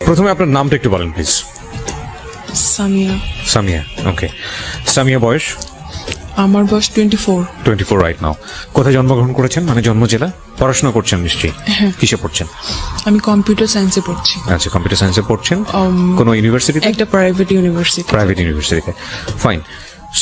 প্রথমে আপনার নামটা একটু বলেন প্লিজ। সামিয়া। সামিয়া, ওকে। সামিয়া বয়স? আমার বয়স 24। 24 রাইট নাও। কোথায় জন্মগ্রহণ করেছেন, মানে জন্ম জেলা? পড়াশোনা করছেন নিশ্চয়ই? কিসে পড়ছেন? আমি কম্পিউটার সায়েন্সে পড়ছি। আচ্ছা, কম্পিউটার সায়েন্সে পড়ছেন। কোন ইউনিভার্সিটিতে? একটা প্রাইভেট ইউনিভার্সিটি। প্রাইভেট ইউনিভার্সিটিতে, ফাইন।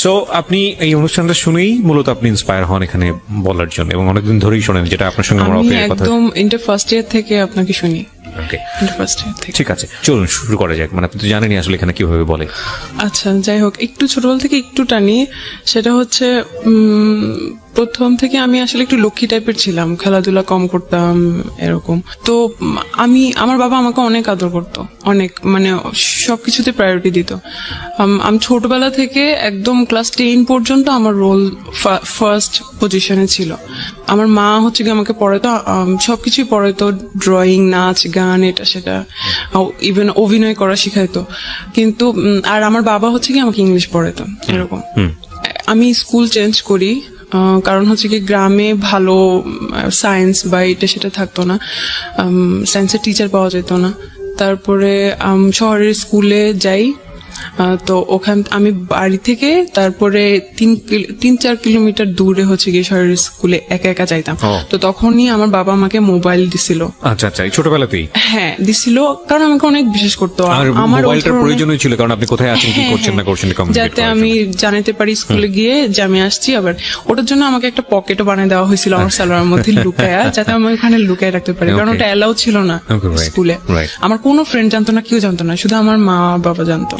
সো আপনি এই অনুষ্ঠানটা শুনেই মূলত আপনি ইন্সপায়ার হন এখানে বলার জন্য, এবং অনেকদিন ধরেই শোনেন, যেটা আপনার সঙ্গে আমার আমি অফিসের কথা। একদম ইন্টার ফার্স্ট ইয়ার থেকে আপনাকে শুনি। ওকে, ইন্টার ফার্স্ট ইয়ার থেকে। ঠিক আছে, চলুন শুরু করা যাক। মানে আপনি তো জানেনই আসলে এখানে কিভাবে বলে। আচ্ছা, যাই হোক, একটু ছোটবেলা থেকে একটু টানি। সেটা হচ্ছে প্রথম থেকে আমি আসলে একটু লক্ষ্মী টাইপের ছিলাম, খেলাধুলা কম করতাম এরকম। তো আমার বাবা আমাকে অনেক আদর করতো, অনেক, মানে সবকিছুতে প্রায়োরিটি দিত। আমি ছোটবেলা থেকে একদম ক্লাস 10 পর্যন্ত আমার রোল ফার্স্ট পজিশনে ছিল। আমার মা হচ্ছে কি আমাকে পড়াতো, সবকিছুই পড়াতো, ড্রয়িং, নাচ, গান, এটা সেটা, ইভেন অভিনয় করা শিখাইতো। কিন্তু আর আমার বাবা হচ্ছে কি আমাকে ইংলিশ পড়াতো এরকম। আমি স্কুল চেঞ্জ করি, কারণ হচ্ছে কি গ্রামে ভালো সায়েন্স বা এটা সেটা থাকতো না, সায়েন্সের টিচার পাওয়া যেত না। তারপরে শহরের স্কুলে যাই। তো ওখান আমি বাড়ি থেকে তারপরে 3-4 কিলোমিটার দূরে হচ্ছে গিয়ে শহরের স্কুলে একা একা যাইতাম। তো তখনই আমার বাবা আমাকে মোবাইল দিছিল। আচ্ছা আচ্ছা, ছোটবেলাতেই? হ্যাঁ, দিছিল, কারণ আমাকে অনেক বিশেষ করতো। আমার মোবাইলটার প্রয়োজনই ছিল, কারণ আপনি কোথায় আছেন, কি করছেন না করছেন, যাতে আমি জানাতে পারি স্কুলে গিয়ে যে আমি আসছি। আবার ওটার জন্য আমাকে একটা পকেটও বানিয়ে দেওয়া হয়েছিল আমার সালোয়ারের মধ্যে লুকায়া, যাতে আমি ওখানে লুকায় রাখতে পারি, কারণ ওটা অ্যালাউ ছিল না স্কুলে। আমার কোনো ফ্রেন্ড জানতো না, কেউ জানতো না, শুধু আমার মা বাবা জানতো।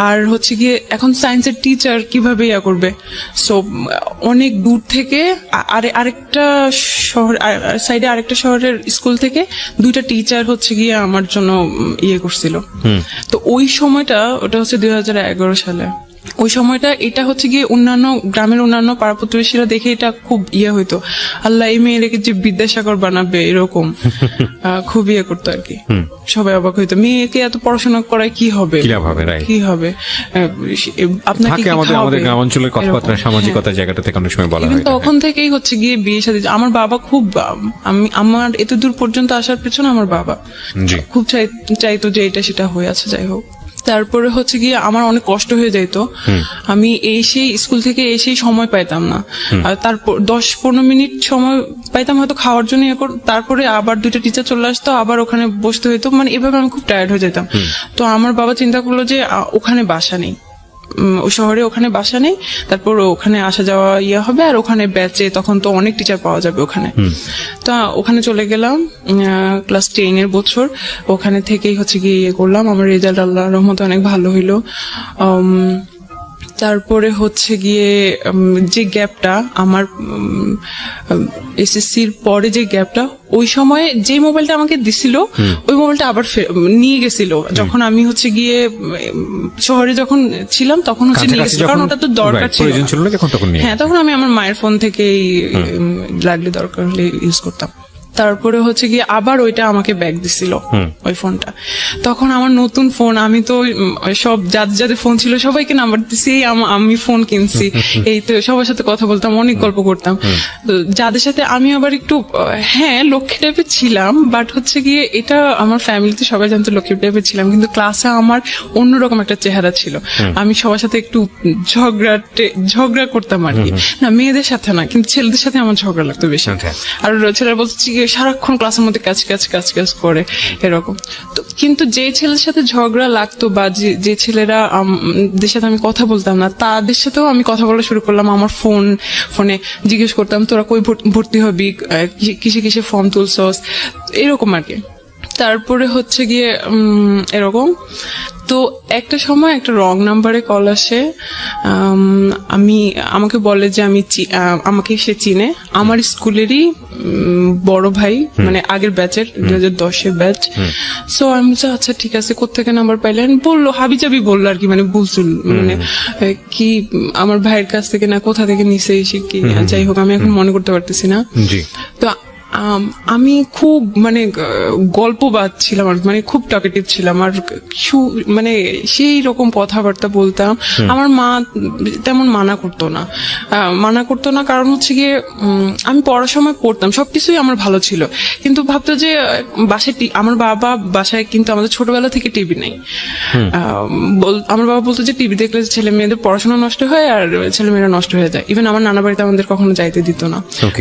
আর হচ্ছে গিয়ে এখন সায়েন্সের টিচার কিভাবে ইয়া করবে, সো অনেক দূর থেকে আরেকটা শহর, সাইডে আরেকটা শহরের স্কুল থেকে 2টা টিচার হচ্ছে গিয়ে আমার জন্য ইয়ে করছিল। তো ওই সময়টা, ওটা হচ্ছে 2011 সালে, ওই সময়টা এটা হচ্ছে গিয়ে অন্যান্য গ্রামের অন্যান্য পাড়া প্রতিবেশীরা দেখে এটা খুব ইয়ে হইতো, আল্লাহ এই মেয়েটাকে যে বিদ্যাসাগর বানাবে এরকম খুব ইয়ে করতো আর কি। সবাই অবাক হইতো, মেয়েকে এত পড়াশোনা করায় কি হবে, কি হবে, আপনাকে আমাদের গ্রামাঞ্চলের কথাবার্তা, সামাজিকতা জায়গাটা থেকে অনেক সময় বলা হয়। তখন থেকেই হচ্ছে গিয়ে বিয়ে শাদী। আমার বাবা খুব, আমার এত দূর পর্যন্ত আসার পেছনে আমার বাবা খুব চাইতো যে এটা সেটা হয়ে আছে। যাই হোক, তারপরে হচ্ছে গিয়ে আমার অনেক কষ্ট হয়ে যাইতো, আমি এসেই স্কুল থেকে এসেই সময় পাইতাম না। আর তারপর 10-15 মিনিট সময় পাইতাম হয়তো খাওয়ার জন্য, তারপরে আবার 2টা টিচার চলে আসতো, আবার ওখানে বসতে হইতো, মানে এভাবে আমি খুব টায়ার্ড হয়ে যেতাম। তো আমার বাবা চিন্তা করলো যে ওখানে বাসা নেই, ওই শহরে ওখানে বাসা নেই, তারপর ওখানে আসা যাওয়া ইয়ে হবে, আর ওখানে ব্যাচে তখন তো অনেক টিচার পাওয়া যাবে ওখানে। তো ওখানে চলে গেলাম ক্লাস 10 বছর। ওখানে থেকেই হচ্ছে গিয়ে ইয়ে করলাম, আমার রেজাল্ট আল্লাহর রহমতে অনেক ভালো হইলো। তারপরে হচ্ছে গিয়ে যে গ্যাপটা আমার এসএসসির পরে, যে গ্যাপটা, ওই সময় যে মোবাইলটা আমাকে দিছিল ওই মোবাইলটা আবার নিয়ে গেছিল, যখন আমি হচ্ছে গিয়ে শহরে যখন ছিলাম তখন হচ্ছে নিয়ে গেছিল, কারণ ওটা তো দরকার ছিল। হ্যাঁ, তখন আমি আমার মায়ের ফোন থেকেই লাগলে দরকার হলে ইউজ করতাম। তারপরে হচ্ছে গিয়ে আবার ওইটা আমাকে ব্যাগ দিছিল, ওই ফোনটা। তখন আমার নতুন ফোন, আমি তো সব যাদের ফোন ছিল সবাইকে নাম্বার দিছি, আমি ফোন কিনছি, এই তো সবার সাথে কথা বলতাম, অনেক গল্প করতাম। তো যাদের সাথে আমি আবার একটু লক্ষ্মী টাইপের ছিলাম, বাট হচ্ছে গিয়ে এটা আমার ফ্যামিলিতে সবাই জানতো লক্ষ্মী টাইপের ছিলাম, কিন্তু ক্লাসে আমার অন্যরকম একটা চেহারা ছিল। আমি সবার সাথে একটু ঝগড়া করতাম আর কি, না মেয়েদের সাথে না, কিন্তু ছেলেদের সাথে আমার ঝগড়া লাগতো বেশি। আর ছেলেরা বলছে সারাক্ষণ ক্লাসের মধ্যে কাজ করে এরকম। তো কিন্তু যে ছেলের সাথে ঝগড়া লাগতো বা যে ছেলেরা সাথে আমি কথা বলতাম না, তাদের সাথেও আমি কথা বলা শুরু করলাম। আমার ফোনে জিজ্ঞেস করতাম, তোরা কই ভর্তি হবি, কিসে ফর্ম তুলছস, এরকম আর কি। তারপরে হচ্ছে গিয়ে এরকম। তো একটা সময় একটা রং নাম্বারে কল আসে, আমাকে বলে যে আমাকে সে চিনে, আমার স্কুলেরই বড় ভাই, মানে আগের ব্যাচের 2010 ব্যাচ। সো আমি আচ্ছা ঠিক আছে, কোত্থেকে নাম্বার পাইলেন বললো, হাবিজাবি বললো আর কি, মানে বুলসুল, মানে কি আমার ভাইয়ের কাছ থেকে না কোথা থেকে নিচে এসে কি, যাই হোক আমি এখন মনে করতে পারতেছি না। তো আমি খুব মানে গল্পবাদ ছিলাম আর মানে খুব টকেটিভ ছিলাম আর মানে সেই রকম কথাবার্তা বলতাম। আমার মা তেমন মানা করতো না কারণ হচ্ছে গিয়ে আমি পড়ার সময় পড়তাম, সবকিছুই আমার ভালো ছিল, কিন্তু ভাবতো যে বাসায় আমার বাবা বাসায় কিন্তু আমাদের ছোটবেলা থেকে টিভি নেই। আমার বাবা বলতো যে টিভি দেখলে ছেলে মেয়েদের পড়াশোনা নষ্ট হয় আর ছেলে মেয়েরা নষ্ট হয়ে যায়। ইভেন আমার নানা বাড়িতে আমাদের কখনো যাইতে দিত না,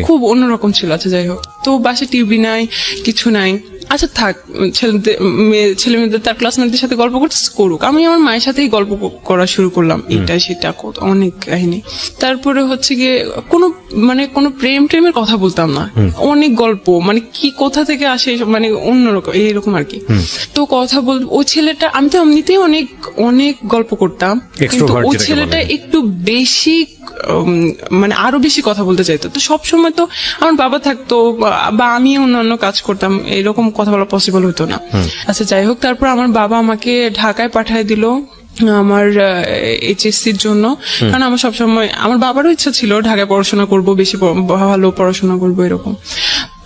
খুব অন্যরকম ছিল। আচ্ছা যাই হোক, তো বাসায় টিভি নাই, কিছু নাই। আচ্ছা থাক, ছেলে মেয়েদের তার ক্লাসমেটদের সাথে গল্প করুক, আমি আমার মায়ের সাথেই গল্প করা শুরু করলাম, এটা সেটা অনেক কাহিনী। তারপরে হচ্ছে গিয়ে কোনো প্রেমের কথা বলতাম না, অনেক গল্প, মানে কি কোথা থেকে আসে মানে অন্যরকম এইরকম আর কি। তো কথা ওই ছেলেটা, আমি তো এমনিতেই অনেক অনেক গল্প করতাম, কিন্তু ওই ছেলেটা একটু বেশি মানে আরো বেশি কথা বলতে চাইতো। তো সবসময় তো আমার বাবা থাকতো বা আমি অন্যান্য কাজ করতাম, এরকম কথা বলা পসিবল হতো না। আচ্ছা যাই হোক, তারপর আমার বাবা আমাকে ঢাকায় পাঠিয়ে দিল আমার এইচএসসির জন্য, কারণ আমার সবসময় আমার বাবারও ইচ্ছা ছিল ঢাকায় পড়াশোনা করব, বেশি ভালো পড়াশোনা করব এরকম।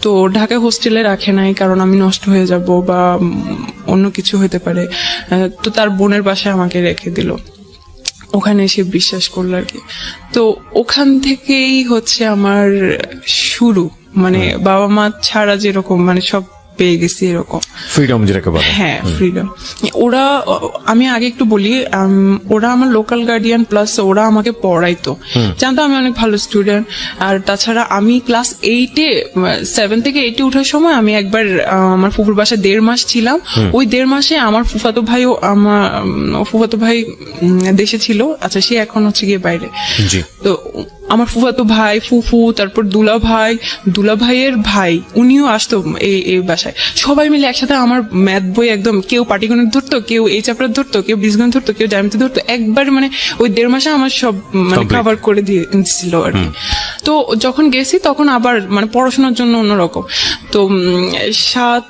তো ঢাকায় হোস্টেলে রাখে নাই কারণ আমি নষ্ট হয়ে যাব বা অন্য কিছু হতে পারে। তো তার বোনের বাসায় আমাকে রেখে দিল, ওখানে এসে বিশ্বাস করলো আর কি। তো ওখান থেকেই হচ্ছে আমার শুরু, মানে বাবা মা ছাড়া যেরকম মানে সব পেয়ে গেছি এরকম ফ্রিডম যেটাকে বলে। হ্যাঁ ফ্রিডম। ওরা, আমি আগে একটু বলি, ওরা আমার লোকাল গার্ডিয়ান, প্লাস ওরা আমাকে পড়াইতো, জানতো আমি অনেক ভালো স্টুডেন্ট। আর তাছাড়া আমি ক্লাস 7 থেকে 8 উঠার সময় আমি একবার আমার ফুফুর বাসায় 1.5 মাস ছিলাম। ওই 1.5 মাসে আমার ফুফাতো ভাই দেশে ছিল। আচ্ছা, সে এখন হচ্ছে গিয়ে বাইরে। তো আমার ফুফাতো ভাই, ফুফু, তারপর দুলা ভাইয়ের ভাই, উনিও আসতো এই বাসায়। সবাই মিলে একসাথে আমার ম্যাথ বই একদম, কেউ পাটিগণিত ধরতো, কেউ এই চ্যাপ্টার ধরতো, কেউ বীজগণিত ধরতো, কেউ জ্যামিতি ধরতো। একবার মানে ওই 1.5 মাসে আমার সব মানে কভার করে দিয়েছিল আর কি। তো যখন গেছি তখন আবার মানে পড়াশোনার জন্য অন্যরকম। তো 7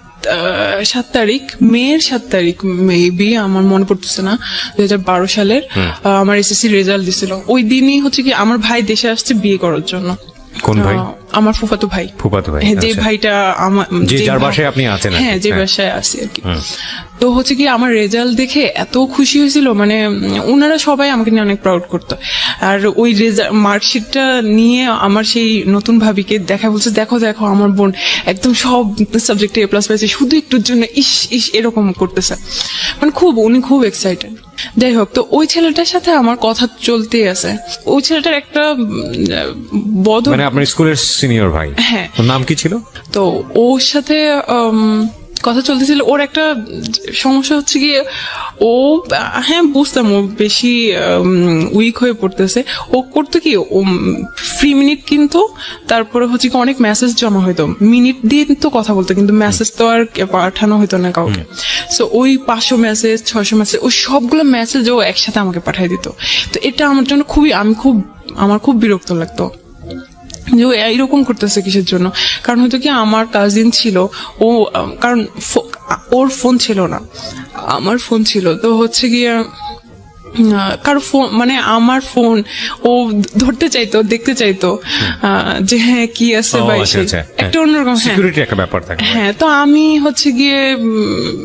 তারিখ, মেয়ের 7 তারিখ মেবি, আমার মনে পড়তেছে না, 2012 সালের আমার এসএসসি রেজাল্ট দিছিল। ওই দিনই হচ্ছে কি আমার ভাই দেশে আসছে বিয়ে করার জন্য। কোন ভাই? আমার ফুফাতো ভাই। যে ভাইটা আমার, যার বাসায় আপনি আছেন? হ্যাঁ, যে বাসায় আছি আর কি। তো হচ্ছে কি আমার রেজাল্ট দেখে এত খুশি হয়েছিল, মানে ওনারা সবাই আমাকে নিয়ে অনেক প্রাউড করতো। আর ওই মার্কশিটটা নিয়ে আমার সেই নতুন ভাবিকে দেখা, বলছে দেখো আমার বোন একদম সব সাবজেক্টে A+ পাইছে, শুধু একটুর জন্য ইস এরকম করতেছে, মানে উনি খুব এক্সাইটেড। যাই হোক, তো ওই ছেলেটার সাথে আমার কথা চলতেই আছে। ওই ছেলেটার একটা মানে আপনার স্কুলের সিনিয়র ভাই? হ্যাঁ। ওর নাম কি ছিল? তো ওর সাথে কথা চলতেছিল। ওর একটা সমস্যা হচ্ছে গিয়ে, ও, হ্যাঁ বুঝতাম, ও বেশি উইক হয়ে পড়তেছে। ও করতো কি, ও ফ্রি মিনিট কিন্তু, তারপরে হচ্ছে কি অনেক মেসেজ জমা হইতো, মিনিট দিয়ে তো কথা বলতো, কিন্তু মেসেজ তো আর পাঠানো হইতো না কাউকে। সো ওই 500 মেসেজ 600 মেসেজ, ওই সবগুলো মেসেজ ও একসাথে আমাকে পাঠিয়ে দিত। তো এটা আমার জন্য আমার খুব বিরক্ত লাগতো যে ও এইরকম করতেছে কিসের জন্য। কারণ হয়তো কি আমার কাজিন ছিল, ও, কারণ ওর ফোন ছিল না, আমার ফোন ছিল। তো হচ্ছে গিয়ে কারো ফোন, মানে আমার ফোন ও ধরতে চাইতো, দেখতে চাইতো যে হ্যাঁ কি আছে বা একটা অন্যরকম সিকিউরিটি একটা ব্যাপার থাকে। হ্যাঁ, তো আমি হচ্ছে গিয়ে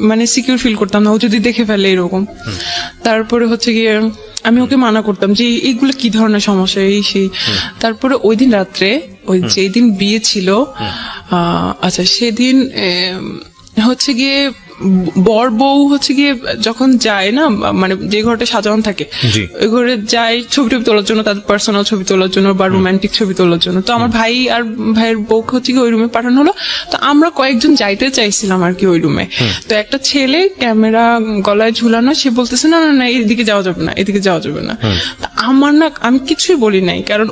মানে সিকিউর ফিল করতাম না ও যদি দেখে ফেলে এরকম। তারপরে হচ্ছে গিয়ে আমি ওকে মানা করতাম যে এইগুলো কি ধরনের সমস্যা, এই সেই। তারপরে ওই দিন রাত্রে, ওই যেই দিন বিয়ে ছিল, আচ্ছা সেদিন হচ্ছে গিয়ে বর বউ হচ্ছে গিয়ে যখন যায় না, মানে যে ঘরটা সাজানো থাকে ওই ঘরে যায় ছবি তোলার জন্য, তাদের পার্সোনাল ছবি তোলার জন্য বা রোমান্টিক ছবি তোলার জন্য। তো আমার ভাই আর ভাইয়ের বউকে হচ্ছে গিয়ে ওই রুমে পাঠানো হলো। তো আমরা কয়েকজন যাইতে চাইছিলাম আর কি ওই রুমে। তো একটা ছেলে ক্যামেরা গলায় ঝুলানো, সে বলতেছে না এদিকে যাওয়া যাবে না, এদিকে যাওয়া যাবে না। আমার না, আমি কিছুই বলি নাই, কারণ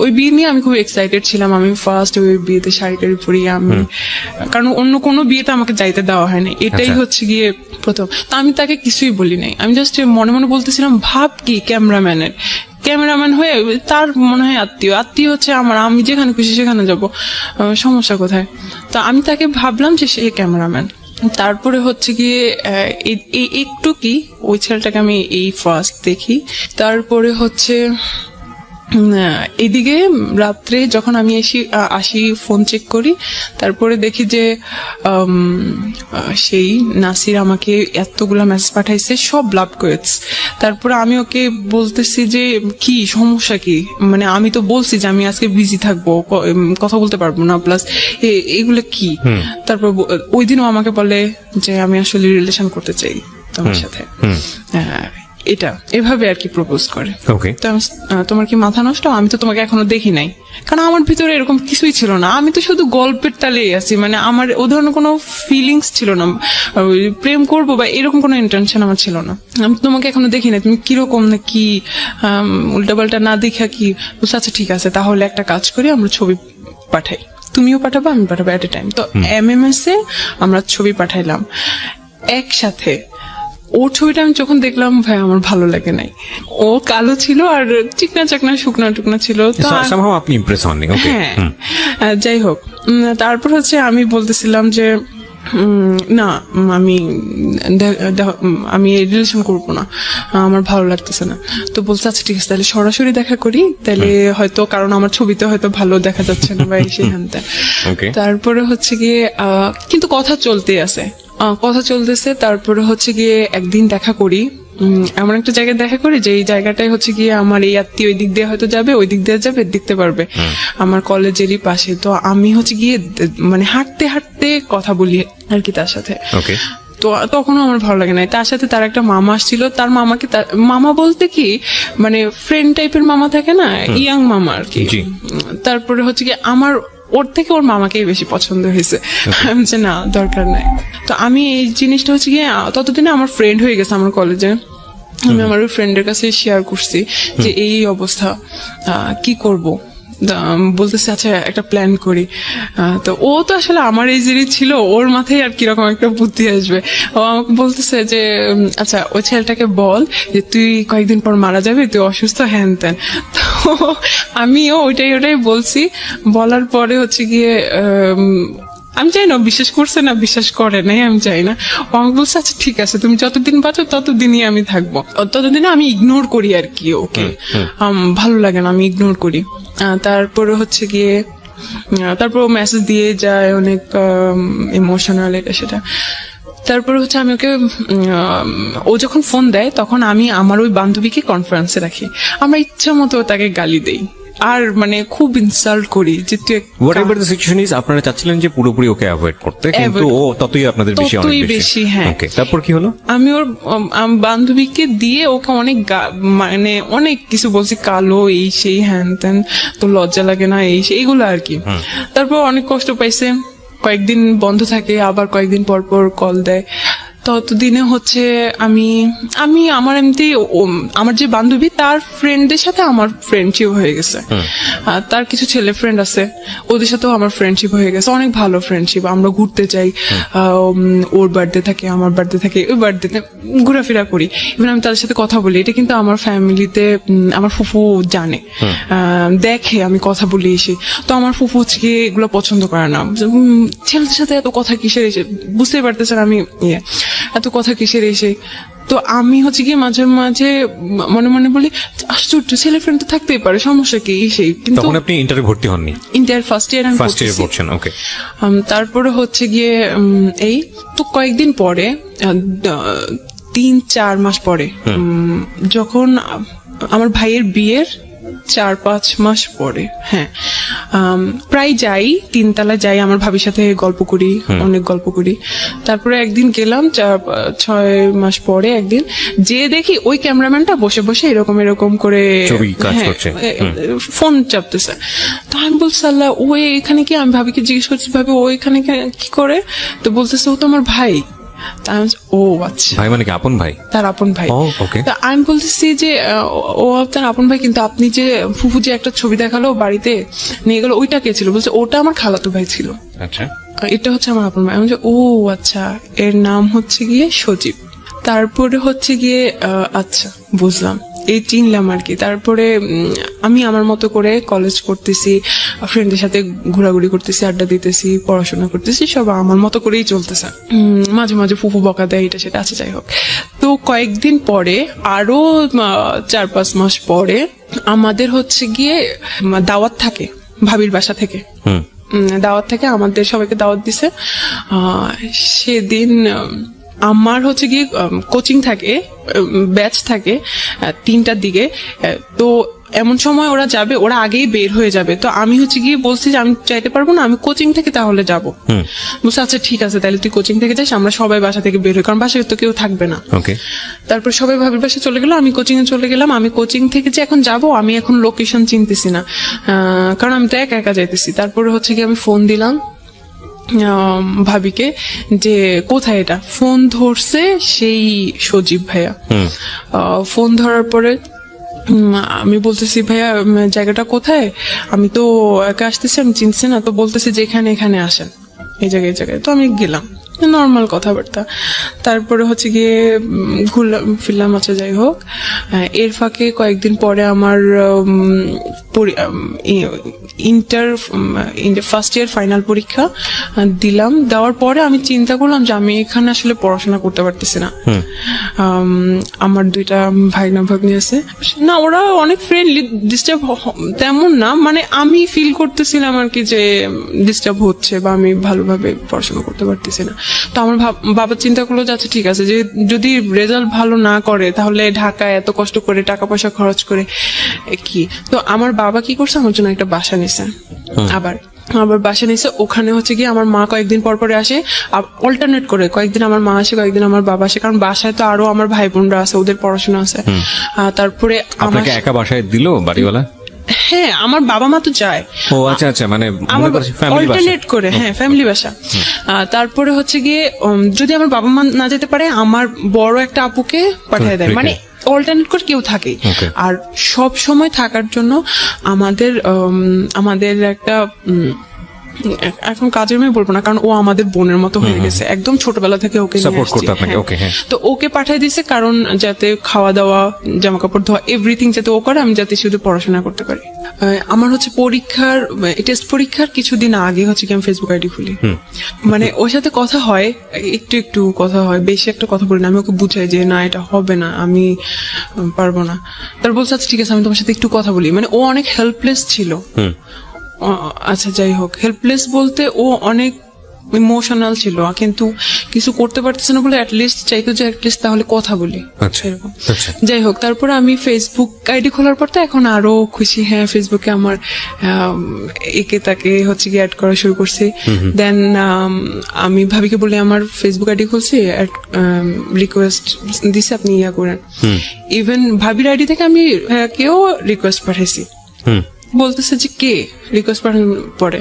ওই বিয়ে নিয়ে আমি খুব এক্সাইটেড ছিলাম। আমি ফার্স্ট ওই বিয়েতে শাড়ি টাড়ি পরিয়ে আমি, কারণ অন্য কোনো বিয়েতে আমাকে যাইতে দেওয়া হয় না, এটাই হচ্ছে গিয়ে প্রথম। তা আমি তাকে কিছুই বলি নাই, আমি জাস্ট মনে মনে বলতেছিলাম, ভাব কি ক্যামেরাম্যান হয়ে তার মনে হয় আত্মীয় হচ্ছে আমার, আমি যেখানে খুশি সেখানে যাব, সমস্যা কোথায়? তো আমি তাকে ভাবলাম যে সে ক্যামেরাম্যান। তারপরে হচ্ছে গিয়ে একটু কি ওই ছেলেটাকে আমি এই ফার্স্ট দেখি। তারপরে হচ্ছে এদিকে রাত্রে যখন আমি আসি ফোন চেক করি, তারপরে দেখি যে সেই নাসির আমাকে এতগুলা মেসেজ পাঠাইছে, সব লাভ কোয়েটস। তারপরে আমি ওকে বলতেছি যে কি সমস্যা কি, মানে আমি তো বলছি যে আমি আজকে বিজি থাকবো, কথা বলতে পারবো না, প্লাস এগুলো কি। তারপর ওই দিনও আমাকে বলে যে আমি আসলে রিলেশন করতে চাই তোমার সাথে, এটা এভাবে আর কি প্রপোজ করে। ওকে, তো তোমার কি মাথা নষ্ট, আমি তো তোমাকে এখনো দেখি নাই। কারণ আমার ভিতরে এরকম কিছুই ছিল না, আমি তো শুধু গল্পের তালেই আছি, মানে আমার ও ধরনের কোনো ফিলিংস ছিল না, প্রেম করবো বা এরকম কোনো ইন্টেনশন আমার ছিল না। আমি তোমাকে এখনো দেখি নাই, তুমি কিরকম না কি উল্টাপাল্টা না দেখা কি বলছো। আচ্ছা ঠিক আছে, তাহলে একটা কাজ করি, আমরা ছবি পাঠাই, তুমিও পাঠাবো আমি পাঠাবো এট এ টাইম। তো MMS এ আমরা ছবি পাঠাইলাম একসাথে। ওর ছবিটা আমি যখন দেখলাম ভাই আমার ভালো লাগে নাই, ও কালো ছিল আর চিকনা চাকনা শুকনা টুকনা ছিল। তো somehow আপনি ইমপ্রেস হননি। ওকে, হ্যাঁ, যাই হোক, তারপর হচ্ছে আমি বলতেছিলাম যে না আমি এই রিলেশন করবো না, আমার ভালো লাগতেছে না। তো বলছে আচ্ছা ঠিক আছে, তাহলে সরাসরি দেখা করি, তাহলে হয়তো কারণ আমার ছবিতে হয়তো ভালো দেখা যাচ্ছে না বা সেখানটা। তারপরে হচ্ছে গিয়ে কিন্তু কথা চলতেই আছে, কথা চলতেছে। তারপরে হচ্ছে গিয়ে একদিন দেখা করি, এমন একটা জায়গায় দেখা করি যে এই জায়গাটায় হচ্ছে গিয়ে আমার এই আত্মীয় ওই দিক দিয়ে হয়তো যাবে, ওই দিক দিয়ে যাবে, দেখতে পারবে, আমার কলেজেরই পাশে। তো আমি হচ্ছে গিয়ে মানে হাঁটতে হাঁটতে কথা বলি আর কি তার সাথে। তো তখনও আমার ভালো লাগে না। তার সাথে তার একটা মামা আসছিল, তার মামাকে মামা বলতে কি মানে ফ্রেন্ড টাইপের মামা থাকে না, ইয়াং মামা আর কি। তারপরে হচ্ছে কি আমার ওর থেকে ওর মামাকেই বেশি পছন্দ হয়েছে। আমি যে না দরকার নাই। তো আমি এই জিনিসটা হচ্ছে গিয়ে ততদিনে আমার ফ্রেন্ড হয়ে গেছে আমার কলেজে, আমি আমার ওই ফ্রেন্ডের কাছে শেয়ার করছি যে এই অবস্থা, কি করব। বলতেছে আচ্ছা একটা প্ল্যান করি। তো ও তো আসলে আমার এই জিনিস ছিল, ওর মাথায় আর কিরকম একটা বুদ্ধি আসবে। ও আমাকে বলতেছে যে আচ্ছা ওই ছেলেটাকে বল যে তুই কয়েকদিন পর মারা যাবে, তুই অসুস্থ, হ্যান ত্যান। তো আমিও ওইটাই বলছি। বলার পরে হচ্ছে গিয়ে আমি চাই না বিশ্বাস করছে না বিশ্বাস করে নাই আমি চাই না। ও আমাকে বলছে আচ্ছা ঠিক আছে, তুমি যতদিন বাঁচো ততদিনই আমি থাকবো, ততদিন আমি ইগনোর করি আর কি ওকে, ভালো লাগে না আমি ইগনোর করি। তারপরে হচ্ছে গিয়ে তারপর মেসেজ দিয়ে যায় অনেক ইমোশনাল এটা সেটা। তারপরে হচ্ছে আমি ওকে ও যখন ফোন দেয় তখন আমি আমার ওই বান্ধবীকে কনফারেন্সে রাখি, আমরা ইচ্ছা মতো তাকে গালি দেই আর মানে খুব ইনসাল্ট করি যে তুই হোয়াটএভার দ্য সিচুয়েশন ইজ। আপনারা চাচ্ছিলেন যে পুরোপুরি ওকে অ্যাভয়েড করতে, কিন্তু ও ততই আপনাদের বেশি অনেক বেশি। হ্যাঁ, ওকে, তারপর কি হলো? আমি ওর বান্ধবীকে দিয়ে ওকে অনেক মানে অনেক কিছু বলছি, কালো এই সেই হ্যান ত্যান, তো লজ্জা লাগে না এই সেই এগুলো আর কি। তারপর অনেক কষ্ট পাইছে, কয়েকদিন বন্ধ থাকে, আবার কয়েকদিন পর পর কল দেয়। ততদিনে হচ্ছে আমি আমার এমনি আমার যে বান্ধবী তার ফ্রেন্ডদের সাথে আমার ফ্রেন্ডশিপ হয়ে গেছে, তার কিছু ছেলে ফ্রেন্ড আছে ওদের সাথেও আমার ফ্রেন্ডশিপ হয়ে গেছে, অনেক ভালো ফ্রেন্ডশিপ। আমরা ঘুরতে যাই, ওর বার্থডে থাকে আমার বার্থডে থাকে, ওই বার্থডেতে ঘোরাফেরা করি, ইভেন আমি তাদের সাথে কথা বলি। এটা কিন্তু আমার ফ্যামিলিতে আমার ফুফু জানে, দেখে আমি কথা বলি এসে। তো আমার ফুফু হচ্ছে এগুলো পছন্দ করে না, ছেলেদের সাথে এত কথা কিসের এসে, বুঝতেই পারতেছেন আমি এত কথা কিসের এসে। তো আমি হচ্ছে গিয়ে মাঝে মাঝে মনে মনে বলি আশ্চর্য, ছেলে ফ্রেন্ড তো থাকতেই পারে, সমস্যা কি সেই। কিন্তু তখন আপনি ইন্টারে ভর্তি হননি? ইন্টার ফার্স্ট ইয়ার আমি পড়ছেন। ওকে, তারপরে হচ্ছে গিয়ে এই তো কয়েকদিন পরে 3-4 মাস পরে যখন আমার ভাইয়ের বিয়ের 4-5 মাস পরে, হ্যাঁ, প্রায় যাই, 3 তলা যাই, আমার ভাবির সাথে গল্প করি, অনেক গল্প করি। তারপরে একদিন গেলাম 4-6 মাস পরে, একদিন যে দেখি ওই ক্যামেরাম্যানটা বসে বসে এরকম করে ফোন চাপতেছে। তো আমি বলছি আল্লাহ, ও এখানে কি? আমি ভাবিকে জিজ্ঞেস করছি ভাবি ও এখানে কি করে? তো বলতেছে ও তো আমার ভাই। ও আচ্ছা, ভাই মানে কি আপন ভাই? তার আপন ভাই। ওকে, আমি বলতেছি যে ও তার আপন ভাই, কিন্তু আপনি যে ফুফু যে একটা ছবি দেখালো বাড়িতে নিয়ে গেল, ওইটা কে ছিল? বলছে ওটা আমার খালাতো ভাই ছিল। আচ্ছা, এটা হচ্ছে আমার আপন ভাই। আমি ও আচ্ছা, এর নাম হচ্ছে গিয়ে সজীব। তারপরে হচ্ছে গিয়ে আচ্ছা বুঝলাম, এই চিনলাম আর কি। তারপরে আমি আমার মতো করে কলেজ করতেছি, ফ্রেন্ডদের সাথে ঘোরাঘুরি করতেছি, আড্ডা দিতেছি, পড়াশোনা করতেছি, সব আমার মতো করেই চলতেছে। মাঝে মাঝে ফুফু বকা দেয়, এটা সেটা আছে, যাই হোক। তো কয়েকদিন পরে, আরো 4-5 মাস পরে আমাদের হচ্ছে গিয়ে দাওয়াত থাকে ভাবির বাসা থেকে। দাওয়াত থেকে আমাদের সবাইকে দাওয়াত দিছে। সেদিন আমার হচ্ছে গিয়ে কোচিং থাকে, ব্যাচ থাকে 3টার দিকে। তো এমন সময় ওরা যাবে, ওরা আগেই বের হয়ে যাবে। তো আমি হচ্ছে গিয়ে বলছি যে আমি চাইতে পারবো না, আমি কোচিং থেকে তাহলে যাবো। বলছে আচ্ছা ঠিক আছে, তাহলে তুই কোচিং থেকে যাস, আমরা সবাই বাসা থেকে বের হই, কারণ বাসায় তো কেউ থাকবে না। তারপর সবাই ভাবির বাসায় চলে গেল, আমি কোচিং এ চলে গেলাম। আমি কোচিং থেকে যে এখন যাব, আমি এখন লোকেশন চিনতেছি না, কারণ আমি তো একা একা যাইতেছি। তারপরে হচ্ছে গিয়ে আমি ফোন দিলাম ভাবিকে যে কোথায় এটা। ফোন ধরছে সেই সজীব ভাইয়া। ফোন ধরার পরে আমি বলতেছি ভাইয়া জায়গাটা কোথায়, আমি তো একা আসতেছি, আমি চিনছি না। তো বলতেছি যে এখানে আসেন, এই জায়গায় তো আমি গেলাম, নর্মাল কথাবার্তা। তারপরে হচ্ছে গিয়ে ঘুরলাম ফিরলাম, আচ্ছা যাই হোক। এর ফাঁকে কয়েকদিন পরে আমার ইন্টার ফার্স্ট ইয়ার ফাইনাল পরীক্ষা দিলাম। দেওয়ার পরে আমি চিন্তা করলাম যে আমি এখানে আসলে পড়াশোনা করতে পারতেছি না। আমার 2টা ভাগ্নি আছে না, ওরা অনেক ফ্রেন্ডলি, ডিস্টার্ব তেমন না, মানে আমি ফিল করতেছিলাম আর কি যে ডিস্টার্ব হচ্ছে বা আমি ভালোভাবে পড়াশোনা করতে পারতেছি না। তো আমার বাবা চিন্তা করলো যে আচ্ছা ঠিক আছে, যে যদি রেজাল্ট ভালো না করে তাহলে ঢাকায় এত কষ্ট করে টাকা পয়সা খরচ করে কি। তো আমার বাবা কি করছে, আমার জন্য একটা বাসা নিছে। আবার বাসা নিছে, ওখানে হচ্ছে গিয়ে আমার মা কয়েকদিন পর পরে আসে, অল্টারনেট করে, কয়েকদিন আমার মা আসে, কয়েকদিন আমার বাবা আসে, কারণ বাসায় তো আরো আমার ভাই বোনরা আছে, ওদের পড়াশোনা আছে। তারপরে আপনাকে একা বাসায় দিল বাড়িওয়ালা? হ্যাঁ, আমার বাবা মা তো যায়। ও আচ্ছা, মানে অল্টারনেট করে, হ্যাঁ ফ্যামিলি বাসা। তারপরে হচ্ছে গিয়ে যদি আমার বাবা মা না যেতে পারে, আমার বড় একটা আপুকে পাঠিয়ে দেয়, মানে অল্টারনেট করে কেউ থাকে। আর সব সময় থাকার জন্য আমাদের একটা এখন কাজের মেয়ে বলবো না, কারণ ও আমাদের বোনের মতো হয়ে গেছে, একদম ছোটবেলা থেকে ওকে সাপোর্ট করতে আপনাকে। তো ওকে পাঠিয়ে দিছে, কারণ যাতে খাওয়া দাওয়া, জামা কাপড় ধোয়া, এভরিথিং যাতে ও করে, আমি যাতে শুধু পড়াশোনা করতে পারি। আমার হচ্ছে টেস্ট পরীক্ষার কিছুদিন আগে হচ্ছে কি আমি ফেসবুক আইডি খুলি, মানে ওর সাথে কথা হয়, একটু কথা হয়, বেশি একটা কথা বলি না। আমি ওকে বুঝাই যে না এটা হবে না, আমি পারবো না। তার বলছে আচ্ছা ঠিক আছে, আমি তোমার সাথে একটু কথা বলি। মানে ও অনেক হেল্পলেস ছিল। আচ্ছা যাই হোক, হেল্পলেস বলতে ও অনেক ইমোশনাল ছিল, কিন্তু কিছু করতে পারতেছে না বলে অ্যাটলিস্ট চাইতো যে অ্যাটলিস্ট তাহলে কথা বলি, এরকম। যাই হোক, তারপরে আমি ফেসবুক আইডি খোলার পর তো এখন আরো খুশি। হ্যাঁ, ফেসবুকে আমার একে তাকে হচ্ছে কি অ্যাড করা শুরু করছি। দেন আমি ভাবিকে বলে আমার ফেসবুক আইডি খুলছি, রিকোয়েস্ট দিছে আপনি ইয়া করেন। ইভেন ভাবির আইডি থেকে আমি কেউ রিকোয়েস্ট পাঠাইছি, বলতেছে যে কে রিকোয়েস্ট পাঠানোর পরে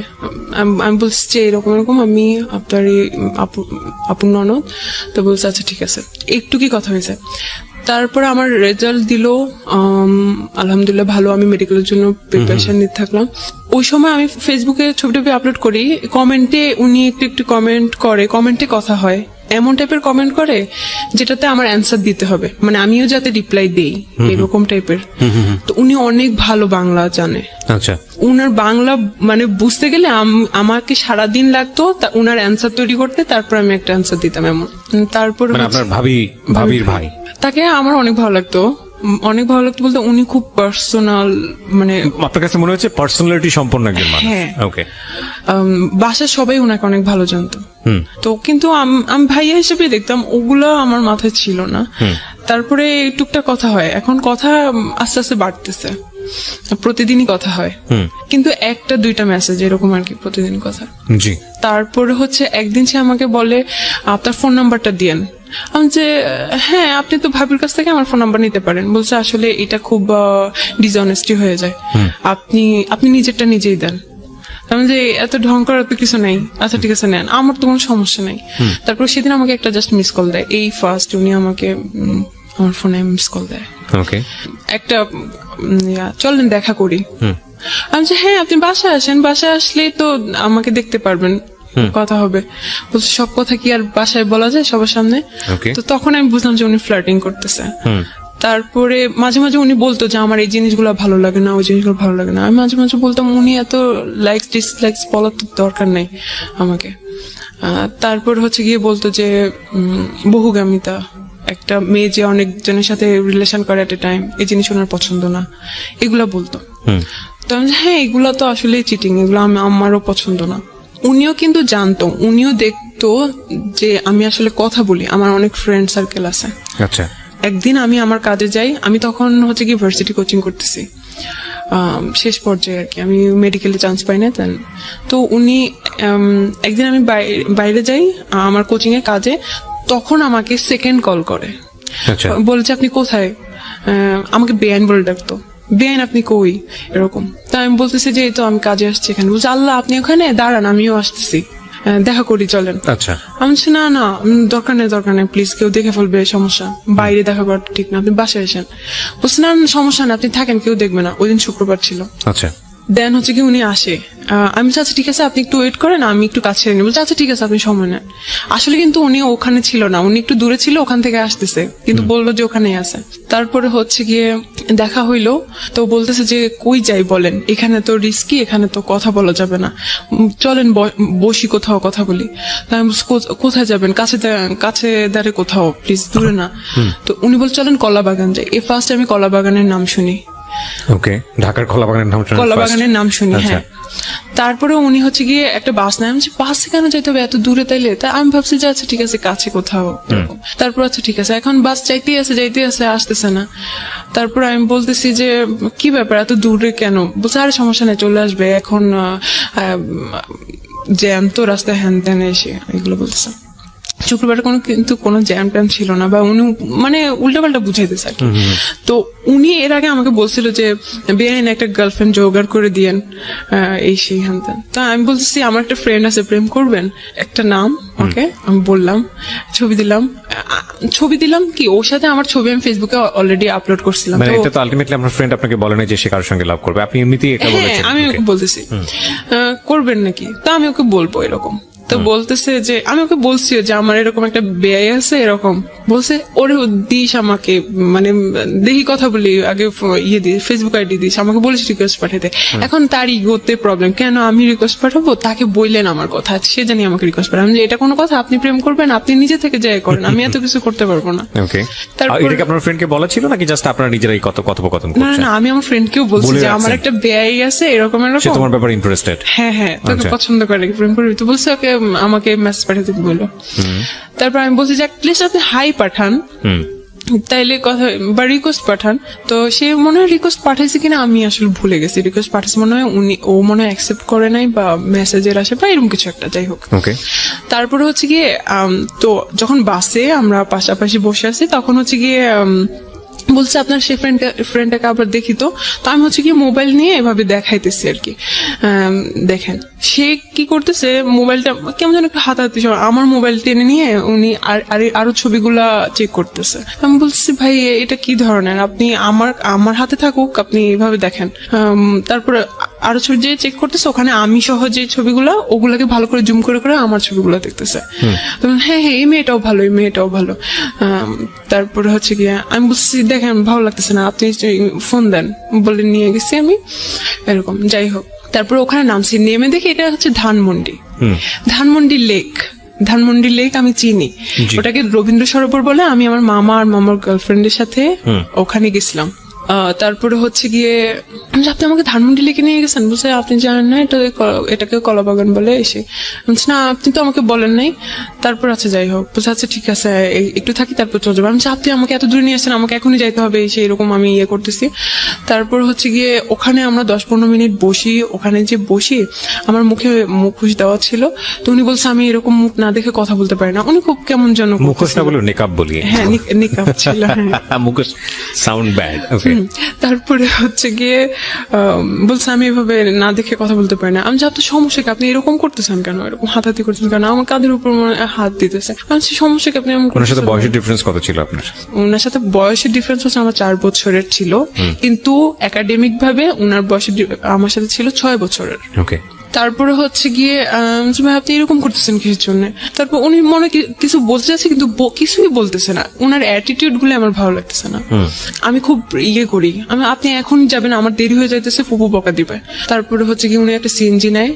আমি বলছি যে এরকম আমি আপনার আপুর ননদ। তো বলছে আচ্ছা ঠিক আছে, একটু কি কথা হয়েছে। তারপরে আমার রেজাল্ট দিল, আলহামদুলিল্লাহ ভালো। আমি মেডিকেলের জন্য প্রিপারেশন নিতে থাকলাম। ওই সময় আমি ফেসবুকে ছবি টবি আপলোড করি, কমেন্টে উনি একটু কমেন্ট করে, কমেন্টে কথা হয়, এমন টাইপের কমেন্ট করে যেটাতে আমার অ্যান্সার দিতে হবে, মানে আমিও যাতে রিপ্লাই দেই, এরকম টাইপের। তো উনি অনেক ভালো বাংলা জানে। আচ্ছা, উনার বাংলা মানে বুঝতে গেলে আমাকে সারাদিন লাগতো উনার অ্যান্সার তৈরি করতে, তারপর আমি একটা অ্যান্সার দিতাম এমন। তারপর আপনার ভাবির ভাই, তাকে আমার অনেক ভালো লাগতো বলতে উনি খুব পার্সোনাল, মানে আপনার কাছে মনে হচ্ছে পার্সোনালিটি সম্পন্ন একজন মানুষ। হ্যাঁ, ওকে। বাসার সবাই উনাকে অনেক ভালো জানতো। তো কিন্তু আমি ভাইয়া হিসেবে দেখতাম, ওগুলো আমার মাথায় ছিল না। তারপরে টুকটাক কথা হয়, এখন কথা আস্তে আস্তে বাড়তেছে, প্রতিদিনই কথা হয়, কিন্তু 1-2টা মেসেজ এরকম আর কি, প্রতিদিন কথা। জি। তারপরে হচ্ছে একদিন সে আমাকে বলে আপনার ফোন নাম্বারটা দিয়েন। আমি যে হ্যাঁ, আপনি তো ভাবির কাছ থেকে আমার ফোন নাম্বার নিতে পারেন। বলছে আসলে এটা খুব ডিসঅনেস্টি হয়ে যায়, আপনি নিজেরটা নিজেই দেন। আমি যে এত ঢং করার তো কিছু নেই, আচ্ছা ঠিক আছে নেন, আমার তো কোনো সমস্যা নেই। তারপর সেদিন আমাকে একটা জাস্ট মিস কল দেয়, এই ফার্স্ট উনি আমাকে আমার ফোনে মিস কল দেয়। ওকে, একটা চলেন দেখা করি। আমি যে হ্যাঁ, আপনি বাসায় আসেন, বাসায় আসলে তো আমাকে দেখতে পারবেন, কথা হবে। বলছে সব কথা কি আর বাসায় বলা যায় সবার সামনে? Okay. তো তখন আমি বুঝলাম যে উনি ফ্লার্টিং করতেছে। তারপরে মাঝে মাঝে উনি বলতো যে আমার এই জিনিসগুলো ভালো লাগে না, ওই জিনিসগুলো ভালো লাগে না। আমি মাঝে মাঝে বলতাম উনি এত লাইকস ডিসলাইকস বলার তো দরকার নেই আমাকে। তারপর হচ্ছে গিয়ে বলতো যে বহুগামিতা, একটা মেয়ে যে অনেকজনের সাথে রিলেশন করে এট এ টাইম, এই জিনিস ওনার পছন্দ না, এগুলা বলতো। তো আমি হ্যাঁ এগুলা তো আসলে চিটিং, এগুলো আমারও পছন্দ না। উনিও কিন্তু জানতো, উনিও দেখতো যে আমি আসলে কথা বলি, আমার অনেক ফ্রেন্ড সার্কেল আছে। আচ্ছা। একদিন আমি আমার কাজে যাই, আমি তখন হচ্ছে কি ভার্সিটি কোচিং করতেছি, শেষ পর্যায়ে আর কি, আমি মেডিকেলে চান্স পাই না তেন। তো উনি একদিন আমি বাইরে যাই আমার কোচিং এর কাজে, তখন আমাকে সেকেন্ড কল করে, আচ্ছা। বলছে আপনি কোথায়? আমাকে বেআইন বলে ডাকতো, বেআইন আপনি কই, এরকম। তা আমি বলতেছি যে এই তো আমি কাজে আসছি এখানে। বলছে আল্লাহ আপনি ওখানে দাঁড়ান, আমিও আসতেছি, দেখা করি চলেন। আচ্ছা। আমি বলছি না না দরকার নেই প্লিজ, কেউ দেখে ফেলবে, সমস্যা, বাইরে দেখা করা ঠিক না, আপনি বাসায় আসেন। বলছে না সমস্যা না, আপনি থাকেন, কেউ দেখবে না। ওই দিন শুক্রবার ছিল। আচ্ছা। দেন হচ্ছে কি উনি আসে, আমি বলছি আচ্ছা ঠিক আছে আপনি একটু ওয়েট করেন, আমি একটু কাছে নিই। বলছে আচ্ছা ঠিক আছে আপনি সময় নেন। আসলে কিন্তু উনি ওখানে ছিল না, উনি একটু দূরে ছিল, ওখান থেকে আসতেছে, কিন্তু বললো যে ওখানেই আছে। তারপরে হচ্ছে গিয়ে দেখা হইলো, তো বলতেছে যে কই যাই বলেন, এখানে তো রিস্কি, এখানে তো কথা বলা যাবে না, চলেন বসি কোথাও কথা বলি। তাই আমি বলছি, কোথায় যাবেন? কাছে দাঁড়ে কোথাও, প্লিজ, দূরে না। তো উনি বল চলেন কলাবাগান যাই। এই ফার্স্ট আমি কলাবাগানের নাম শুনি। ওকে, ঢাকার কলাবাগানের নাম শুনি, কলাবাগানের নাম শুনি। আচ্ছা। হ্যাঁ। তারপরে উনি হচ্ছে গিয়ে একটা বাস নেয়। আমি বলছি, বাসে কেন যেতে হবে এত দূরে? তাইলে তা আমি ভাবছি যে আচ্ছা ঠিক আছে কাছে কোথাও, এরকম। তারপর আচ্ছা ঠিক আছে, এখন বাস যাইতেই আছে আসতেছে না। তারপর আমি বলতেছি যে কি ব্যাপার এত দূরে কেন? বলছে আরে সমস্যা নেই, চলে আসবে, এখন জ্যাম তো রাস্তায়, হ্যান ত্যান এসে এগুলো বলতেছে। শুক্রবারে কিন্তু কোনো জ্যাম ট্যাম ছিল না, বা উনি মানে উল্টাপাল্টা বুঝাইতেছে আর কি। তো উনি এর আগে আমাকে বলছিল যে বেআইন একটা গার্লফ্রেন্ড জোগাড় করে দিয়েন, এই সেই হ্যান ত্যান। তো আমি বলতেছি আমার একটা ফ্রেন্ড আছে, প্রেম করবেন, একটা নাম ওকে আমি বললাম, ছবি দিলাম কি ওর সাথে আমার ছবি আমি ফেসবুকে অলরেডি আপলোড করছিলাম। মানে এটা তো আলটিমেটলি আপনার ফ্রেন্ড আপনাকে বলে না যে সে কারোর সঙ্গে লাভ করবে, আপনি এমনিতেই এটা বলেছেন। আমি ওকে বলতেছি করবেন নাকি, তা আমি ওকে বলবো এরকম। তো বলতেছে যে আমি ওকে বলছি যে আমার এরকম একটা বেআই আছে, এরকম বলছে, ওরে দিস আমাকে, মানে দেখি কথা বলি, আগে ফেসবুক আইডি দিস, আমাকে বলিস রিকোয়েস্ট পাঠাতে। এখন তার ইগোতে প্রবলেম, কেন আমি রিকোয়েস্ট পাঠাবো? তাকে বললেন আমার কথা, সে জানি আমাকে রিকোয়েস্ট পাঠাবো। আমি এটা কোনো কথা? আপনি প্রেম করবেন, আপনি নিজে থেকে যাই করেন, আমি এত কিছু করতে পারবো না। ওকে, তারপর এটা কি আপনার ফ্রেন্ডকে বলা ছিল নাকি জাস্ট আপনারা নিজেরাই কথোপকথন না করছেন? না, আমি আমার ফ্রেন্ডকেও বলছি যে আমার একটা বেআই আছে, এরকম সে এরকম, তোমার ব্যাপারে ইন্টারেস্টেড। হ্যাঁ তোকে পছন্দ করে, প্রেম করবি? তো বলছে ওকে আমাকে মেসেজ পাঠাতে বললো। তারপর আমি বলছি যে প্লিজ আপনি হাই পাঠান, তাইলে কথা, বা রিকোয়েস্ট পাঠান। তো সে মনে হয় রিকোয়েস্ট পাঠাইছে কিনা আমি আসলে ভুলে গেছি, রিকোয়েস্ট পাঠাইছে মনে হয়, ও মনে হয় অ্যাকসেপ্ট করে নাই, বা মেসেজের আসে, বা এরকম কিছু একটা, যাই হোক। ওকে। তারপরে হচ্ছে গিয়ে তো যখন বাসে আমরা পাশাপাশি বসে আছি, তখন হচ্ছে গিয়ে বলছে আপনার সেই ফ্রেন্ডটাকে আবার দেখি। তো আমি হচ্ছে কি মোবাইল নিয়ে এভাবে দেখাইতেছি আর কি, দেখেন সে কি করতেছে, মোবাইলটা কেমন যেন একটু হাতাহাতি, আমার মোবাইল টেনে নিয়ে উনি আরো ছবিগুলা চেক করতেছে। আমি বলছি ভাই এটা কি ধরনের, আপনি আমার হাতে থাকুক, আপনি এভাবে দেখেন। তারপরে আরো ছবি যে চেক করতেছে, ওখানে আমি সহ যে ছবিগুলা, ওগুলাকে ভালো করে জুম করে করে আমার ছবিগুলো দেখতেছে। হ্যাঁ এই মেয়েটাও ভালো। তারপরে হচ্ছে গিয়ে আমি বলছি দেখেন ভালো লাগতেছে না, আপনি ফোন দেন, বলে নিয়ে গেছি আমি, এরকম। যাই হোক, তারপরে ওখানে নামছি, নেমে দেখি এটা হচ্ছে ধানমন্ডি লেক আমি চিনি, ওটাকে রবীন্দ্র সরোবর বলে। আমি আমার মামা আর মামার গার্লফ্রেন্ডের সাথে ওখানে গেছিলাম। তারপরে হচ্ছে গিয়ে আপনি আমাকে ধানমন্ডি লেকে নিয়ে গেছেন, বলছে আপনি জানেন না এটাকে কলাবাগান বলে। এসে বলছি না আপনি তো আমাকে বলেন নাই। তারপর আচ্ছা যাই হোক, বলছে আচ্ছা ঠিক আছে একটু থাকি তারপর চলে যাবো। আমি আপনি আমাকে এত দূরে নিয়ে আসছেন, আমাকে এখনই যাইতে হবে, এরকম আমি করতেছি। তারপর হচ্ছে গিয়ে ওখানে আমরা 10-15 মিনিট বসি। ওখানে যে বসি, আমার মুখে মুখোশ দেওয়া ছিল, তো উনি বলছে আমি এরকম মুখ না দেখে কথা বলতে পারি না। উনি খুব কেমন যেন, মুখোশ না বলে নিকাব বলি। হ্যাঁ নিকাব ছিল। মুখোশ সাউন্ড ব্যাড। তারপরে হচ্ছে গিয়ে বলছে আমি এভাবে না দেখে কথা বলতে পারি না। আমি আপনার সমস্যা কি, আপনি এরকম করতেছেন কেন, এরকম হাতাহাতি করতেছেন কেন, আমার কাঁধের উপর হাত দিতেছে। আমি সমস্যা কি, আপনি ওনার সাথে বয়সের ডিফারেন্স কত ছিল আপনার? ওনার সাথে বয়সের ডিফারেন্স হচ্ছে আমার 4 বছরের ছিল, কিন্তু একাডেমিক ভাবে ওনার বয়সের আমার সাথে ছিল 6 বছরের। ওকে। তারপরে হচ্ছে গিয়ে যে ভাই আপনি এরকম করতেছেন কিসের জন্য। তারপর উনি মনে কিছু বলতে চাচ্ছে কিন্তু কিছুই বলতেছে না, ওনার অ্যাটিটিউড গুলো আমার ভালো লাগতেছে না। আমি খুব করি, আপনি এখন যাবেন, আমার দেরি হয়ে যাইতেছে, ফুপু বকা দিবে। তারপরে হচ্ছে কি উনি একটা সিএনজি নেয়,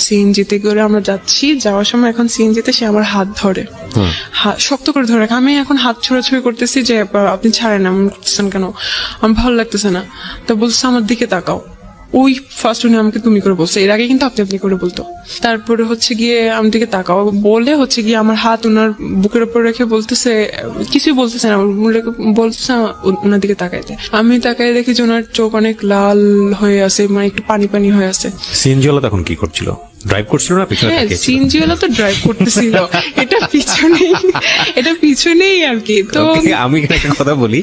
সিএনজিতে করে আমরা যাচ্ছি, যাওয়ার সময় এখন সিএনজিতে সে আমার হাত ধরে, শক্ত করে ধরে রাখে। আমি এখন হাত ছোড়াছুড়ি করতেছি যে আপনি ছাড়েন, এমন করতেছেন কেন, আমার ভালো লাগতেছে না। তো বলছে আমার দিকে তাকাও। ওই ফার্স্ট উনি আমাকে তুমি করে বলছে, এর আগে কিন্তু আপনি আপনি করে বলতো। তারপরে হচ্ছে গিয়ে আমার দিকে তাকাও বলে হচ্ছে গিয়ে আমার হাত ওনার বুকের উপর রেখে বলতেছে, কিছুই বলতেছে না, বলতেছে ওনার দিকে তাকাইতে। আমি তাকাই দেখি যে ওনার চোখ অনেক লাল হয়ে আছে, মানে একটু পানি পানি হয়ে আছে। সিএনজিওয়ালা তখন কি করছিল? ড্রাইভ করছিল না পিছনে? হ্যাঁ, সিএনজিওয়ালা তো ড্রাইভ করতেছিল, এটা পিছনেই আর কি। তো আমি একটা কথা বলি,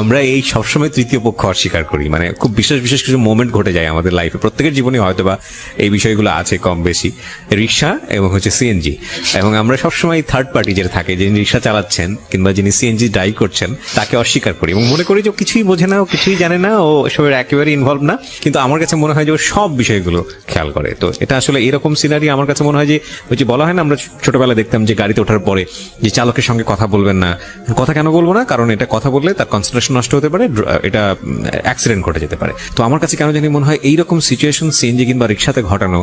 আমরা এই সবসময় তৃতীয় পক্ষ অস্বীকার করি, মানে খুব বিশেষ বিশেষ কিছু মোমেন্ট ঘটে যায় আমাদের লাইফে, প্রত্যেকের জীবনে হয়তো বা এই বিষয়গুলো আছে কম বেশি, রিক্সা এবং হচ্ছে সিএনজি, এবং আমরা সবসময় থার্ড পার্টি যেটা থাকে, যিনি রিক্সা চালাচ্ছেন কিংবা যিনি সিএনজি ড্রাইভ করছেন তাকে অস্বীকার করি এবং মনে করি যে ও কিছুই বোঝে না, ও কিছুই জানে না, ও এসবের একেবারে ইনভলভ না। কিন্তু আমার কাছে মনে হয় যে ও সব বিষয়গুলো খেয়াল করে। তো এটা আসলে এরকম সিনারি আমার কাছে মনে হয় যে ওই যে বলা হয় না, আমরা ছোটবেলায় দেখতাম যে গাড়িতে ওঠার পরে যে চালকের সঙ্গে কথা বলবেন না। কথা কেন বলবো না? কারণ এটা কথা বললে তার কনসেন্ট্রেশন নষ্ট হতে পারে, এটা অ্যাক্সিডেন্ট ঘটে যেতে পারে। তো আমার কাছে কেন জানি মনে হয় এইরকম সিচুয়েশন সিএনজি কিংবা রিক্সাতে ঘটানো,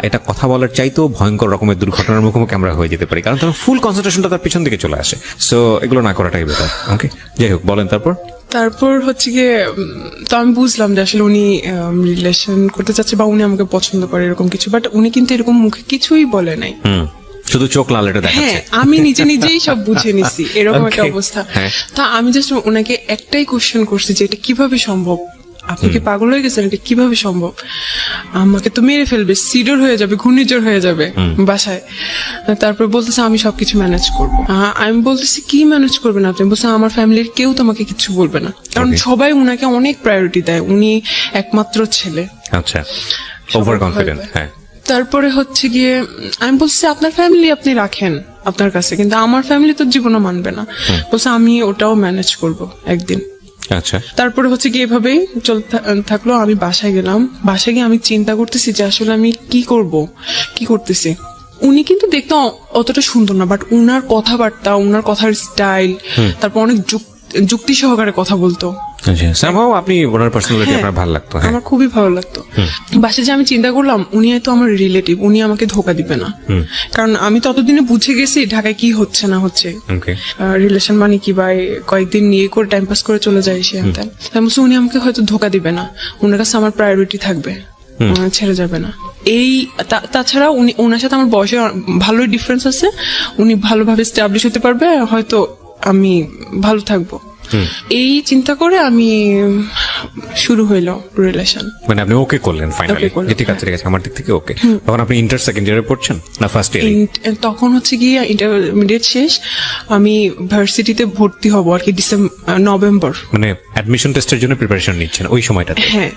এটা কথা বলার চাইতেও ভয়ঙ্কর রকমের দুর্ঘটনার মুখোমুখি আমরা হয়ে যেতে পারি, কারণ তখন ফুল কনসেন্ট্রেশনটা তার পিছন দিকে চলে আসে। সো এগুলো না করাটাই বেটার। ওকে, যাই হোক, বলেন তারপর হচ্ছে গিয়ে তো আমি বুঝলাম যে আসলে উনি রিলেশন করতে চাচ্ছে বা উনি আমাকে পছন্দ করে এরকম কিছু, বাট উনি কিন্তু এরকম মুখে কিছুই বলে নাই, শুধু চোখ লাল এটা দেখাচ্ছে। হ্যাঁ, আমি নিজেই সব বুঝে নিছি এরকম একটা অবস্থা। তা আমি জাস্ট ওনাকে একটাই কোশ্চেন করছি যে এটা কিভাবে সম্ভব, আপনি কি পাগল হয়ে গেছেন, এটা কিভাবে সম্ভব, আমাকে তো মেরে ফেলবে, সিডর হয়ে যাবে, ঘূর্ণিঝড় হয়ে যাবে বাসায়। তারপর বলতেছে আমি সবকিছু ম্যানেজ করবো। আমি বলতেছি কি ম্যানেজ করবেন আপনি? বলছে আমার ফ্যামিলির কেউ তোমাকে কিছু বলবে না, কারণ সবাই উনাকে অনেক প্রায়োরিটি দেয়, উনি একমাত্র ছেলে। আচ্ছা, ওভার কনফিডেন্ট। হ্যাঁ। তারপরে হচ্ছে গিয়ে আমি বলছি আপনার ফ্যামিলি আপনি রাখেন আপনার কাছে, কিন্তু আমার ফ্যামিলি তো জীবনও মানবে না। বলছে আমি ওটাও ম্যানেজ করব একদিন। আচ্ছা। তারপরে হচ্ছে কি এভাবেই চলতে থাকলো। আমি বাসায় গেলাম, বাসায় গিয়ে আমি চিন্তা করতেছি যে আসলে আমি কি করব, কি করতেছি। উনি কিন্তু দেখতে অতটা সুন্দর না, বাট উনার কথাবার্তা, উনার কথার স্টাইল, তারপর অনেক যুক্তি সহকারে কথা বলতো। আপনি ওনার পার্সোনালিটি আপনার ভালো লাগতো? আমার খুবই ভালো লাগতো। বাসে যে আমি চিন্তা করলাম উনি হয়তো আমার রিলেটিভ, উনি আমাকে ধোকা দিবে না, কারণ আমি ততদিনে বুঝে গেছি ঢাকায় কি হচ্ছে না হচ্ছে, রিলেশন মানে কি ভাই, কয়েকদিন নিয়ে করে টাইম পাস করে চলে যায় সে। উনি আমাকে হয়তো ধোকা দিবে না, ওনার কাছে আমার প্রায়োরিটি থাকবে, ছেড়ে যাবে না। এই তাছাড়া উনি, ওনার সাথে আমার বয়সে ভালোই ডিফারেন্স আছে, উনি ভালোভাবে স্টাবলিশ হতে পারবে, হয়তো আমি ভালো থাকবো। এই চিন্তা করে আমি শুরু হইলো রিলেশন। মানে আপনি ওকে করলেন ফাইনালি? ঠিক আছে, ঠিক আছে, আমার দিক থেকে ওকে। তখন আপনি ইন্টার সেকেন্ড ইয়ারে পড়ছেন না ফার্স্ট ইয়ারে? তখন হচ্ছে গিয়ে ইন্টারমিডিয়েট শেষ, আমি ভার্সিটিতে ভর্তি হব আর কি নভেম্বর। মানে অ্যাডমিশন টেস্টের জন্য প্রিপারেশন নিচ্ছেন ওই সময়টাতে? হ্যাঁ,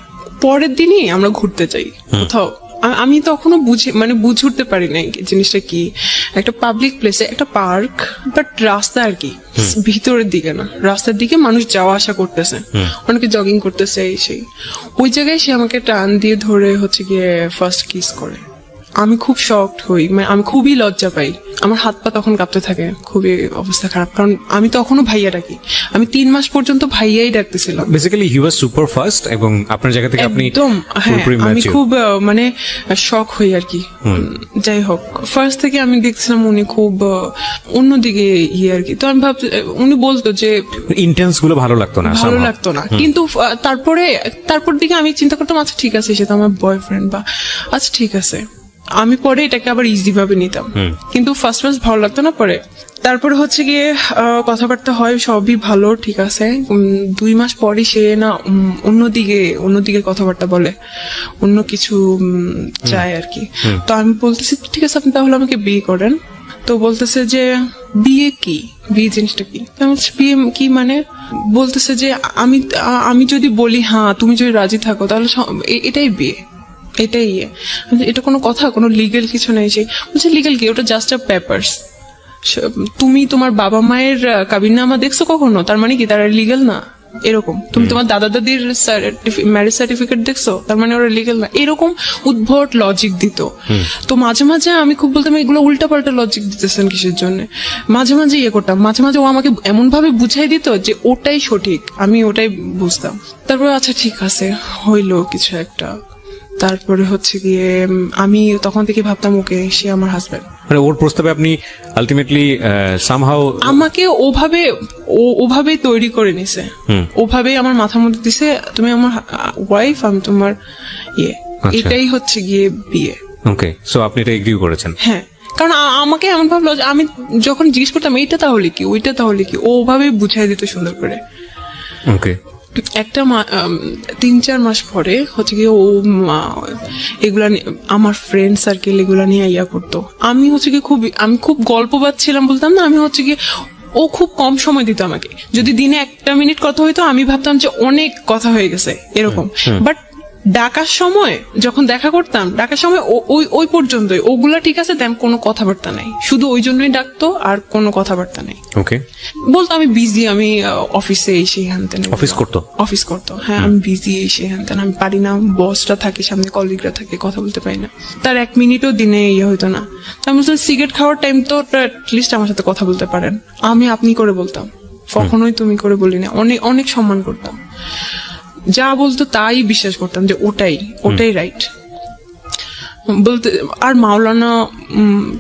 পরের দিনই আমরা ঘুরতে যাই কোথাও। আমি তখনও বুঝে উঠতে পারি নাই জিনিসটা কি, একটা পাবলিক প্লেসে একটা পার্ক, বাট রাস্তা আর কি ভিতরের দিকে না, রাস্তার দিকে মানুষ যাওয়া আসা করতেছে, অনেকে জগিং করতেছে, এই সেই। ওই জায়গায় সে আমাকে টান দিয়ে ধরে হচ্ছে গিয়ে ফার্স্ট কিস করে। আমি খুব শকড হই, মানে আমি খুবই লজ্জা পাই, আমার হাত পা তখন কাঁপতে থাকে, খুবই অবস্থা খারাপ, কারণ আমি তখনও ভাইয়া ডাকি, আমি 3 মাস পর্যন্ত ভাইয়াই ডাকতেছিলাম। Basically he was super fast, এবং আপনার জায়গা থেকে আপনি একদম, হ্যাঁ, আমি খুব মানে শক হই আর কি। যাই হোক, ফার্স্ট থেকে আমি দেখছিলাম উনি খুব অন্যদিকে আর কি। তো আমি ভাবছি, উনি বলতো যে ইন্টেন্স গুলো ভালো লাগতো না, কিন্তু তারপর দিকে আমি চিন্তা করতাম আচ্ছা ঠিক আছে, সে তো আমার বয়ফ্রেন্ড, বা আচ্ছা ঠিক আছে, আমি পরে এটাকে আবার ইজি ভাবে নিতাম, কিন্তু ফার্স্ট ভালো লাগতো না। পরে তারপরে হচ্ছে গিয়ে কথাবার্তা হয়, সবই ভালো, ঠিক আছে। 2 মাস পরে সে না অন্যদিকে কথাবার্তা বলে, অন্য কিছু চায় আর কি। তো আমি বলতেছি ঠিক আছে, আপনি তাহলে আমাকে বিয়ে করেন। তো বলতেছে যে বিয়ে জিনিসটা কি? বিয়ে কি মানে? বলতেছে যে আমি যদি বলি হ্যাঁ, তুমি যদি রাজি থাকো, তাহলে এটাই বিয়ে, এটাই। এটা কোনো কথা, কোনো লিগেল কিছু নেই। সেই বলছে লিগেল কি, ওটা জাস্ট আ পেপারস। তুমি তোমার বাবা মায়ের কাবিননামা দেখছো কখনো? তার মানে কি তারা লিগেল না? এরকম তুমি তোমার দাদা দাদির ম্যারেজ সার্টিফিকেট দেখছো, তার মানে ওরা লিগেল না, এরকম উদ্ভট লজিক দিত। তো মাঝে মাঝে আমি খুব বলতাম এগুলো উল্টাপাল্টা লজিক দিতেছেন কিসের জন্য, মাঝে মাঝে ইয়ে করতাম, মাঝে মাঝে ও আমাকে এমন ভাবে বুঝাই দিত যে ওটাই সঠিক, আমি ওটাই বুঝতাম। তারপরে আচ্ছা ঠিক আছে হইলো কিছু একটা, তারপরে হচ্ছে গিয়ে আমি তখন থেকে ভাবতাম ওকে সে আমার হাজবেন্ড। মানে ওর প্রস্তাবে আপনি আলটিমেটলি সামহাউ আমাকে ওভাবেই তৈরি করে নিছে, ওভাবেই আমার মাথার মধ্যে দিছে তুমি আমার ওয়াইফ, আমি তোমার ইয়ে, এটাই হচ্ছে গিয়ে বিয়ে। ওকে, সো আপনি এটা এগ্রি করেছেন? হ্যাঁ, কারণ আমাকে এমন ভাবলো, আমি যখন জিজ্ঞেস করতাম এইটা তাহলে কি ওইটা তাহলে কি, ও ওভাবেই বুঝাই দিত সুন্দর করে। ওকে, একটা 3-4 মাস পরে হচ্ছে গিয়ে ও এগুলা আমার ফ্রেন্ড সার্কেল এগুলা নিয়ে ইয়া করতো। আমি হচ্ছে গিয়ে আমি খুব গল্প পাচ্ছিলাম বলতাম না, আমি হচ্ছে গিয়ে ও খুব কম সময় দিত আমাকে, যদি দিনে 1 মিনিট কথা হইতো আমি ভাবতাম যে অনেক কথা হয়ে গেছে এরকম। বাট ডাকার সময় যখন দেখা করতাম, ডাকার সময় ওই পর্যন্তই, ওগুলা ঠিক আছে, তেমন কোনো কথাবার্তা নাই, শুধু ওই জন্যই ডাকতো আর কোনো কথাবার্তা নাই। ওকে, বলতো আমি বিজি, আমি অফিসে এসে হ্যানতেন। অফিস করতো, হ্যাঁ আমি বিজি এসে হ্যানতেন, আমি পারি না, বসটা থাকে সামনে, কলিগরা থাকে, কথা বলতে পারি না। তার 1 মিনিটও দিনে ইয়ে হইতো না। আমি বলতাম সিগারেট খাওয়ার টাইম তো অ্যাটলিস্ট আমার সাথে কথা বলতে পারেন, আমি আপনি করে বলতাম, কখনোই তুমি করে বলি না, অনেক অনেক সম্মান করতাম। যা বলতো তাই বিশ্বাস করতাম যে ওটাই রাইট বলতে। আর মাওলানা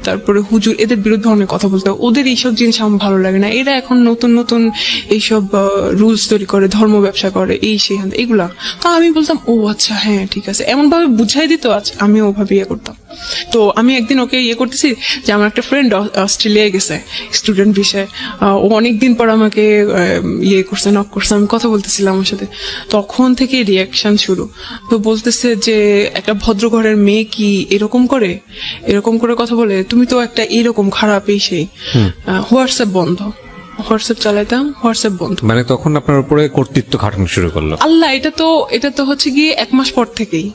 তারপরে হুজুর এদের বিরুদ্ধে অনেক কথা বলতে, ওদের এইসব জিনিস আমার ভালো লাগে না। এরা এখন নতুন নতুন এইসব রুলস তৈরি করে, ধর্ম ব্যবসা করে, এই সেই এগুলা। তা আমি বলতাম ও আচ্ছা হ্যাঁ ঠিক আছে, এমন ভাবে বুঝাই দিত, আচ্ছা আমি ওভাবে ইয়ে করতাম। তো আমি একদিন ওকে ইয়ে করতেছি যে আমার একটা ফ্রেন্ড অস্ট্রেলিয়ায় গেছে স্টুডেন্ট ভিসায়, ও অনেকদিন পর আমাকে ইয়ে করছে, নক করছে, আমি কথা বলতেছিলাম ওর সাথে, তখন থেকে রিয়াকশন শুরু। তো বলতেছে যে একটা ভদ্র ঘরের মেয়ে কি এরকম করে কথা বলে, তুমি তো একটা এরকম খারাপ, এই সেই। হোয়াটসঅ্যাপ বন্ধ, হোয়াটসঅ্যাপ চালাইতাম, হোয়াটসঅ্যাপ বন্ধ। মানে তখন আপনার উপরে কর্তৃত্ব খাটানো শুরু করলো? আল্লাহ, এটা তো হচ্ছে গিয়ে 1 মাস পর থেকেই,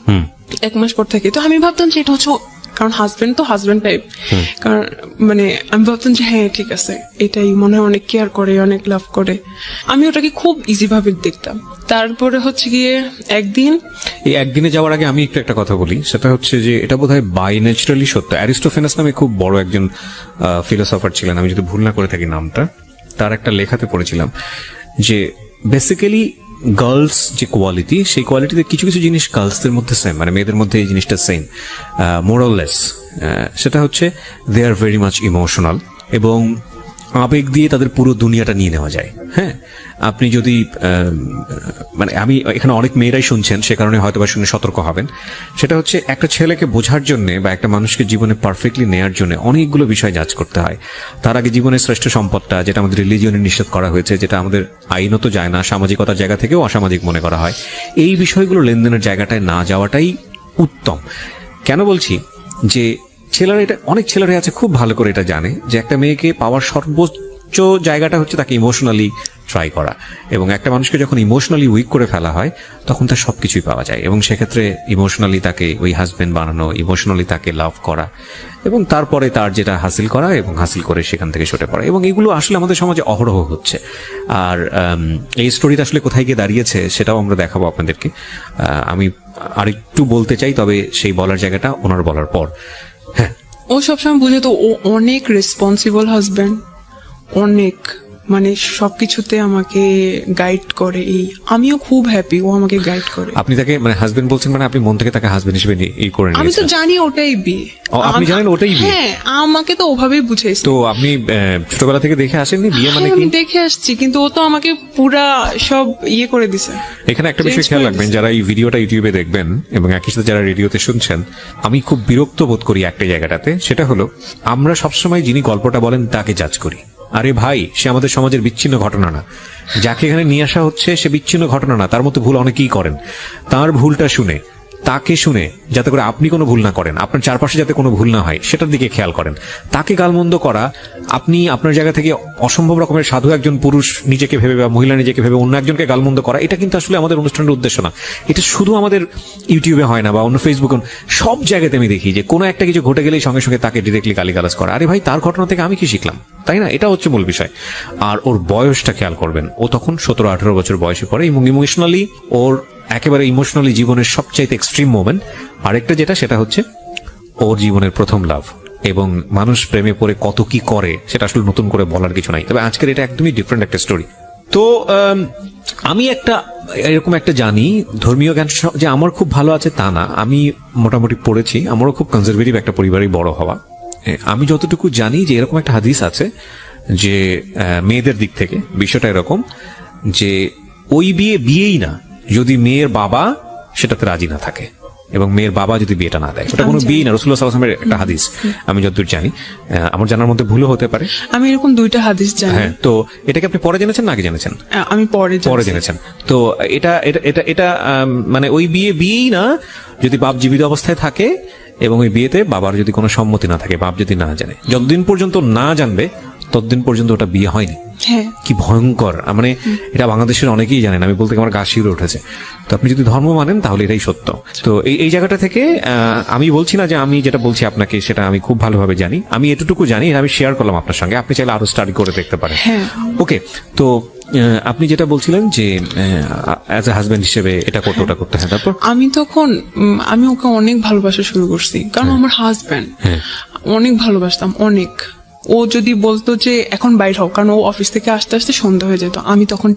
1 মাস পর থেকে। তো আমি ভাবতাম যে এটা হচ্ছে, কারণ হাজবেন্ড তো হাজবেন্ড টাইপ, কারণ মানে আমি ভাবতাম যে হ্যাঁ ঠিক আছে, এটাই মনে হয় অনেক কেয়ার করে, অনেক লাভ করে। আমি ওটাকে খুব ইজি ভাবে দেখতাম। তারপরে হচ্ছে গিয়ে একদিনে যাওয়ার আগে আমি একটু একটা কথা বলি, সেটা হচ্ছে যে এটা বোধহয় বাই ন্যাচারালি সত্য। অ্যারিস্টোফেনাস নামে খুব বড় একজন ফিলোসফার ছিলেন, আমি যদি ভুল না করে থাকি নামটা, তার একটা লেখাতে পড়েছিলাম যে বেসিক্যালি গার্লস যে কোয়ালিটি, সেই কোয়ালিটিতে কিছু কিছু জিনিস গার্লসদের মধ্যে সেম, মানে মেয়েদের মধ্যে এই জিনিসটা সেম, মোরাললেস। সেটা হচ্ছে দে আর ভেরি মাচ ইমোশনাল, এবং আবেগ দিয়ে তাদের পুরো দুনিয়াটা নিয়ে নেওয়া যায়। হ্যাঁ, আপনি যদি মানে আমি এখানে অনেক মেয়েরাই শুনছেন, সে কারণে হয়তো বা শুনে সতর্ক হবেন। সেটা হচ্ছে একটা ছেলেকে বোঝার জন্য বা একটা মানুষকে জীবনে পারফেক্টলি নেয়ার জন্য অনেকগুলো বিষয় যাচ করতে হয়। তার আগে জীবনের শ্রেষ্ঠ সম্পদটা, যেটা আমাদের রিলিজিয়নে নিষেধ করা হয়েছে, যেটা আমাদের আইনত যায় না, সামাজিকতার জায়গা থেকেও অসামাজিক মনে করা হয়, এই বিষয়গুলো লেনদেনের জায়গাটায় না যাওয়াটাই উত্তম। কেন বলছি যে ছেলেরা, এটা অনেক ছেলেরা আছে খুব ভালো করে এটা জানে যে একটা মেয়েকে পাওয়ার সর্বোচ্চ জায়গাটা হচ্ছে তাকে ইমোশনালি ট্রাই করা, এবং একটা মানুষকে যখন ইমোশনালি উইক করে ফেলা হয় তখন তার সবকিছুই পাওয়া যায়। এবং সেক্ষেত্রে ইমোশনালি তাকে ওই হাজবেন্ড বানানো, ইমোশনালি তাকে লাভ করা, এবং তারপরে তার যেটা হাসিল করা, এবং হাসিল করে সেখান থেকে সরে পড়া, এবং এগুলো আসলে আমাদের সমাজে অহরহ হচ্ছে। আর এই স্টোরিটা আসলে কোথায় গিয়ে দাঁড়িয়েছে সেটাও আমরা দেখাবো আপনাদেরকে। আমি আরেকটু বলতে চাই, তবে সেই বলার জায়গাটা ওনার বলার পর। হ্যাঁ, ও সবসময় বুঝে তো, ও অনেক রেসপন্সিবল হাজবেন্ড, অনেক মানে সবকিছুতে আমাকে গাইড করে। আমিও খুব হ্যাপি ও আমাকে গাইড করে। আপনি তাকে মানে হাজবেন্ড বলছেন, মানে আপনি মন থেকে তাকে হাজবেন্ড হিসেবে এই করে নিয়েছেন? আমি তো জানি ওটাই বিয়ে। আপনি জানেন ওটাই বিয়ে? হ্যাঁ, আমাকে তো ওভাবেই বুঝাইছে। তো আপনি ছোটবেলা থেকে দেখে আসেননি বিয়ে মানে কি? আমি দেখে আসছি, কিন্তু ও তো আমাকে পুরা সব ইয়ে করে দিছে। এখানে একটা বিষয় খেয়াল রাখবেন, যারা এই ভিডিওটা ইউটিউবে দেখবেন এবং একই সাথে যারা রেডিওতে শুনছেন, আমি খুব বিরক্ত বোধ করি একটা জায়গাটাতে, সেটা হলো আমরা সবসময় যিনি গল্পটা বলেন তাকে জাজ করি। আরে ভাই, সে আমাদের সমাজের বিচ্ছিন্ন ঘটনা না, যাকে এখানে নিয়ে আসা হচ্ছে সে বিচ্ছিন্ন ঘটনা না, তার মতো ভুল অনেকেই করেন। তার ভুলটা শুনে তাকে শুনে যাতে করে আপনি কোনো ভুল না করেন, আপনার চারপাশে যাতে কোনো ভুল না হয় সেটার দিকে খেয়াল করেন। তাকে গালমন্দ করা, আপনি আপনার জায়গা থেকে অসম্ভব রকমের সাধু একজন পুরুষ নিজেকে ভেবে বা মহিলা নিজেকে ভেবে অন্য একজনকে গালমন্দ করা, এটা কিন্তু আসলে আমাদের অনুষ্ঠানের উদ্দেশ্য না। এটা শুধু আমাদের ইউটিউবে হয় না বা অন্য ফেসবুকে, সব জায়গাতে আমি দেখি যে কোনো একটা কিছু ঘটে গেলেই সঙ্গে সঙ্গে তাকে ডিরেক্টলি গালিগালাজ করা। আরে ভাই, তার ঘটনা থেকে আমি কি শিখলাম, তাই না? এটা হচ্ছে মূল বিষয়। আর ওর বয়সটা খেয়াল করবেন, ও তখন 17-18 বছর বয়সে পড়ে এবং ইমোশনালি ওর একেবারে ইমোশনালি জীবনের সবচাইতে এক্সট্রিম মোমেন্ট। আরেকটা যেটা, সেটা হচ্ছে ওর জীবনের প্রথম লাভ, এবং মানুষ প্রেমে পড়ে কত কি করে সেটা আসলে নতুন করে বলার কিছু নাই। তবে আজকের এটা একদমই ডিফারেন্ট একটা স্টোরি। তো আমি এরকম একটা জানি, ধর্মীয় জ্ঞান যে আমার খুব ভালো আছে তা না, আমি মোটামুটি পড়েছি, আমারও খুব কনজারভেটিভ একটা পরিবারেই বড় হওয়া। আমি যতটুকু জানি যে এরকম একটা হাদিস আছে যে মেয়েদের দিক থেকে বিষয়টা এরকম যে ওই বিয়েই না যদি মেয়ের বাবা সেটাতে রাজি না থাকে এবং মেয়ের বাবা যদি বিয়েটা না দেয়, ওটা কোনো বিয়ে না। রাসূলুল্লাহ সাল্লাল্লাহু আলাইহি ওয়াসাল্লামের একটা হাদিস, আমি যতদূর জানি, আমার জানার মধ্যে ভুলও হতে পারে। আমি এরকম 2টা হাদিস জানি। হ্যাঁ, তো এটাকে আপনি পরে জেনেছেন না আগে জেনেছেন? আমি পরে জেনেছেন। তো এটা এটা এটা এটা মানে ওই বিয়েই না যদি বাপ জীবিত অবস্থায় থাকে এবং ওই বিয়েতে বাবার যদি কোনো সম্মতি না থাকে, বাপ যদি না জানে, যতদিন পর্যন্ত না জানবে ততদিন পর্যন্ত ওটা বিয়ে হয়নি। হ্যাঁ, কি ভয়ঙ্কর! মানে এটা বাংলাদেশের অনেকেই জানেন, আমি বলতে আমার গা শিউরে উঠেছে। তো আপনি যদি ধর্ম মানেন তাহলে এটাই সত্য। তো এই জায়গাটা থেকে আমি বলছি না যে আমি যেটা বলছি আপনাকে সেটা আমি খুব ভালোভাবে জানি, আমি এতটুকু জানি, আমি শেয়ার করলাম আপনার সঙ্গে, আপনি চাইলে আরো স্টাডি করে দেখতে পারেন। ওকে, তো আপনি যেটা বলছিলেন যে অ্যাজ এ হাজবেন্ড হিসেবে এটা করতে ওটা করতে, হ্যাঁ, তারপর আমি তখন আমি ওকে অনেক ভালোবাসা শুরু করছি, কারণ আমার হাজবেন্ড, অনেক ভালোবাসতাম অনেক। ও যদি বলতো যে এখন বাইর হও, কারণ ও অফিস থেকে আসতে আসতে সন্ধ্যা হয়ে যেত, আমি তখন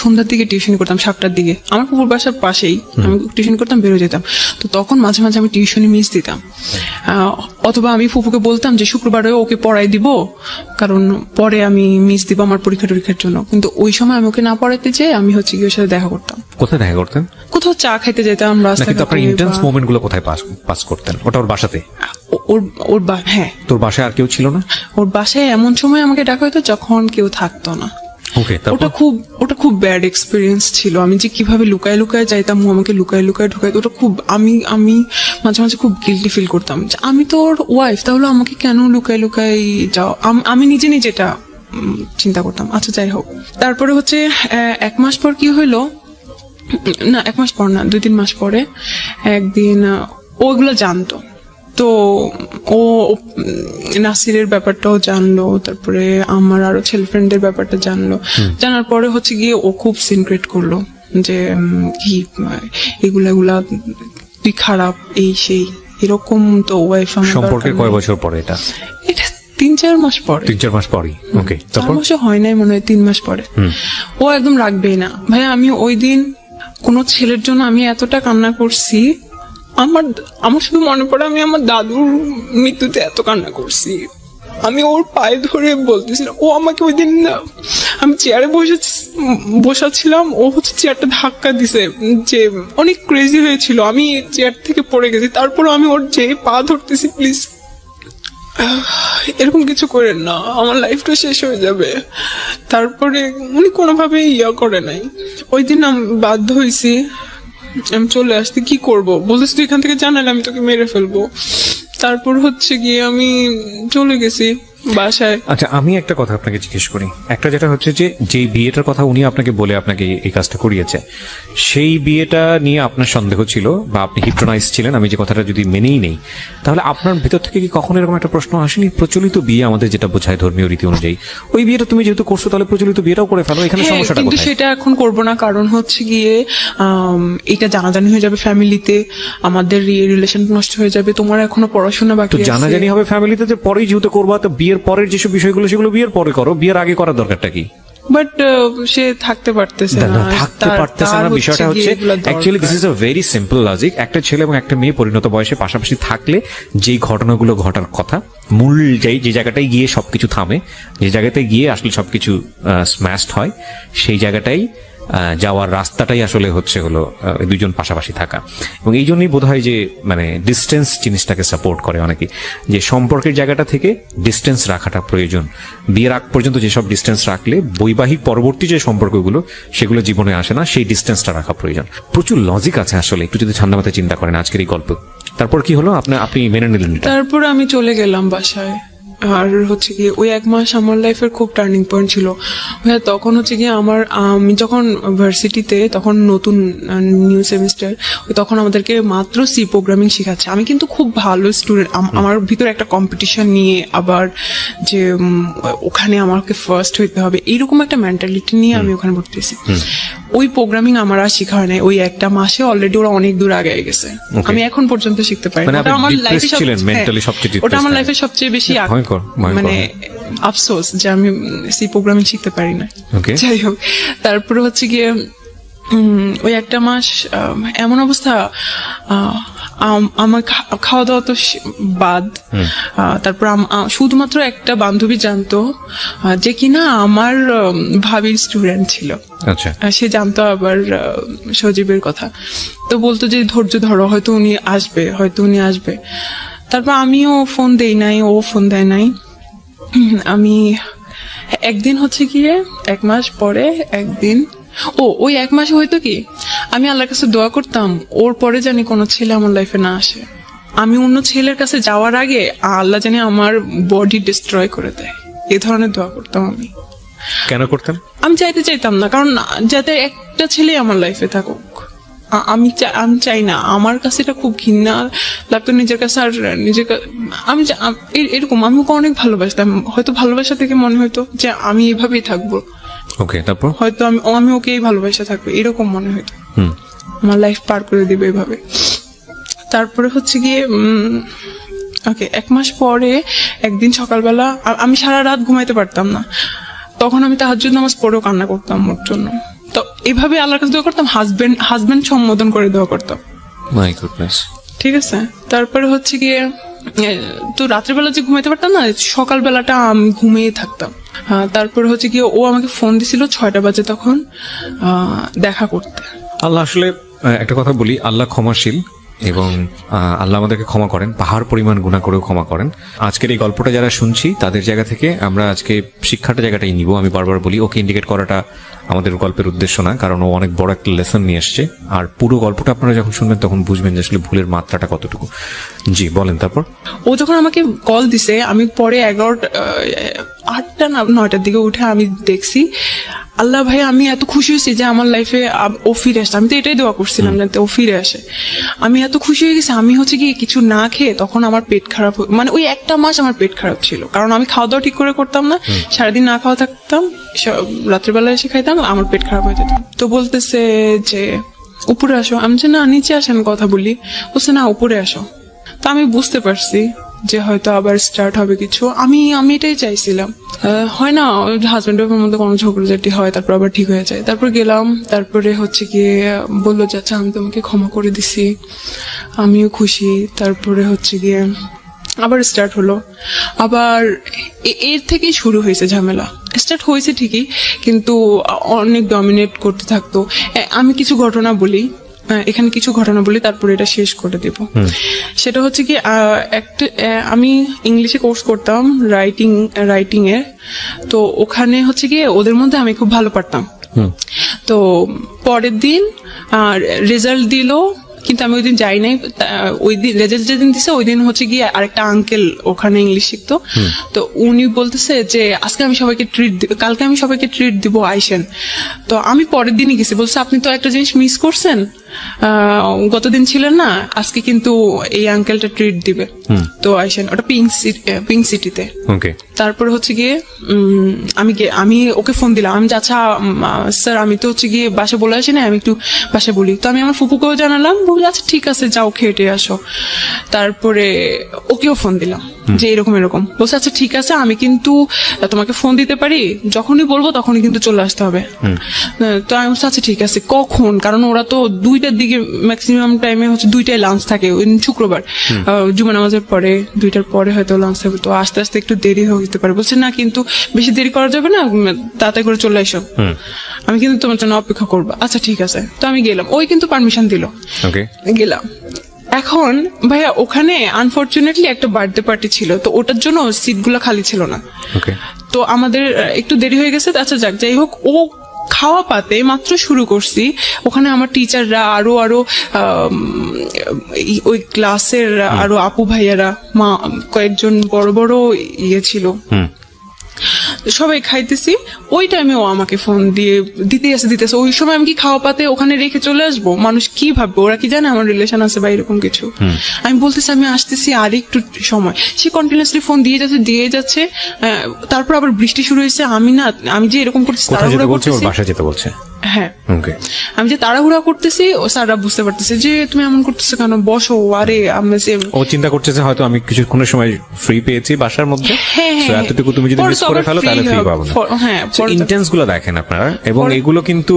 সন্ধ্যার দিকে টিউশন করতাম, 7টার দিকে, আমার পুকুর বাসার পাশেই আমি টিউশন করতাম, বেরো যেতাম। তো তখন মাঝে মাঝে আমি টিউশনে মিস দিতাম, অথবা আমি ফুপুকে বলতাম যে শুক্রবারে ওকে পড়াই দিব, কারণ পরে আমি মিস দিব আমার পরীক্ষার জন্য। কিন্তু ওই সময় আমি ওকে না পড়াইতে যেয়ে আমি হচ্ছে গিয়ে ওর সাথে দেখা করতাম। কোথায় দেখা করতেন? কোথাও চা খাইতে যেতাম রাস্তায়। আপনার ইন্টেন্স মোমেন্ট গুলো কোথায় পাস করতেন? ওটা ওর বাসাতে? হ্যাঁ। তোর বাসায় আর কেউ ছিল না? ওর বাসায় এমন সময় আমাকে ডাকা হতো যখন কেউ থাকতো না। ওটা খুব ব্যাড এক্সপিরিয়েন্স ছিল। আমি যে কিভাবে লুকায় লুকায় যাইতাম, ও আমাকে লুকায় লুকায় ঢুকাইতো, ওটা খুব আমি মাঝে মাঝে খুব গিল্টি ফিল করতাম যে আমি তো ওর ওয়াইফ, তাহলে আমাকে কেন লুকায় লুকায় যাও। আমি নিজে এটা চিন্তা করতাম। আচ্ছা, যাই হোক, তারপরে হচ্ছে 1 মাস পর কি হইলো, না 1 মাস পর না, 2-3 মাস পরে একদিন ওগুলো জানতো। তো ও নাসিরের ব্যাপারটাও জানলো, তারপরে আমার আরো ছেলে ফ্রেন্ডের ব্যাপারটা জানলো। জানার পরে হচ্ছে গিয়ে ও খুব সিনক্রেট করলো যে কি এগুলা তুই খারাপ, এই সেই এরকম। তো ওয়াইফ সম্পর্কে কয় বছর পরে? এটা 3-4 মাস পরে। 3-4 মাস পরে? ওকে, 4 মাসও হয় নাই মনে হয়, 3 মাস পরে। ও একদম রাখবেই না ভাই। আমি ওই দিন কোন ছেলের জন্য আমি এতটা কান্না করছি, আমার শুধু মনে পড়ে আমি আমার দাদুর মৃত্যুতে এত কান্না করছি। আমি ওর পায়ে ধরে বলতেছিলাম, ও আমাকে ওই দিন আমি চেয়ারে বসাছিলাম, ও হচ্ছে চেয়ারটা ধাক্কা দিছে, যে অনেক ক্রেজি হয়েছিল, আমি চেয়ার থেকে পড়ে গেছি। তারপর আমি ওর যে পা ধরতেছি, প্লিজ এরকম কিছু করেন না, আমার লাইফটা শেষ হয়ে যাবে। তারপরে উনি কোনোভাবেই করে নাই। ওই দিন আমি বাধ্য হয়েছি, আমি চলে আসতে। কি করব, বলতেছি তুই এখান থেকে জানালে আমি তোকে মেরে ফেলবো। তারপর হচ্ছে গিয়ে আমি চলে গেছি বাসায়। আচ্ছা, আমি একটা কথা আপনাকে জিজ্ঞেস করি। একটা যেটা হচ্ছে যে বিয়েটার কথা উনি আপনাকে বলে আপনাকে এই কাজটা করিয়েছে, সেই বিয়েটা নিয়ে আপনার সন্দেহ ছিল বা আপনি হিপনোটাইজ ছিলেন, আমি যে কথাটা যদি মেনেই নেই, তাহলে আপনার ভিতর থেকে কি কখনো এরকম একটা প্রশ্ন আসেনি, প্রচলিত বিয়ে আমাদের যেটা বোঝায় ধর্মীয় রীতি অনুযায়ী, ওই বিয়েটা তুমি যেহেতু করছো তাহলে প্রচলিত বিয়েটাও করে ফেলো, এখানে সমস্যাটা কোথায়? কিন্তু সেটা এখন করব না, কারণ হচ্ছে গিয়ে এটা জানাজানি হয়ে যাবে ফ্যামিলিতে, আমাদের রিলেশন নষ্ট হয়ে যাবে। তোমার এখনো পড়াশোনা বাকি আছে। জানাজানি হবে ফ্যামিলিতে, যে পরেই যেহেতু করবা, তো বিয়ের পরের যেসব বিষয়গুলো সেগুলো বিয়ের পরে করো, বিয়ের আগে করার দরকারটা কি? বাট সে থাকতে পারতেছে না। বিষয়টা হচ্ছে actually this is a very simple logic. একটা ছেলে এবং একটা মেয়ে পরিণত বয়সে পাশাপাশি থাকলে যেই ঘটনাগুলো ঘটার কথা, মূল যে জায়গাটায় গিয়ে সবকিছু থামে, যে জায়গাটায় গিয়ে আসলে সবকিছু স্ম্যাশড হয়, সেই জায়গাটাই যাওয়ার রাস্তাটাই আসলে হচ্ছে হলো দুইজন পাশাপাশি থাকা, এবং এই জন্যই বোধ হয় যে মানে ডিস্টেন্স জিনিসটাকে সাপোর্ট করে অনেকে, যে সম্পর্কের জায়গাটা থেকে ডিস্টেন্স রাখাটা প্রয়োজন। বিয়ের আগ পর্যন্ত যেসব ডিস্টেন্স রাখলে বৈবাহিক পরবর্তী যে সম্পর্কগুলো সেগুলো জীবনে আসে না, সেই ডিস্টেন্সটা রাখা প্রয়োজন। প্রচুর লজিক আছে আসলে, একটু যদি ঠান্ডা মাথায় চিন্তা করেন আজকের এই গল্প। তারপর কি হলো, আপনি মেনে নিলেন এটা? তারপর আমি চলে গেলাম বাসায়। আর হচ্ছে কি ওই 1 মাস আমার লাইফের খুব টার্নিং পয়েন্ট ছিল। তখন হচ্ছে কি আমি যখন ভার্সিটিতে, তখন নতুন নিউ সেমিস্টার, তখন আমাদেরকে মাত্র সি প্রোগ্রামিং শেখাচ্ছে। আমি কিন্তু খুব ভালো স্টুডেন্ট, আমার ভিতরে একটা কম্পিটিশন নিয়ে, আবার যে ওখানে আমাকে ফার্স্ট হইতে হবে, এইরকম একটা মেন্টালিটি নিয়ে আমি ওখানে ভর্তি হয়েছি। ওই প্রোগ্রামিং আমার আর শেখা হয় না। ওই 1 মাসে অলরেডি ওরা অনেক দূর আগে গেছে, আমি এখন পর্যন্ত শিখতে পারি। ওটা আমার লাইফে সবচেয়ে বেশি মানে আফসোস যে আমি সি প্রোগ্রামিং শিখতে পারি না। যাই হোক, তারপরে হচ্ছে গিয়ে ওই 1 মাস এমন অবস্থা, আমার খাওয়া দাওয়া তো বাদ। তারপর শুধুমাত্র একটা বান্ধবী জানতো যে কিনা আমার ভাবির স্টুডেন্ট ছিল। আচ্ছা, সে জানতো আবার সজীবের কথা, তো বলতো যে ধৈর্য ধরো, হয়তো উনি আসবে। তারপর আমিও ফোন দেই নাই, ও ফোন দেয় নাই। আমি একদিন হচ্ছে গিয়ে 1 মাস পরে একদিন, ওই 1 মাসে হয়তো কি আমি আল্লাহর কাছে দোয়া করতাম ওর পরে জানি কোনো ছেলে আমার লাইফে না আসে। আমি অন্য ছেলের কাছে যাওয়ার আগে আল্লাহ জানি আমার বডি ডিস্ট্রয় করে দেয়, এ ধরনের দোয়া করতাম আমি। কেন করতাম? আমি চাইতাম না, কারণ যাতে একটা ছেলে আমার লাইফে থাকুক। আমি চাই না, আমার কাছে এটা খুব ঘৃণা লাগতো নিজের কাছে। আর আমি এরকম আমি ওকে অনেক ভালোবাসতাম, হয়তো ভালোবাসা থেকে মনে হইতো যে আমি এভাবেই থাকবো, তারপর হয়তো আমি ওকেই ভালোবাসা থাকবো, এরকম মনে হইতো, আমার লাইফ পার করে দিবে এভাবে। তারপরে হচ্ছে গিয়ে 1 মাস পরে একদিন সকালবেলা আমি সারা রাত ঘুমাইতে পারতাম না, তখন আমি তাহাজ্জুদ নামাজ পড়েও কান্না করতাম ওর জন্য। তো এভাবে আল্লাহর কাছে দোয়া করতাম, হাজবেন্ড সম্বোধন করে দোয়া করতাম। My goodness. ঠিক আছে, তারপরে হচ্ছে গিয়ে তো রাত্রেবেলা যে ঘুমাইতে পারতাম না, সকালবেলাটা আমি ঘুমিয়ে থাকতাম। তারপরে হচ্ছে গিয়ে ও আমাকে ফোন দিছিল 6টা বাজে তখন দেখা করতে। আল্লাহ আসলে একটা কথা বলি, আল্লাহ ক্ষমাশীল, এবং আল্লাহ আমাদেরকে ক্ষমা করেন, পাহাড় পরিমাণ গুনাহ করেও ক্ষমা করেন। আজকের এই গল্পটা যারা শুনছি তাদের জায়গা থেকে আমরা আজকে শিক্ষাটা জায়গাটাই নিব। আমি বারবার বলি, ওকে ইন্ডিকেট করাটা আমাদের গল্পের উদ্দেশ্য না, কারণ ও অনেক বড় একটা লেসন নিয়ে এসছে। আর পুরো গল্পটা আপনারা যখন শুনবেন তখন বুঝবেন যে আসলে ভুলের মাত্রাটা কতটুকু। জি বলেন। তারপর ও যখন আমাকে কল দিছে, আমি পরে 8টা না 9টার দিকে উঠে আমি দেখছি, আল্লাহ ভাই আমি এত খুশি হয়েছি যে আমার লাইফে ও ফিরে আসছে। আমি তো এটাই দোয়া করছিলাম যাতে ও ফিরে আসে। আমি এত খুশি হয়ে গেছি, আমি হচ্ছে কি কিছু না খেয়ে তখন আমার পেট খারাপ, মানে ওই 1 মাস আমার পেট খারাপ ছিল, কারণ আমি খাওয়া দাওয়া ঠিক করে করতাম না, সারাদিন না খাওয়া থাকতাম, রাত্রেবেলা এসে খাইতাম, আমার পেট খারাপ হয়ে যেত। তো বলতেছে যে উপরে আসো, আমি যে না নিচে আসেন কথা বলি, বলছে না উপরে আসো। তো আমি বুঝতে পারছি যে হয়তো আবার স্টার্ট হবে কিছু, আমি এটাই চাইছিলাম। হয় না হাজব্যান্ড ওয়াইফের মধ্যে কোনো ঝগড়াঝাটি হয়, তারপর আবার ঠিক হয়ে যায়। তারপর গেলাম, তারপরে হচ্ছে গিয়ে বললো যে আচ্ছা আমি তোমাকে ক্ষমা করে দিছি, আমিও খুশি। তারপরে হচ্ছে গিয়ে আবার স্টার্ট হলো, আবার এর থেকেই শুরু হয়েছে ঝামেলা। স্টার্ট হয়েছে ঠিকই, কিন্তু অনেক ডমিনেট করতে থাকতো। আমি কিছু ঘটনা বলি, এখানে কিছু ঘটনা বলি, তারপরে এটা শেষ করে দেব। সেটা হচ্ছে কি আমি ইংলিশে কোর্স করতাম রাইটিং এর, তো ওখানে হচ্ছে গিয়ে ওদের মধ্যে আমি খুব ভালো পারতাম। তো পরের দিন রেজাল্ট দিল, কিন্তু আমি ওই দিন যাই নাই। ওই দিন রেজাল্ট যেদিন দিছে ওই দিন হচ্ছে গিয়ে আরেকটা আঙ্কেল ওখানে ইংলিশ শিখতো, তো উনি বলতেছে যে আজকে আমি সবাইকে ট্রিট দিব, কালকে আমি সবাইকে ট্রিট দিব, আইসেন। তো আমি পরের দিনই গেছি, বলছে আপনি তো একটা জিনিস মিস করছেন, গতদিন ছিলেন না, আজকে কিন্তু এই আঙ্কেলটা ট্রিট দিবে, তো আইসেন। ওটা পিঙ্ক সিটিতে। তারপরে হচ্ছে গিয়ে আমি ওকে ফোন দিলাম, আমি আচ্ছা স্যার আমি তো হচ্ছে গিয়ে বাসা বলে আসি না, আমি একটু বাসা বলি। তো আমি আমার ফুপুকেও জানালাম, বলি আচ্ছা ঠিক আছে যাও খেটে আসো। তারপরে ওকেও ফোন দিলাম, যে এরকম এরকম। বলছে আচ্ছা ঠিক আছে, আমি কিন্তু তোমাকে ফোন দিতে পারি, যখনই বলবো তখনই কিন্তু চলে আসতে হবে। তো আমি বলছি আচ্ছা ঠিক আছে, কখন, কারণ ওরা তো 2টার দিকে ম্যাক্সিমাম টাইমে হচ্ছে 2টায় লাঞ্চ থাকে, ওই দিন শুক্রবার জুমা নামাজের পরে 2টার পরে হয়তো লাঞ্চ থাকবে, তো আস্তে আস্তে একটু দেরি হতে পারে। বলছে না কিন্তু বেশি দেরি করা যাবে না, তাড়াতাড়ি করে চলে এসো, আমি কিন্তু তোমার জন্য অপেক্ষা করবো। আচ্ছা ঠিক আছে, তো আমি গেলাম, ওই কিন্তু পারমিশন দিল, গেলাম। এখন ভাইয়া ওখানে আনফরচুনেটলি একটা বার্থডে পার্টি ছিল, তো ওটার জন্য সিটগুলো খালি ছিল না, তো আমাদের একটু দেরি হয়ে গেছে। আচ্ছা যাক, যাই হোক, ও খাওয়া পাতে মাত্র শুরু করছি, ওখানে আমার টিচাররা আরো ওই ক্লাসের আরো আপু ভাইয়ারা, মা কয়েকজন বড় বড় ইয়ে ছিল, সবাই খাইতেছি। ওই টাইমে ও আমাকে ফোন দিতেছে। ওই সময় আমি কি খাওয়া পাতে ওখানে রেখে চলে আসবো? মানুষ কি ভাববে? ওরা কি জানে আমার রিলেশন আছে বা এরকম কিছু? আমি বলতেছি আমি আসতেছি, আর একটু সময়। সে কন্টিনিউসলি ফোন দিয়ে যাচ্ছে। তারপর আবার বৃষ্টি শুরু হয়েছে। আমি যে এরকম করতেছি, তাড়াহুড়া করতেছি, বাসা যেতে বলছে। হ্যাঁ, আমি যে তাড়াহুড়া করতেছি, ও স্যাররা বুঝতে পারতেছে যে তুমি এমন করতেছো কেন, বসো। আরে আমি ও চিন্তা করতেছে হয়তো আমি কিছুক্ষণের সময় ফ্রি পেয়েছি বাসার মধ্যে, এতটুকু তুমি যদি মিস করে ফেলো তাহলে ফ্রি পাবো না। হ্যাঁ, ইন্টেন্স গুলো দেখেন আপনারা, এবং এগুলো কিন্তু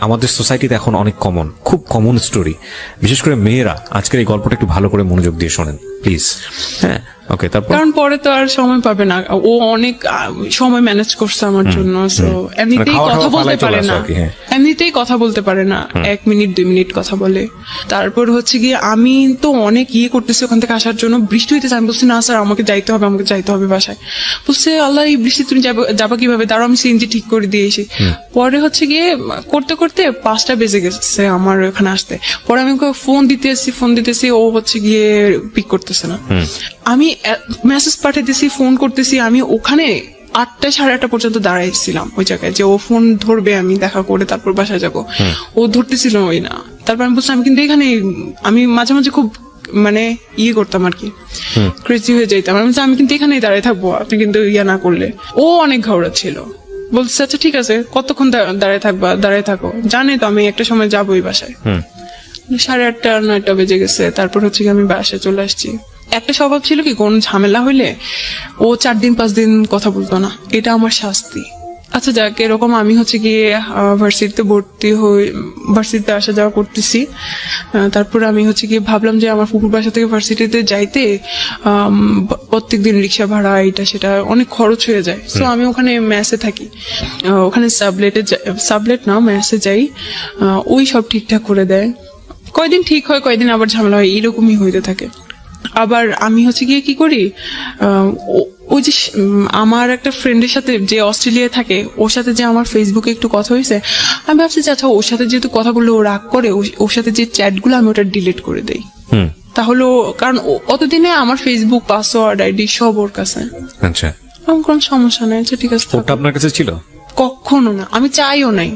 আমাদের সোসাইটিতে এখন অনেক কমন, খুব কমন স্টোরি। বিশেষ করে মেয়েরা আজকের এই গল্পটা একটু ভালো করে মনোযোগ দিয়ে শোনেন প্লিজ। হ্যাঁ, ওকে। তারপর কারণ পরে তো আর সময় পাবে না, ও অনেক সময় ম্যানেজ করছে আমার জন্য, সো এমনিতেই কথা বলতে পারে না, এমনিতেই কথা বলতে পারে না, 1 মিনিট 2 মিনিট কথা বলে। তারপর হচ্ছে গিয়ে আমি তো অনেক করতেছি ওখান থেকে আসার জন্য, বৃষ্টি হইতেছে। আমি বলছি না স্যার, আমাকে যাইতে হবে বাসায়। বলছে আল্লাহ, এই বৃষ্টি তুমি যাবা কিভাবে? তারও আমি সিএনজি ঠিক করে দিয়ে এসে, পরে হচ্ছে গিয়ে করতে করতে 5টা বেজে গেছে আমার ওখানে আসতে। পরে আমি ওকে ফোন দিতেছি, ও হচ্ছে গিয়ে পিক করতেছে না। আমি মেসেজ পাঠাইতেছি, ফোন করতেছি, আমি ওখানে 8টা 8:30 পর্যন্ত দাঁড়াইছিলাম ওই জায়গায়, যে ও ফোন ধরবে, আমি দেখা করে তারপর বাসায় যাবো। ও ধরতেছিল ওই না। তারপর আমি বলছি আমি কিন্তু এখানে, আমি মাঝে মাঝে খুব করতাম আর কি, ক্রেজি হয়ে যাইতাম। আমি কিন্তু এখানেই দাঁড়ায় থাকবো, আপনি কিন্তু না করলে। ও অনেক ঘাওড়া ছিল। বলছে আচ্ছা ঠিক আছে, কতক্ষণ দাঁড়ায় থাকো, জানে তো আমি একটা সময় যাবোই বাসায়। 8:30 9টা বেজে গেছে। তারপর হচ্ছে কি আমি বাসায় চলে আসছি। একটা স্বভাব ছিল কি, কোন ঝামেলা হইলে ও 4 দিন 5 দিন কথা বলতো না, এটা আমার শাস্তি। আচ্ছা যাক, এরকম আমি হচ্ছে গিয়ে ভার্সিটিতে ভর্তি হই, ভার্সিটিতে আসা যাওয়া করতেছি। তারপর আমি হচ্ছে গিয়ে ভাবলাম যে আমার ফুপুর বাসা থেকে ভার্সিটিতে যাইতে প্রত্যেকদিন রিক্সা ভাড়া এটা সেটা অনেক খরচ হয়ে যায়। তো আমি ওখানে মেসে থাকি, ওখানে সাবলেট না মেসে যাই, ওই সব ঠিকঠাক করে দেয়। কয়দিন ঠিক হয়, কয়দিন আবার ঝামেলা হয়, এরকমই হইতে থাকে। আবার আমি হচ্ছে গিয়ে কি করি, ওই যে আমার একটা ফ্রেন্ডের সাথে যে অস্ট্রেলিয়ায় থাকে, ওর সাথে যে আমার ফেসবুকে একটু কথা হয়েছে, আমি ভাবছি যে আচ্ছা ওর সাথে যেহেতু কথা বললে ও রাগ করে, ওর সাথে যে চ্যাটগুলো আমি ওটা ডিলিট করে দেই। তাহলে কারণ অতদিনে আমার ফেসবুক পাসওয়ার্ড আইডি সব ওর কাছে। আচ্ছা, আমার কোনো সমস্যা নাই। আচ্ছা ঠিক আছে, ওটা আপনার কাছে ছিল? কখনো না, আমি চাইও নাই।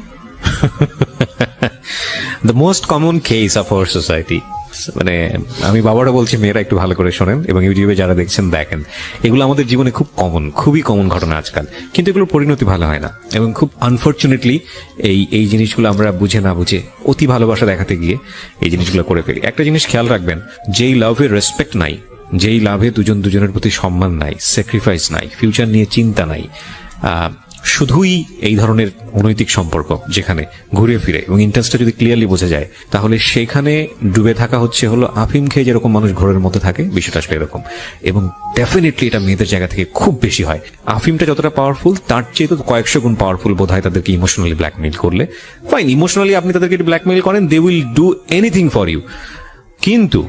The most common case of our society, মানে আমি বাবারা বলছি, মেয়েরা একটু ভালো করে শোনেন, এবং ইউটিউবে যারা দেখছেন দেখেন, এগুলো আমাদের জীবনে খুব খুবই কমন ঘটনা আজকাল, কিন্তু এগুলোর পরিণতি ভালো হয় না, এবং খুব আনফরচুনেটলি এই জিনিসগুলো আমরা বুঝে না বুঝে অতি ভালোবাসা দেখাতে গিয়ে এই জিনিসগুলো করে ফেলি। একটা জিনিস খেয়াল রাখবেন, যেই লাভের রেসপেক্ট নাই, যেই লাভে দুজনের প্রতি সম্মান নাই, স্যাক্রিফাইস নাই, ফিউচার নিয়ে চিন্তা নাই, শুধুই এই ধরনের অনৈতিক সম্পর্ক যেখানে ঘুরে ফিরে এবং ইন্টারেস্টটা যদি ক্লিয়ারলি বোঝা যায়, তাহলে সেখানে ডুবে থাকা হলো আফিম খেয়ে যেরকম মানুষ ঘোরের মধ্যে থাকে, বিষয়টা আসলে এরকম। এবং ডেফিনেটলি এটা মেয়েদের জায়গা থেকে খুব বেশি হয়। আফিমটা যতটা পাওয়ারফুল, তার চেয়ে তো কয়েকশো গুণ পাওয়ারফুল বোধ হয় তাদেরকে ইমোশনালি ব্ল্যাকমেইল করলে। ফাইন, ইমোশনালি আপনি তাদেরকে ব্ল্যাকমেইল করেন, they will do anything for you, কিন্তু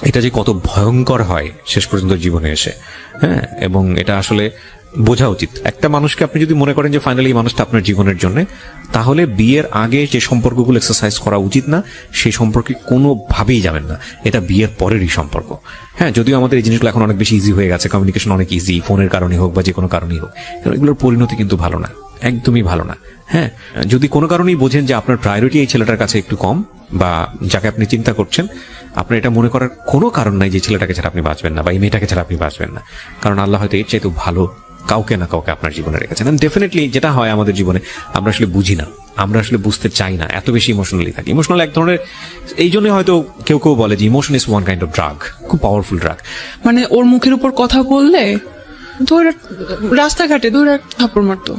এটা যে কত ভয়ঙ্কর হয় শেষ পর্যন্ত জীবনে এসে, হ্যাঁ, এবং এটা আসলে বোঝা উচিত। একটা মানুষকে আপনি যদি মনে করেন যে ফাইনালি এই মানুষটা আপনার জীবনের জন্য, তাহলে বিয়ের আগে যে সম্পর্কগুলো এক্সারসাইজ করা উচিত না, সেই সম্পর্কে কোনোভাবেই যাবেন না। এটা বিয়ের পরেরই সম্পর্ক। হ্যাঁ, যদিও আমাদের এই জিনিসগুলো এখন অনেক বেশি ইজি হয়ে গেছে, কমিউনিকেশন অনেক ইজি, ফোনের কারণে হোক বা যে কোনো কারণেই হোক, এগুলোর পরিণতি কিন্তু ভালো না, একদমই ভালো না। হ্যাঁ, যদি কোনো কারণেই বোঝেন যে আপনার প্রায়োরিটি এই ছেলেটার কাছে একটু কম, বা যাকে আপনি চিন্তা করছেন, আপনার এটা মনে করার কোনো কারণ নাই যে ছেলেটাকে ছাড়া আপনি বাঁচবেন না, বা এই মেয়েটাকে ছাড়া আপনি বাঁচবেন না, কারণ আল্লাহ হয়তো এর চাইতে ভালো কাউকে না কাউকে আপনার জীবনে রেখেছেন। ডেফিনেটলি যেটা হয় আমাদের জীবনে, আমরা আসলে বুঝি না, আমরা আসলে বুঝতে চাই না, এত বেশি ইমোশনালি থাকি। ইমোশনাল এক ধরনের, এই জন্যই হয়তো কেউ কেউ বলে যে emotion is one kind of drug, খুব পাওয়ারফুল ড্রাগ। মানে ওর মুখের উপর কথা বললে ধরে রাস্তাঘাটে ধরে থাপ্পড় মারতো,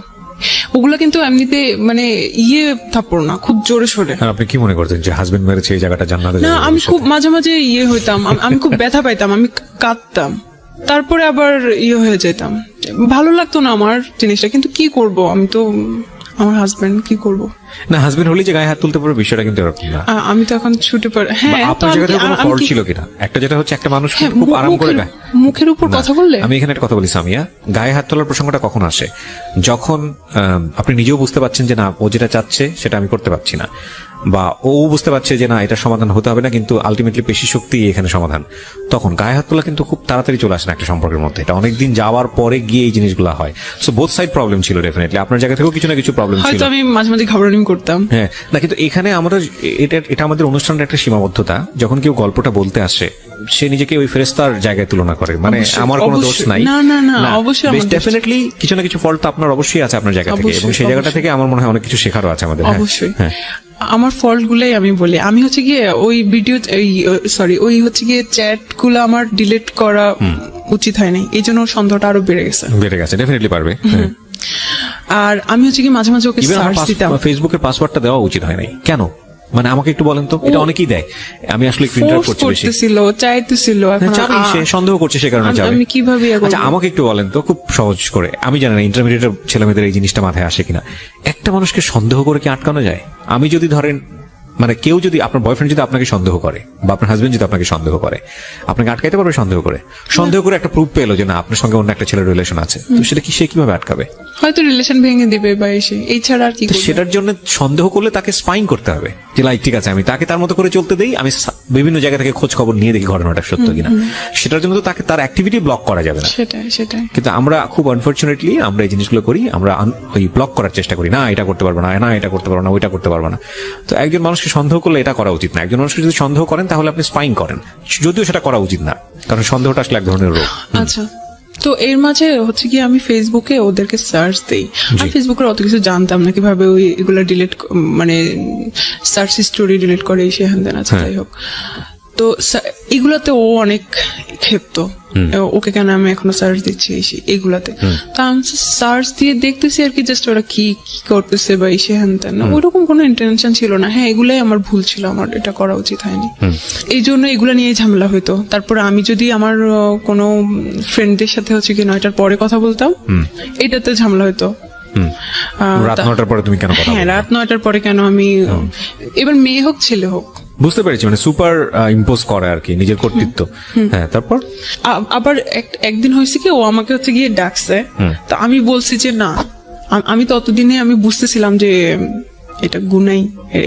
ওগুলা কিন্তু এমনিতে মানে থাপ্পড় না, খুব জোরে সোরে। আর আপনি কি মনে করতেন যে হাজবেন্ড মেরেছে এই জায়গাটা জান্নাতে? না, আমি খুব মাঝে মাঝে হইতাম, আমি খুব ব্যথা পাইতাম, আমি কাঁদতাম, তারপরে আবার হয়ে যেতাম, ভালো লাগতো না আমার জিনিসটা, কিন্তু কি করব, আমি তো আমার হাজবেন্ড, কি করব। না, হাজবেন্ড হলে যে গায়ে হাত তুলতে পারবে বিষয়টা কিন্তু এরকম না। আমি তো এখন ছুটে পারি। হ্যাঁ, আপনার জায়গাতে কোনো ফল্ট ছিল কিনা? একটা যেটা হচ্ছে একটা মানুষ কিন্তু খুব আরাম করে গায়ে, মুখের উপর কথা বললে। আমি এখানে একটা কথা বলি সামিয়া, গায়ে হাত তোলার প্রসঙ্গটা কখন আসে? যখন আপনি নিজেও বুঝতে পারছেন যে না, ও যেটা চাচ্ছে সেটা আমি করতে পারছি না, বা ও বুঝতে পারছে যে না, এটা সমাধান হতে হবে না, কিন্তু আলটিমেটলি পেশি শক্তি এখানে সমাধান। তখন গায়ে হাত তোলা কিন্তু খুব তাড়াতাড়ি চলে আসে না একটা সম্পর্কের মধ্যে, এটা অনেকদিন যাওয়ার পরে গিয়ে এই জিনিসগুলো হয়। সো বোথ সাইড প্রবলেম ছিল ডেফিনেটলি, আপনার জায়গা থেকেও কিছু না কিছু প্রবলেম ছিল। হয়তো আমি মাঝে মাঝে ঘাবড়ানি করতাম। হ্যাঁ, না কিন্তু এখানে আমরা এটা আমাদের অনুষ্ঠানের একটা সীমাবদ্ধতা। যখন কেউ গল্পটা বলতে আসে, সে নিজেকে ওই ফেরেশতার জায়গায় তুলনা করে, মানে আমার কোনো দোষ নাই। না না না, অবশ্যই ডেফিনেটলি কিছু না কিছু ফল্ট আপনার অবশ্যই আছে আপনার জায়গা থেকে, এবং সেই জায়গাটা থেকে আমার মনে হয় অনেক কিছু শেখারও আছে আমাদের। অবশ্যই আমার ফল্ট গুলাই আমি বলি, আমি হচ্ছে গিয়ে ওই ভিডিও ওই হচ্ছে গিয়ে চ্যাট গুলো আমার ডিলিট করা উচিত হয়নি, এই জন্য সন্দেহটা আরো বেড়ে গেছে। ডেফিনেটলি পারবে। আর আমি হচ্ছে কি মাঝে মাঝে ওকে সার্চ দিতাম। ফেসবুকের পাসওয়ার্ডটা দেওয়া উচিত হয় নাই কেন? মানে আমাকে একটু বলেন তো, এটা অনেকেই দেয়। আমি আসলে একটু ইন্টারাপ্ট করছি বেশি। চাইতেছিল, এখন চাবি, সে সন্দেহ করছে, সে কারণে যাবে। আমি কিভাবে? আচ্ছা, আমাকে একটু বলেন তো খুব সহজ করে, আমি জানি না ইন্টারমিডিয়েটের ছেলেমেয়েদের এই জিনিসটা মাথায় আসে কিনা, একটা মানুষকে সন্দেহ করে কি আটকানো যায়? আমি যদি ধরেন, মানে কেউ যদি, আপনার বয়ফ্রেন্ড যদি আপনাকে সন্দেহ করে, বা আপনার হাজবেন্ড যদি আপনাকে সন্দেহ করে, আপনাকে আটকাইতে পারবে? সন্দেহ করে একটা প্রুফ পেলো যে না, আপনার সঙ্গে অন্য একটা ছেলের রিলেশন আছে, তো সেটা কি সে কিভাবে আটকাবে? হয়তো রিলেশন ভেঙে দিবে বা এসে, এই ছাড়া আর কি করবে? সেটার জন্য সন্দেহ করলে তাকে স্পাইং করতে হবে যে লাইক ঠিক আছে, আমি তাকে তার মতো করে চলতে দেই, আমি বিভিন্ন জায়গা থেকে খোঁজ খবর নিয়ে দেখি ঘটনাটা সত্য কিনা। সেটার জন্য তো তাকে তার অ্যাক্টিভিটি ব্লক করা যাবে না। সেটাই। কিন্তু আমরা খুব আনফরচুনেটলি আমরা এই জিনিসগুলো করি, আমরা ওই ব্লক করার চেষ্টা করি, না এটা করতে পারবো না, না এটা করতে পারবো না, ওইটা করতে পারবো না। তো একজন মানুষকে সন্দেহ করলে এটা করা উচিত না। একজন মানুষকে যদি সন্দেহ করেন তাহলে আপনি স্পাইং করেন, যদিও সেটা করা উচিত না, কারণ সন্দেহটা আসলে এক ধরনের রোগ। আচ্ছা, তো এর মাঝে হচ্ছে কি আমি ফেসবুকে ওদেরকে সার্চ দেই। আমি ফেসবুকের অত কিছু জানতাম না, কিভাবে ওই এগুলা ডিলিট, মানে সার্চ হিস্টোরি ডিলিট করে, সে হ্যান দেন আছে, যাই হোক। তো এগুলাতে ও অনেক ক্ষেপ্ত, ওকে কেন আমি এখনো সার্চ দিচ্ছি এগুলাতে। তো আমি সার্চ দিয়ে দেখতেছি আর কি, জাস্ট ওরা কি করতেছে বা এসে হ্যান তেন, ওইরকম কোনো ইন্টেনশন ছিল না। হ্যাঁ, এগুলাই আমার ভুল ছিল, আমার এটা করা উচিত হয়নি, এই জন্য এগুলা নিয়ে ঝামেলা হইতো। তারপরে আমি যদি আমার কোনো ফ্রেন্ডদের সাথে হচ্ছে কি 9টার পরে কথা বলতাম, এটাতে ঝামেলা হইতো। রাত 9টার পরে তুমি কেন কথা? হ্যাঁ, রাত 9টার পরে কেন আমি, এবার মেয়ে হোক ছেলে হোক। বুঝতে পেরেছি, মানে সুপার ইম্পোজ করে আর কি নিজের কর্তৃত্ব। হ্যাঁ, তারপর আবার একদিন হয়েছে কি, ও আমাকে হচ্ছে গিয়ে ডাকছে, তো আমি বলছি যে না, আমি ততদিনে আমি বুঝতেছিলাম যে এটা গুনাই,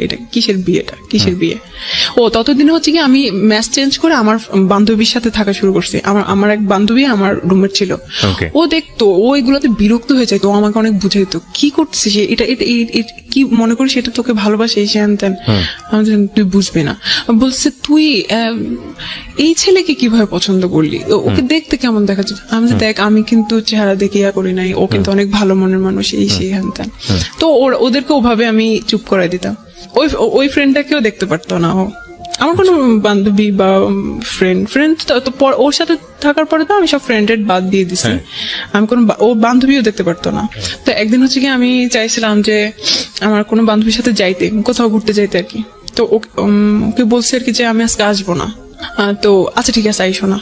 এটা কিসের বিয়ে। ও ততদিনে হচ্ছে কি আমি ম্যাচ চেঞ্জ করে আমার বান্ধবীর সাথে থাকা শুরু করছি। আমার এক বান্ধবী আমার রুমমেট ছিল, ও দেখতো, ও এগুলোতে বিরক্ত হয়ে যায়, তো আমাকে অনেক বুঝাইতো কি করছিস, এটা কি মনে করিস, এটা তোকে ভালোবাসে, এই হ্যান ত্যান। আমি তুই বুঝবি না, বলছে তুই এই ছেলেকে কিভাবে পছন্দ করলি, ওকে দেখতে কেমন দেখা যায়। আমি দেখ, আমি কিন্তু চেহারা দেখে করি নাই, ও কিন্তু অনেক ভালো মনের মানুষ, এই সেই হ্যান ত্যান। তো ওদেরকে ওভাবে আমি চুপ করাই দিতাম। ওই ফ্রেন্ডটাকেও দেখতে পারতো না ও, আমার কোনো বান্ধবী বা ফ্রেন্ড তো ওর সাথে থাকার পরে তো আমি সব ফ্রেন্ডের বাদ দিয়ে দিছি, আমি কোনো ও বান্ধবীও দেখতে পারতো না। তো একদিন হচ্ছে কি আমি চাইছিলাম যে আমার কোনো বান্ধবীর সাথে যাইতে, কোথাও ঘুরতে যাইতে আর কি। তো ওকে বলছে আর কি যে আমি আজকে আসবো না। তো আচ্ছা ঠিক আছে, আইসো না,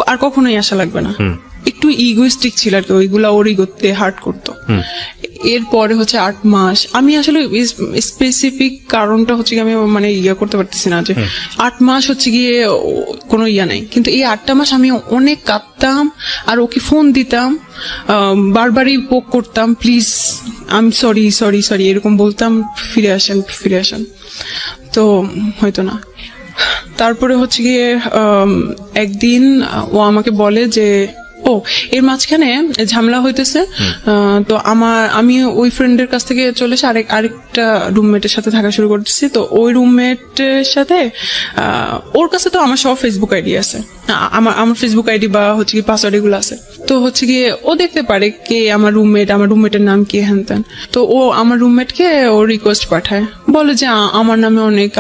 আর কখনোই আসা লাগবে না। একটু ইগোইস্টিক ছিল আর কি, ওইগুলা ওর ইগোতে হার্ট করতো। এরপরে হচ্ছে 8 মাস আমি আসলে স্পেসিফিক কারণটা হচ্ছে কি আমি মানে করতে পারতেছি না, যে 8 মাস হচ্ছে গিয়ে কোনো নাই, কিন্তু এই 8টা মাস আমি অনেক কাঁদতাম আর ওকে ফোন দিতাম, বারবারই পোক করতাম, প্লিজ আমি সরি এরকম বলতাম, ফিরে আসেন, তো হয়তো না। তারপরে হচ্ছে গিয়ে একদিন ও আমাকে বলে যে এর মাঝখানে ঝামেলা হইতেছে, তো আমি ওই ফ্রেন্ডের কাছ থেকে চলে এসে আরেকটা রুমমেটের সাথে থাকা শুরু করতেছি। তো ওই রুমমেটের সাথে ওর কাছে তো আমার সব ফেসবুক আইডি আছে, আমার ফেসবুক আইডি বা হচ্ছে কি পাসওয়ার্ড এগুলো আছে। তো হচ্ছে গিয়ে ও দেখতে পারে কে আমার রুমমেটের নাম কি হ্যান ত্যান। তো ও আমার রুমমেটকে ও রিকোয়েস্ট পাঠায়, বলে যে আমার নামে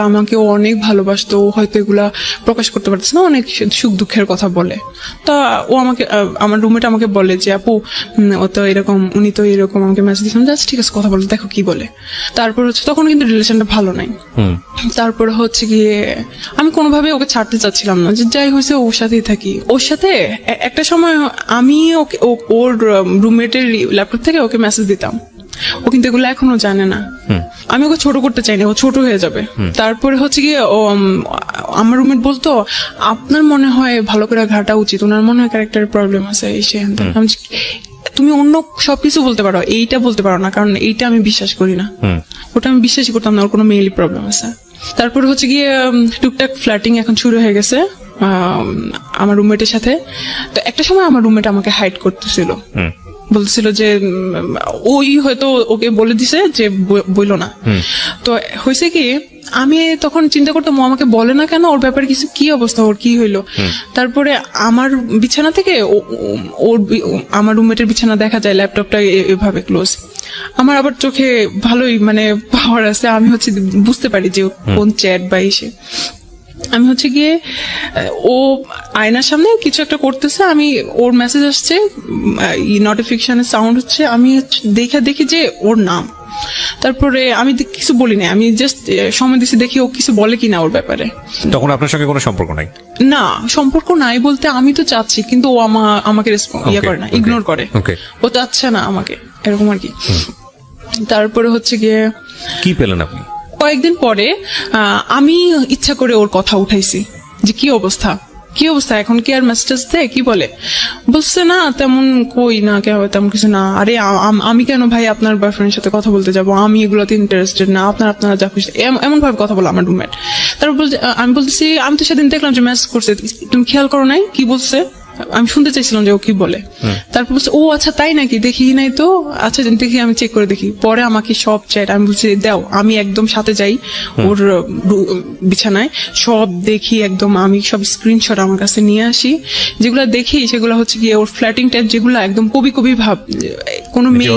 আমাকে ও অনেক ভালোবাসতো, ও হয়তো এগুলা প্রকাশ করতে পারতেছে না, অনেক সুখ দুঃখের কথা বলে। তা ও আমার রুমমেট আমাকে বলে যে আপু ও তো এরকম, উনি তো এরকম আমাকে মেসেজ দিয়েছেন, জাস্ট ঠিক আছে কথা বলে দেখো কি বলে। তারপর হচ্ছে তখন কিন্তু রিলেশনটা ভালো নাই। তারপর হচ্ছে গিয়ে আমি কোনোভাবে ওকে ছাড়তে চাচ্ছিলাম না, যে যাই হয়েছে ওর সাথেই থাকি। ওর সাথে একটা সময় আমি ওর রুমমেটের ল্যাপটপ থেকে ওকে মেসেজ দিতাম, ও কিন্তু এগুলো এখনো জানে না। আমি ওকে ছোট করতে চাই না, ও ছোট হয়ে যাবে। তারপরে হচ্ছে গিয়ে আমার রুমমেট বলতো আপনার মনে হয় ভালো করে ঘাটা উচিত, ওনার মনে হয় ক্যারেক্টারের প্রবলেম আছে এই সে। তুমি অন্য সবকিছু বলতে পারো, এইটা বলতে পারো না, কারণ এইটা আমি বিশ্বাস করি না। ওটা আমি বিশ্বাসই করতাম না ওর কোনো মেইলি প্রবলেম আছে। তারপর হচ্ছে গিয়ে টুকটাক ফ্ল্যাটিং এখন শুরু হয়ে গেছে আমার রুমমেটের সাথে। তো একটা সময় আমার রুমমেট আমাকে হাইড করতেছিল, বলছিল যে ওই হয়তো ওকে বলে দিছে যে বইলো না। তো হয়েছে কি আমি তখন চিন্তা করতাম ও আমাকে বলে না কেন, ওর ব্যাপারে কিছু কি অবস্থা, ওর কি হইলো। তারপরে আমার বিছানা থেকে আমার রুমমেটের বিছানা দেখা যায়, ল্যাপটপটা এভাবে ক্লোজ। আমার আবার চোখে ভালোই মানে পাওয়ার আছে, আমি হচ্ছে বুঝতে পারি যে কোন চ্যাট বা এসে। আমি হচ্ছে গিয়ে ও আয়নার সামনে কিছু একটা করতেছে, আমি ওর মেসেজ আসছে, নোটিফিকেশনের সাউন্ড হচ্ছে, আমি দেখি যে ওর নাম। তারপরে আমি কিছু বলি না, আমি জাস্ট সময় দিচ্ছি দেখি ও কিছু বলে কিনা ওর ব্যাপারে। তখন আপনার সঙ্গে কোনো সম্পর্ক নাই? না, সম্পর্ক নাই বলতে আমি তো চাচ্ছি, কিন্তু ও আমাকে ইয়ে করে না, ইগনোর করে, ও চাচ্ছে না আমাকে, এরকম আর কি। তারপরে হচ্ছে গিয়ে কি পেলেন আপনি? কয়েকদিন পরে আমি ইচ্ছা করে ওর কথা উঠাইছি যে কি অবস্থা এখন, কি আর মেসেজ দেয়, কি বলে। বলছে না তেমন কই না, তেমন কিছু না। আরে আমি কেন ভাই আপনার বয়ফ্রেন্ডের সাথে কথা বলতে যাবো, আমি এগুলোতে ইন্টারেস্টেড না, আপনারা যা খুশি, এমন ভাবে কথা বলো আমার রুমমেট। তারপর আমি বলতেছি আমি তো সেদিন দেখলাম যে মেসেজ করছে, তুমি খেয়াল করো নাই কি বলছে। আমি শুনতে চাইছিলাম যে ও কি বলে। তারপর বলছে ও আচ্ছা তাই নাকি, দেখি নাই তো, আচ্ছা দেখি, আমি চেক করে দেখি। পরে আমাকে সব চ্যাট, আমি বলছি দাও, আমি একদম সাথে যাই ওর বিছানায়, সব দেখি একদম, আমি সব স্ক্রিনশট আমার কাছে নিয়ে আসি, যেগুলো দেখি সেগুলো হচ্ছে গিয়ে ওর ফ্ল্যাটিং টাইপ, যেগুলো একদম কবি ভাব, কোনো মেয়ে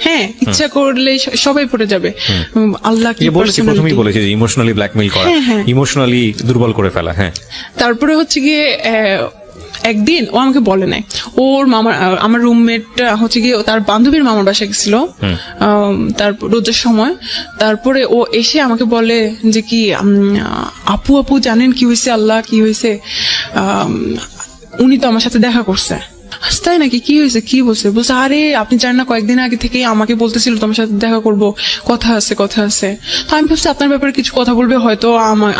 হ্যাঁ ইচ্ছা করলে সবাই পড়ে যাবে। আল্লাহ কি প্রথমেই বলেছে যে ইমোশনালি ব্ল্যাকমেইল করা, ইমোশনালি দুর্বল করে ফেলা। হ্যাঁ, তারপরে হচ্ছে গিয়ে একদিন ও আমাকে বলে নাই, আমার রুমমেট হচ্ছে গিয়ে তার বান্ধবীর মামার বাসায় গেছিল তারপর রোজার সময়। তারপরে ও এসে আমাকে বলে যে কি আপু জানেন কি হয়েছে, আল্লাহ কি হয়েছে, উনি তো আমার সাথে দেখা করছে। তাই নাকি, কি হয়েছে, কি বলছে। আরে আপনি জানেন না, কয়েকদিন আগে থেকে আমাকে বলতেছিল তোমার সাথে দেখা করবো, কথা আছে। তো আমি ভাবছি আপনার ব্যাপারে কিছু কথা বলবে, হয়তো আমার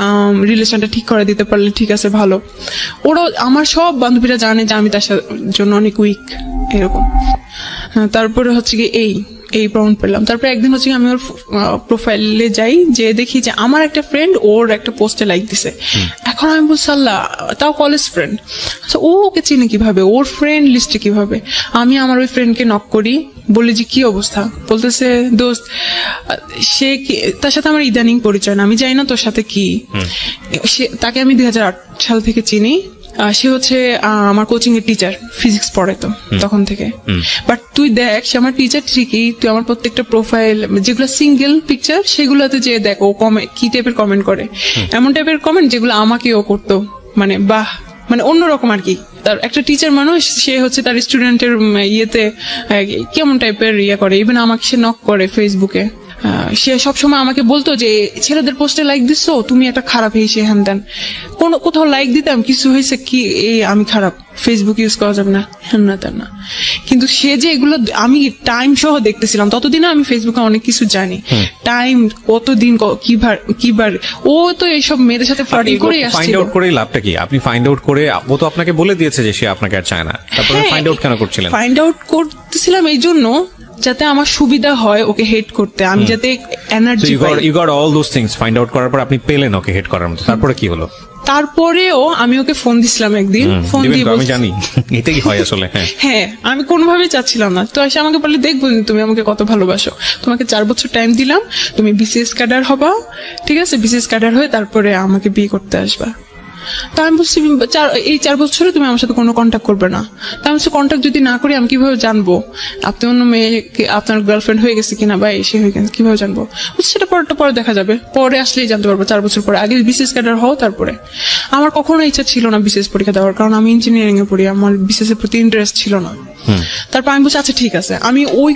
রিলেশনটা ঠিক করে দিতে পারলে ঠিক আছে, ভালো। ওরা আমার সব বান্ধবীরা জানে যে আমি তার জন্য অনেক উইক, এরকম। তারপরে হচ্ছে কি এই প্রমাণ পেলাম। তারপরে একদিন হচ্ছে আমি ওর প্রোফাইলে যাই, যে দেখি যে আমার একটা ফ্রেন্ড ওর একটা পোস্টে লাইক দিছে। এখন আমি বলছি আল্লাহ, তাও কলেজ ফ্রেন্ড, ও ওকে চিনে কিভাবে, ওর ফ্রেন্ড লিস্টে কিভাবে। আমি আমার ওই ফ্রেন্ডকে নক করি, বলি যে কি অবস্থা, বলতেছে দোস্ত সে তার সাথে আমার ইদানিং পরিচয় না, আমি জানি না তোর সাথে কি। তাকে আমি 2008 সাল থেকে চিনি, সে হচ্ছে আমার কোচিং এর টিচার, ফিজিক্স পড়ে তো তখন থেকে। বাট তুই দেখ, সে আমার টিচার ঠিকই, তুই আমার প্রত্যেকটা প্রোফাইল যেগুলো সিঙ্গেল পিকচার সেগুলোতে যে দেখ ও কি টাইপের কমেন্ট করে, এমন টাইপের কমেন্ট যেগুলো আমাকেও করতো, মানে বাহ, মানে অন্যরকম আর কি। তার একটা টিচার মানুষ, সে হচ্ছে তার স্টুডেন্টের ইয়েতে কেমন টাইপের করে। ইভেন আমাকে সে নক করে ফেসবুকে, সে সবসময় আমাকে বলতো যে ছেলেদের পোস্টে লাইক দিচ্ছো, তুমি একটা খারাপ হয়েছে হ্যান দেন। কোথাও লাইক দিতাম, কিছু হয়েছে কি, আমি খারাপ, ফেসবুক ইউজ করা যাবে না, হ্যান না তেন না। কিন্তু সে যে এগুলো আমি টাইম সহ দেখতেছিলাম, ততদিনে আমি ফেসবুকে অনেক কিছু জানি, টাইম কতদিন কিবার ও তো এইসব মেয়েদের সাথে ফ্লার্টিং করে আসছিল। ফাইন্ড আউট করে লাভটা কি? আপনি ফাইন্ড আউট করে, ও তো আপনাকে বলে দিয়েছে যে সে আপনাকে আর চায় না, তারপরে ফাইন্ড আউট কেন করছিলেন? ফাইন্ড আউট করতেছিলাম এই জন্য যাতে আমার সুবিধা হয় ওকে হেট করতে, আমি যাতে এনার্জি পাই। You got all those things. Find out করার পর আপনি পেলেন ওকে হেট করার মতো, তারপরে কি হলো? তারপরেও আমি ওকে ফোন দিছিলাম একদিন, ফোন দিয়ে আমি জানি এটাই হয় আসলে। হ্যাঁ, আমি কোনোভাবেই চাচ্ছিলাম না। তো এসে আমাকে বলে, দেখবো তুমি আমাকে কত ভালোবাসো, তোমাকে 4 বছর টাইম দিলাম, তুমি বিসিএস ক্যাডার হবা, ঠিক আছে, বিসিএস ক্যাডার হয়ে তারপরে আমাকে বিয়ে করতে আসবা। তা আমি বলছি এই 4 বছরে তুমি আমার সাথে কোনো কন্ট্যাক্ট করবে না। তা আমি বলছি কন্ট্যাক্ট যদি না করি আমি কিভাবে জানবো আপনি অন্য মেয়েকে আপনার গার্লফ্রেন্ড হয়ে গেছে কিনা বা এসে হয়ে গেছে কিভাবে জানবো? বলছি সেটা পরে দেখা যাবে, পরে আসলেই জানতে পারবো 4 বছর পরে, আগে বিসিএস ক্যাডার হও তারপরে। আমার কখনো ইচ্ছা ছিল না বিসিএস পরীক্ষা দেওয়ার, কারণ আমি ইঞ্জিনিয়ারিং এ পড়ি, আমার বিসিএস এর প্রতি ইন্টারেস্ট ছিল না। তারপর আমি বলছি আচ্ছা ঠিক আছে, আমি ওই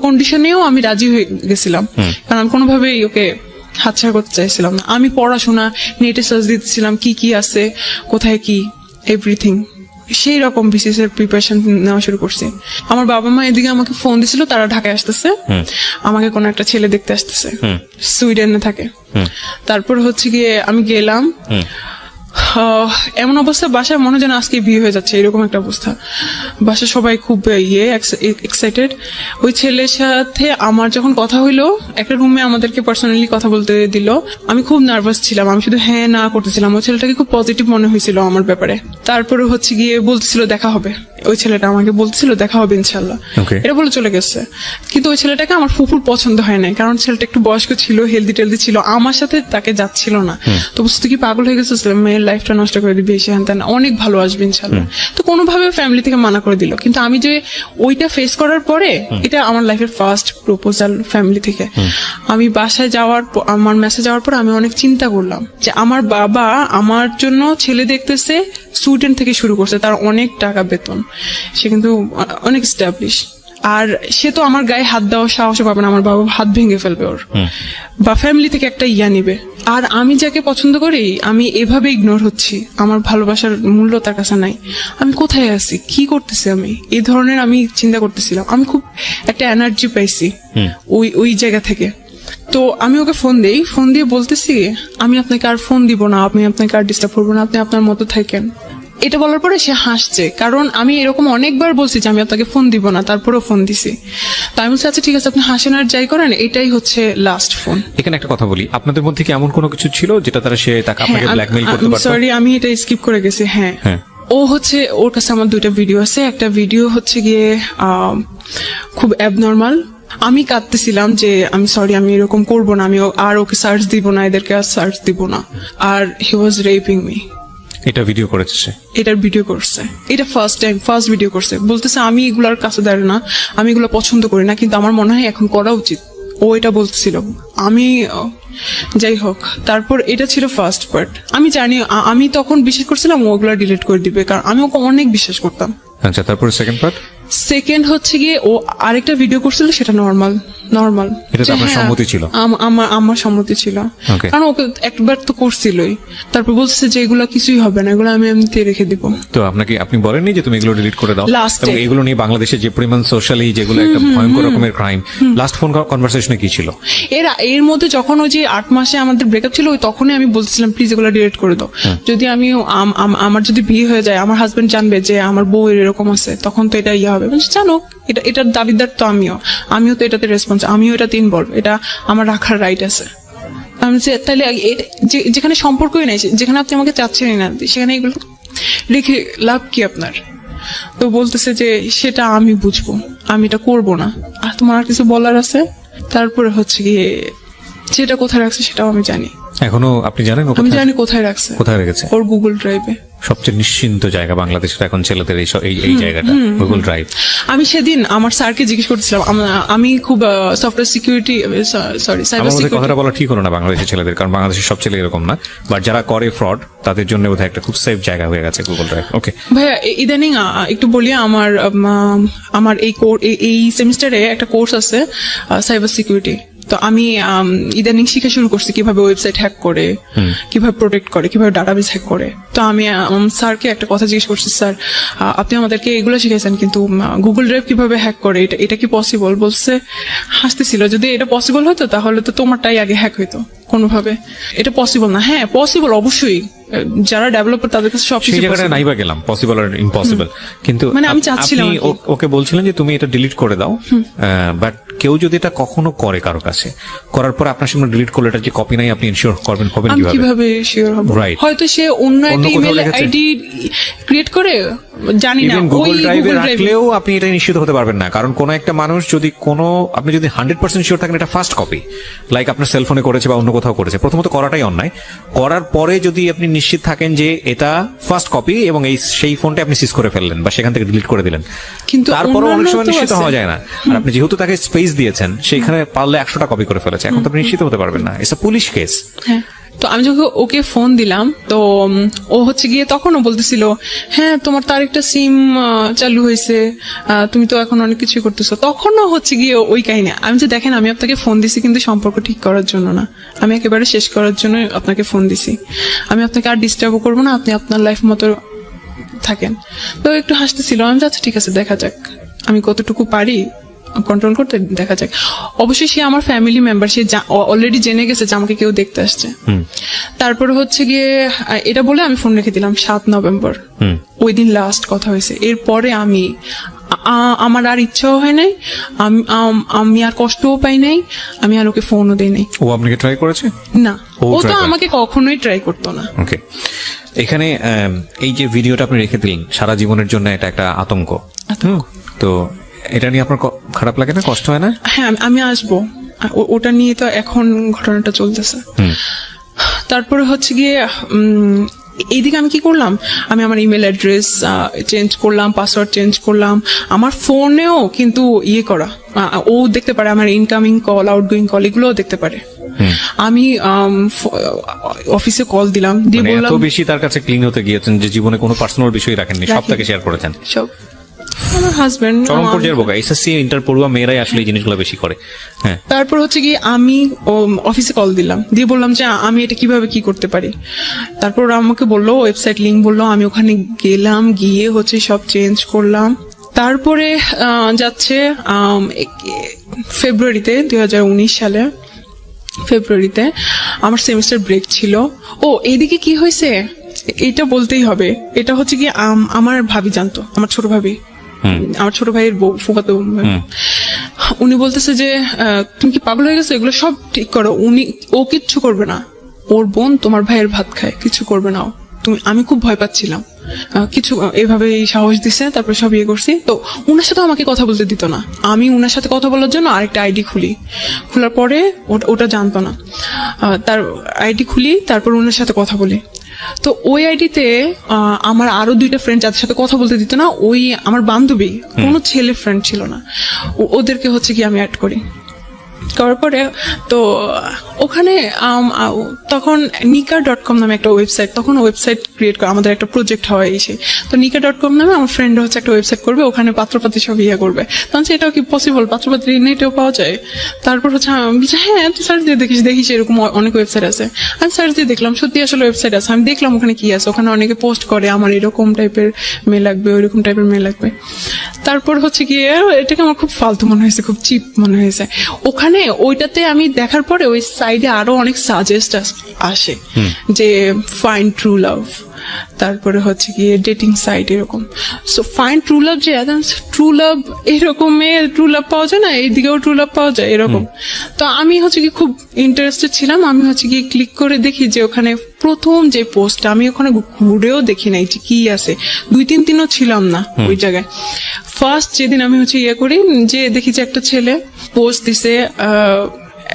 কন্ডিশনেও আমি রাজি হয়ে গেছিলাম, কারণ আমি কোনোভাবেই ওকে হাতছাড়া করতে চাইছিলাম না। আমি পড়াশোনা নেটে সার্চ দিতেছিলাম কি কি আছে কোথায় কি এভরিথিং, সেই রকম বিসিএস এর প্রিপারেশন নেওয়া শুরু করছি। আমার বাবা মা এদিকে আমাকে ফোন দিছিল, তারা ঢাকায় আসতেছে, আমাকে কোনো একটা ছেলে দেখতে আসতেছে, সুইডেনে থাকে। তারপর হচ্ছে গিয়ে আমি গেলাম, এমন অবস্থা বাসায় মনে যেন আজকে বিয়ে হয়ে যাচ্ছে, এরকম একটা অবস্থা। বাসায় সবাই খুব এক্সাইটেড। ওই ছেলের সাথে আমার যখন কথা হইলো, একটা রুমে আমাদেরকে পার্সোনালি কথা বলতে দিল, আমি খুব নার্ভাস ছিলাম, আমি শুধু হ্যাঁ না করতেছিলাম। ওই ছেলেটাকে খুব পজিটিভ মনে হয়েছিল আমার ব্যাপারে। তারপরে হচ্ছে গিয়ে বলতেছিল দেখা হবে, ওই ছেলেটা আমাকে বলতেছিল দেখা হবে ইনশাল্লাহ, এটা বলে চলে গেছে। কিন্তু ওই ছেলেটাকে আমার ফুফুর পছন্দ হয় নাই, কারণ ছেলেটা একটু বয়স্ক ছিল, হেলদি টেলদি ছিল, আমার সাথে তাকে যাচ্ছিল না। তো বুঝতে কি পাগল হয়ে গেছে, মেয়ের লাইফটা নষ্ট করে দিবি, এসে হ্যান অনেক ভালো আসবে ইনশাল্লাহ। তো কোনোভাবে ফ্যামিলি থেকে মানা করে দিল। কিন্তু আমি যে ওইটা ফেস করার পরে, এটা আমার লাইফের ফার্স্ট প্রপোজাল ফ্যামিলি থেকে। আমি বাসায় যাওয়ার আমার মেসেজ যাওয়ার পর আমি অনেক চিন্তা করলাম যে আমার বাবা আমার জন্য ছেলে দেখতেছে, সুইডেন থেকে শুরু করছে, তার অনেক টাকা বেতন, সে কিন্তু অনেক স্টাবলিশ, আর সে তো আমার গায়ে হাত দেওয়ার সাহস পাবে না, আমার বাবা হাত ভেঙে ফেলবে ওর, বা ফ্যামিলি থেকে একটা ইয়া নিবে। আর আমি যাকে পছন্দ করি আমি এভাবে ইগনোর হচ্ছি, আমার ভালোবাসার মূল্য তার কাছে নাই, আমি কোথায় আছি, কি করতেছি আমি, এই ধরনের আমি চিন্তা করতেছিলাম। আমি খুব একটা এনার্জি পাইছি ওই জায়গা থেকে। তো আমি ওকে ফোন দিয়ে বলতেছি আমি আপনাকে আর ফোন দিব না, আমি আপনাকে আর ডিস্টার্ব করবো না, আপনি আপনার মতো থাকেন। এটা বলার পরে সে হাসছে, কারণ আমি এরকম অনেকবার বলছি যে আমি আপনাকে ফোন দিব না, তারপরেও ফোন দিছি। তো আমি বলছি আচ্ছা ঠিক আছে, আপনি হাসেন আর যাই করেন, এটাই হচ্ছে লাস্ট ফোন। এখানে একটা কথা বলি, আপনাদের মধ্যে কি এমন কোনো কিছু ছিল যেটা তারা সে তাকে আপনাকে ব্ল্যাকমেইল করতে পারতো? সরি, আমি এটা স্কিপ করে গেছি। হ্যাঁ, ও হচ্ছে ওর কাছে আমার 2টা ভিডিও আছে। একটা ভিডিও হচ্ছে গিয়ে খুব অ্যাবনর্মাল, আমি কাঁদতেছিলাম যে আমি সরি, আমি এরকম করবো না, আমি আর ওকে সার্চ দিব না, এদেরকে আর সার্চ দিব না। আর হি ওয়াজ রেপিং মি। এটা ভিডিও করেছে সে? এটার ভিডিও করছে, এটা ফার্স্ট ভিডিও করছে। বলতেছে আমি এগুলার কাছে দাঁড়াই না, আমি এগুলো পছন্দ করি না, কিন্তু আমার মনে হয় এখন করা উচিত। ও এটা বলছিল, আমি যাই হোক। তারপর এটা ছিল ফার্স্ট পার্ট। আমি জানি, আমি তখন বিশ্বাস করছিলাম ও ওগুলা ডিলিট করে দিবে, কারণ আমি ওকে অনেক বিশ্বাস করতাম। আচ্ছা, তারপর সেকেন্ড পার্ট? সেকেন্ড হচ্ছে গিয়ে ও আরেকটা ভিডিও করছিল, সেটা নর্মাল। এটা তো আপনার সম্মতি ছিল? আমার সম্মতি ছিল, কারণ ওকে একবার তো করছিলই। তারপর বলছে যে এগুলো কিছুই হবে না, এগুলো আমি এমনিতে রেখে দিব। তো আপনি বলেননি যে তুমি এগুলো ডিলিট করে দাও? লাস্টে এগুলো নিয়ে বাংলাদেশে যে পরিমাণ সোশ্যালি যেগুলো একটা ভয়ঙ্কর রকমের ক্রাইম, লাস্ট ফোন কনভারসেশনে কি ছিল? এর মধ্যে যখন ওই যে 8 মাসে আমাদের ব্রেকআপ ছিল, তখনই আমি বলছিলাম প্লিজ এগুলো ডিলিট করে দাও। যদি আমি আমার যদি বিয়ে হয়ে যায়, আমার হাজবেন্ড জানবে যে আমার বউ এরকম আছে, তখন তো এটা ইয়ে হবে। জানো, এটার দাবিদার তো আমিও তো এটাতে রেসপন্স, আমিও এটাতে ইনভলভ, এটা আমার রাখার রাইট আছে। আমি তাহলে যেখানে সম্পর্কই নাই, যেখানে আপনি আমাকে চাচ্ছেনই না, সেখানে এগুলো রেখে লাভ কি আপনার? তো বলতেছে যে সেটা আমি বুঝবো, আমি এটা করবো না, আর তোমার আর কিছু বলার আছে? তারপরে হচ্ছে গিয়ে সেটা কোথায় রাখছে সেটাও আমি জানি। এখনো আপনি জানেন? আমি জানি কোথায় রাখছে। কোথায় রেখেছে? ওর গুগল ড্রাইভে। সবচেয়ে নিশ্চিন্ত জায়গা বাংলাদেশের এখন ছেলেদের এই জায়গাটা, গুগল ড্রাইভ। আমি সেদিন আমার স্যারকে জিজ্ঞেস করছিলাম, আমি খুব software security, sorry cyber security. কথাটা বলা ঠিক হলো না বাংলাদেশের ছেলেদের, কারণ বাংলাদেশের সব ছেলে এরকম না, বাট যারা করে ফ্রড তাদের জন্য বোধহয় একটা খুব সেফ জায়গা হয়ে গেছে গুগল ড্রাইভ। ওকে ভাইয়া, ইদানিং একটু বলি, আমার এই সেমিস্টারে একটা কোর্স আছে সাইবার সিকিউরিটি। তো আমি ইদানিং শিখা শুরু করছি কিভাবে ওয়েবসাইট হ্যাক করে, কিভাবে প্রোটেক্ট করে, কিভাবে ডাটাবেস হ্যাক করে। তো আমি স্যারকে একটা কথা জিজ্ঞেস করছি, স্যার আপনি আমাদেরকে এগুলো শিখেছেন, কিন্তু গুগল ড্রাইভ কিভাবে হ্যাক করে, এটা কি পসিবল? বলছে, হাসতেছিল, যদি এটা পসিবল হতো তাহলে তো তোমারটাই আগে হ্যাক হইতো কোনোভাবে। এটা পসিবল না। হ্যাঁ পসিবল, অবশ্যই, যারা ডেভেলপার তাদের কাছে সবকিছু সেই জায়গাটা নাই বা গেলাম, পসিবল আর ইম্পসিবল। কিন্তু মানে আমি চাচ্ছিলাম, ওকে বলছিলেন যে তুমি এটা ডিলিট করে দাও, বাট কেউ যদি এটা কখনো করে কারো কাছে, করার পর আপনার সামনে ডিলিট করলে এটা যে কপি নাই, আপনি ইনশিওর হবেন কিভাবে শিওর হব? হয়তো সে অন্য একটা ইমেল আইডি ক্রিয়েট করে জানি না, Even ওই গুগল ড্রাইভে Google Drive-এ। রাখলেও আপনি এটা নিশ্চিত হতে পারবেন না, কারণ কোন একটা মানুষ যদি আপনি যদি 100% শিওর থাকেন এটা ফার্স্ট কপি, লাইক আপনার সেলফোনে করেছে বা অন্য কোথাও করেছে, প্রথমত করাটাই অন্যায়। করার পরে যদি আপনি নিশ্চিত থাকেন যে এটা ফার্স্ট কপি এবং সেই ফোনটা আপনি সিজ করে ফেললেন বা সেখান থেকে ডিলিট করে দিলেন, কিন্তু তারপরে অনেক অন্যান্য সময় তো নিশ্চিত আছে। হওয়া যায় না। আর আপনি যেহেতু তাকে স্পেস দিয়েছেন, সেখানে পারলে 100টা কপি করে ফেলেছে, এখন তো আপনি নিশ্চিত হতে পারবেন না। It's a police case. হ্যাঁ, তো আমি যখন ওকে ফোন দিলাম, তো ও হচ্ছে গিয়ে তখনও বলতেছিল, হ্যাঁ তোমার তো আরেকটা সিম চালু হয়েছে, তুমি তো এখন অনেক কিছু করতেছো। তখনও হচ্ছে গিয়ে ওই কাহিনী। আমি যে দেখেন, আমি আপনাকে ফোন দিছি কিন্তু সম্পর্ক ঠিক করার জন্য না, আমি একেবারে শেষ করার জন্য আপনাকে ফোন দিছি। আমি আপনাকে আর ডিস্টার্বও করবো না, আপনি আপনার লাইফ মতো থাকেন। তো একটু হাসতেছিল। আমি যাচ্ছি, ঠিক আছে দেখা যাক আমি কতটুকু পারি কন্ট্রোল করতে, দেখা যাক। অবশ্যই সে আমার ফ্যামিলি মেম্বার, সে অলরেডি জেনে গেছে যে আমাকে কেউ দেখতে আসছে। তারপরে হচ্ছে গিয়ে এটা বলে আমি ফোন রেখে দিলাম 7 নভেম্বর। ওই দিন লাস্ট কথা হয়েছে। এরপরে আমার আর ইচ্ছাও হয় নাই, আমি আর কষ্টও পাই নাই, আমি আর ওকে ফোনও দিই নাই। ও আপনাকে ট্রাই করেছে? না, ও ও try তো করে। আমাকে কখনোই ট্রাই করতো না। ওকে, এখানে এই যে ভিডিওটা আপনি রেখে দিলেন, সারা জীবনের জন্য এটা একটা আতঙ্ক। তো এটা নিয়ে আপনার খারাপ লাগে না, কষ্ট হয় না? হ্যাঁ, আমি আসবো। ওটা নিয়ে তো এখন ঘটনাটা চলতেছে। তারপরে হচ্ছে গিয়ে এইদিকে আমি কি করলাম, আমি আমার ইমেল অ্যাড্রেস চেঞ্জ করলাম, পাসওয়ার্ড চেঞ্জ করলাম, আমার ফোনেও কিন্তু করা, ও দেখতে পারে আমার ইনকামিং কল, আউটগোয়িং কল, এগুলোও দেখতে পারে। আমি অফিসে কল দিলাম, দিয়ে মানে বললাম এত বেশি তার কাছে ক্লিন হতে গিয়েছেন যে জীবনে কোনো পার্সোনাল বিষয় রাখেননি, সব তাকে শেয়ার করেছেন। সব আমার হাজবেন্ড। চরম পর্যায়ের বোকা। এসএসসি ইন্টার পড়ুয়া মেয়েরাই আসলে এই জিনিসগুলো বেশি করে। হ্যাঁ, তারপর হচ্ছে কি আমি অফিসে কল দিলাম, দিয়ে বললাম যে আমি এটা কিভাবে কি করতে পারি। তারপর ওরা আমাকে বললো, ওয়েবসাইট লিংক বললো, আমি ওখানে গেলাম, গিয়ে হচ্ছে সব চেঞ্জ করলাম। তারপরে যাচ্ছে ফেব্রুয়ারিতে 2019 সালে ফেব্রুয়ারিতে আমার সেমিস্টার ব্রেক ছিল। ও এইদিকে কি হয়েছে এটা বলতেই হবে। এটা হচ্ছে কি আমার ভাবি জানতো, আমার ছোট ভাবি, আমার ছোট ভাইয়ের বউ, ফুফাতো বোন। উনি বলতেছে যে তুমি কি পাগল হয়ে গেছো, এগুলো সব ঠিক করো। ও কিচ্ছু করবে না, ওর বোন তোমার ভাইয়ের ভাত খায়, কিছু করবে না ও। আমি খুব ভয় পাচ্ছিলাম, কিছু এভাবে সাহস দিছে। তারপরে সব করছি। তো উনার সাথে আমাকে কথা বলতে দিত না। আমি উনার সাথে কথা বলার জন্য আরেকটা আইডি খোলার পরে ওটা জানতো না, তার আইডি খুলি, তারপর উনার সাথে কথা বলি। তো ওই আইডিতে আমার আরো 2টা ফ্রেন্ড যাদের সাথে কথা বলতে দিত না, ওই আমার বান্ধবী, কোনো ছেলে ফ্রেন্ড ছিল না, ওদেরকে হচ্ছে কি আমি অ্যাড করার পরে তো ওখানে তখন nika.com নামে একটা ওয়েবসাইট, তখন ওয়েবসাইট ক্রিয়েট করা আমাদের একটা প্রজেক্ট হয় এসে। তো nika.com নামে আমার ফ্রেন্ড হচ্ছে একটা ওয়েবসাইট করবে, ওখানে পাত্রপাতি সব করবে। তখন এটাও কি পসিবল, পাত্রপাতি নেটেও পাওয়া যায়? তারপর হচ্ছে আমি হ্যাঁ তুই সার্চ দিয়ে দেখিস এরকম অনেক ওয়েবসাইট আছে। আমি সার্চ দিয়ে দেখলাম, সত্যি আসলে ওয়েবসাইট আছে। আমি দেখলাম ওখানে কি আছে, ওখানে অনেকে পোস্ট করে আমার এরকম টাইপের মেয়ে লাগবে, ওইরকম টাইপের মেয়ে লাগবে। তারপর হচ্ছে গিয়ে এটাকে আমার খুব ফালতু মনে হয়েছে, খুব চিপ মনে হয়েছে। ওখানে ওইটাতে আমি দেখার পরে ওই সাইডে আরো অনেক সাজেস্ট আসে যে ফাইন্ড ট্রু লাভ, তারপরে হচ্ছে গিয়ে ডেটিং সাইট এরকম। সো ফাইন্ড ট্রু লাভ, যে ট্রু লাভ এরকম ট্রু লাভ পাওয়া যায় না, এইদিকেও ট্রু লাভ পাওয়া যায় এরকম। তো আমি হচ্ছে কি খুব ইন্টারেস্টেড ছিলাম। আমি হচ্ছে কি ক্লিক করে দেখি যে ওখানে প্রথম যে পোস্ট, আমি ওখানে ঘুরেও দেখি নাই যে কি আছে, 2-3 দিনও ছিলাম না ওই জায়গায়। ফার্স্ট যেদিন আমি হচ্ছে করি, যে দেখি যে একটা ছেলে পোস্ট দিছে,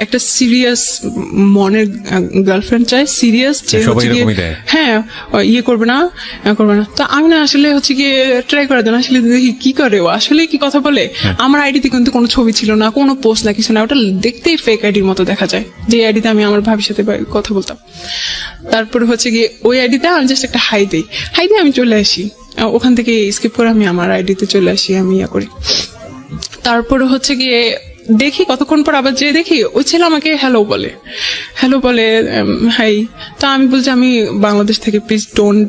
একটা সিরিয়াস মনের গার্লফ্রেন্ড চাই, সিরিয়াস, যে হচ্ছে হ্যাঁ করবে না। তো আমি না আসলে হচ্ছে গিয়ে ট্রাই করার জন্য আসলে দেখি কি করে ও, আসলে কি কথা বলে। আমার আইডিতে কিন্তু কোনো ছবি ছিল না, কোনো পোস্ট না, কিছু না, ওটা দেখতেই ফেক আইডির মতো দেখা যায়, যে আইডিতে আমি আমার ভাবির সাথে কথা বলতাম। তারপরে হচ্ছে গিয়ে ওই আইডিতে আমি জাস্ট একটা হাই দিই, আমি চলে আসি, ওখান থেকে স্কিপ করে আমি আমার আইডিতে চলে আসি, আমি করি। তারপরে হচ্ছে গিয়ে দেখি কতক্ষণ পর আবার যে দেখি ওই ছেলে আমাকে হ্যালো বলে, হাই। তো আমি বলছি আমি বাংলাদেশ থেকে, please don't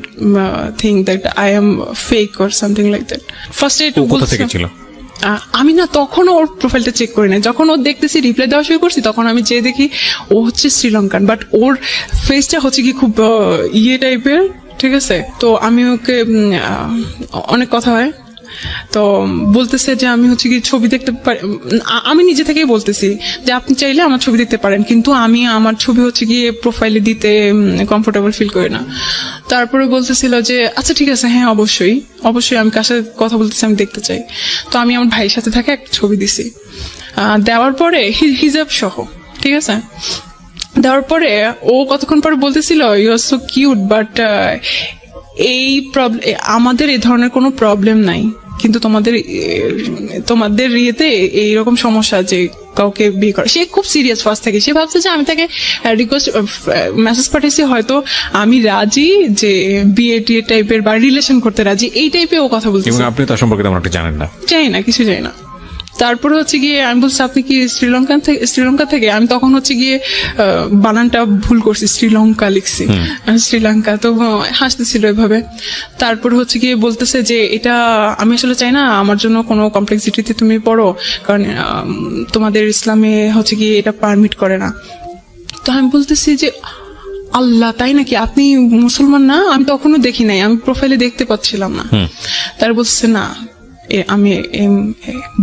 think that I am fake or something like that. ফার্স্টে আমি না তখন ওর প্রোফাইলটা চেক করি না, যখন ওর দেখতেছি রিপ্লাই দেওয়া শুরু করছি, তখন আমি যে দেখি ও হচ্ছে শ্রীলঙ্কান, বাট ওর ফেসটা হচ্ছে কি খুব টাইপের, ঠিক আছে। তো আমি ওকে অনেক কথা হয়, তো বলতেছে যে আমি হচ্ছে কি ছবি দেখতে পারি, আমি নিজে থেকেই বলতেছি যে আপনি চাইলে আমার ছবি দেখতে পারেন, কিন্তু আমি আমার ছবি হচ্ছে গিয়ে প্রোফাইলে দিতে কমফোর্টেবল ফিল করি না। তারপরে বলতেছিল যে আচ্ছা ঠিক আছে, হ্যাঁ অবশ্যই অবশ্যই, আমি কার সাথে কথা বলতেছি আমি দেখতে চাই। তো আমি আমার ভাইয়ের সাথে থাকা একটা ছবি দিছি, দেওয়ার পরে হিজাব সহ, ঠিক আছে, দেওয়ার পরে ও কতক্ষণ পরে বলতেছিল you are so cute, but এই প্রবলেম, আমাদের এই ধরনের কোনো প্রবলেম নাই, কিন্তু তোমাদের ইয়েতে এইরকম সমস্যা যে কাউকে বিয়ে করে। সে খুব সিরিয়াস ফার্স্ট থেকে, সে ভাবছে যে আমি তাকে রিকোয়েস্ট মেসেজ পাঠিয়েছি হয়তো আমি রাজি যে বিয়ে টিয়ে টাইপের বা রিলেশন করতে রাজি, এই টাইপের ও কথা বলছে। এবং আপনি তার সম্পর্কে তেমন একটা জানেন না? জানি না, কিছু জানি না। তারপরে হচ্ছে গিয়ে আমি বলছি আপনি কি শ্রীলঙ্কা থেকে, আমি তখন হচ্ছে গিয়ে বানানটা ভুল করছি, শ্রীলঙ্কা লিখছি, শ্রীলঙ্কা। তো হাসতেছিল এভাবে। তারপরে হচ্ছে গিয়ে বলতেছে যে এটা আমি আসলে চাই না আমার জন্য কোনো কমপ্লেক্সিটিতে তুমি পড়ো, কারণ তোমাদের ইসলামে হচ্ছে গিয়ে এটা পারমিট করে না। তো আমি বলতেছি যে আল্লাহ, তাই নাকি, আপনি মুসলমান না? আমি তখনও দেখি নাই, আমি প্রোফাইলে দেখতে পাচ্ছিলাম না। তার বলছে না আমি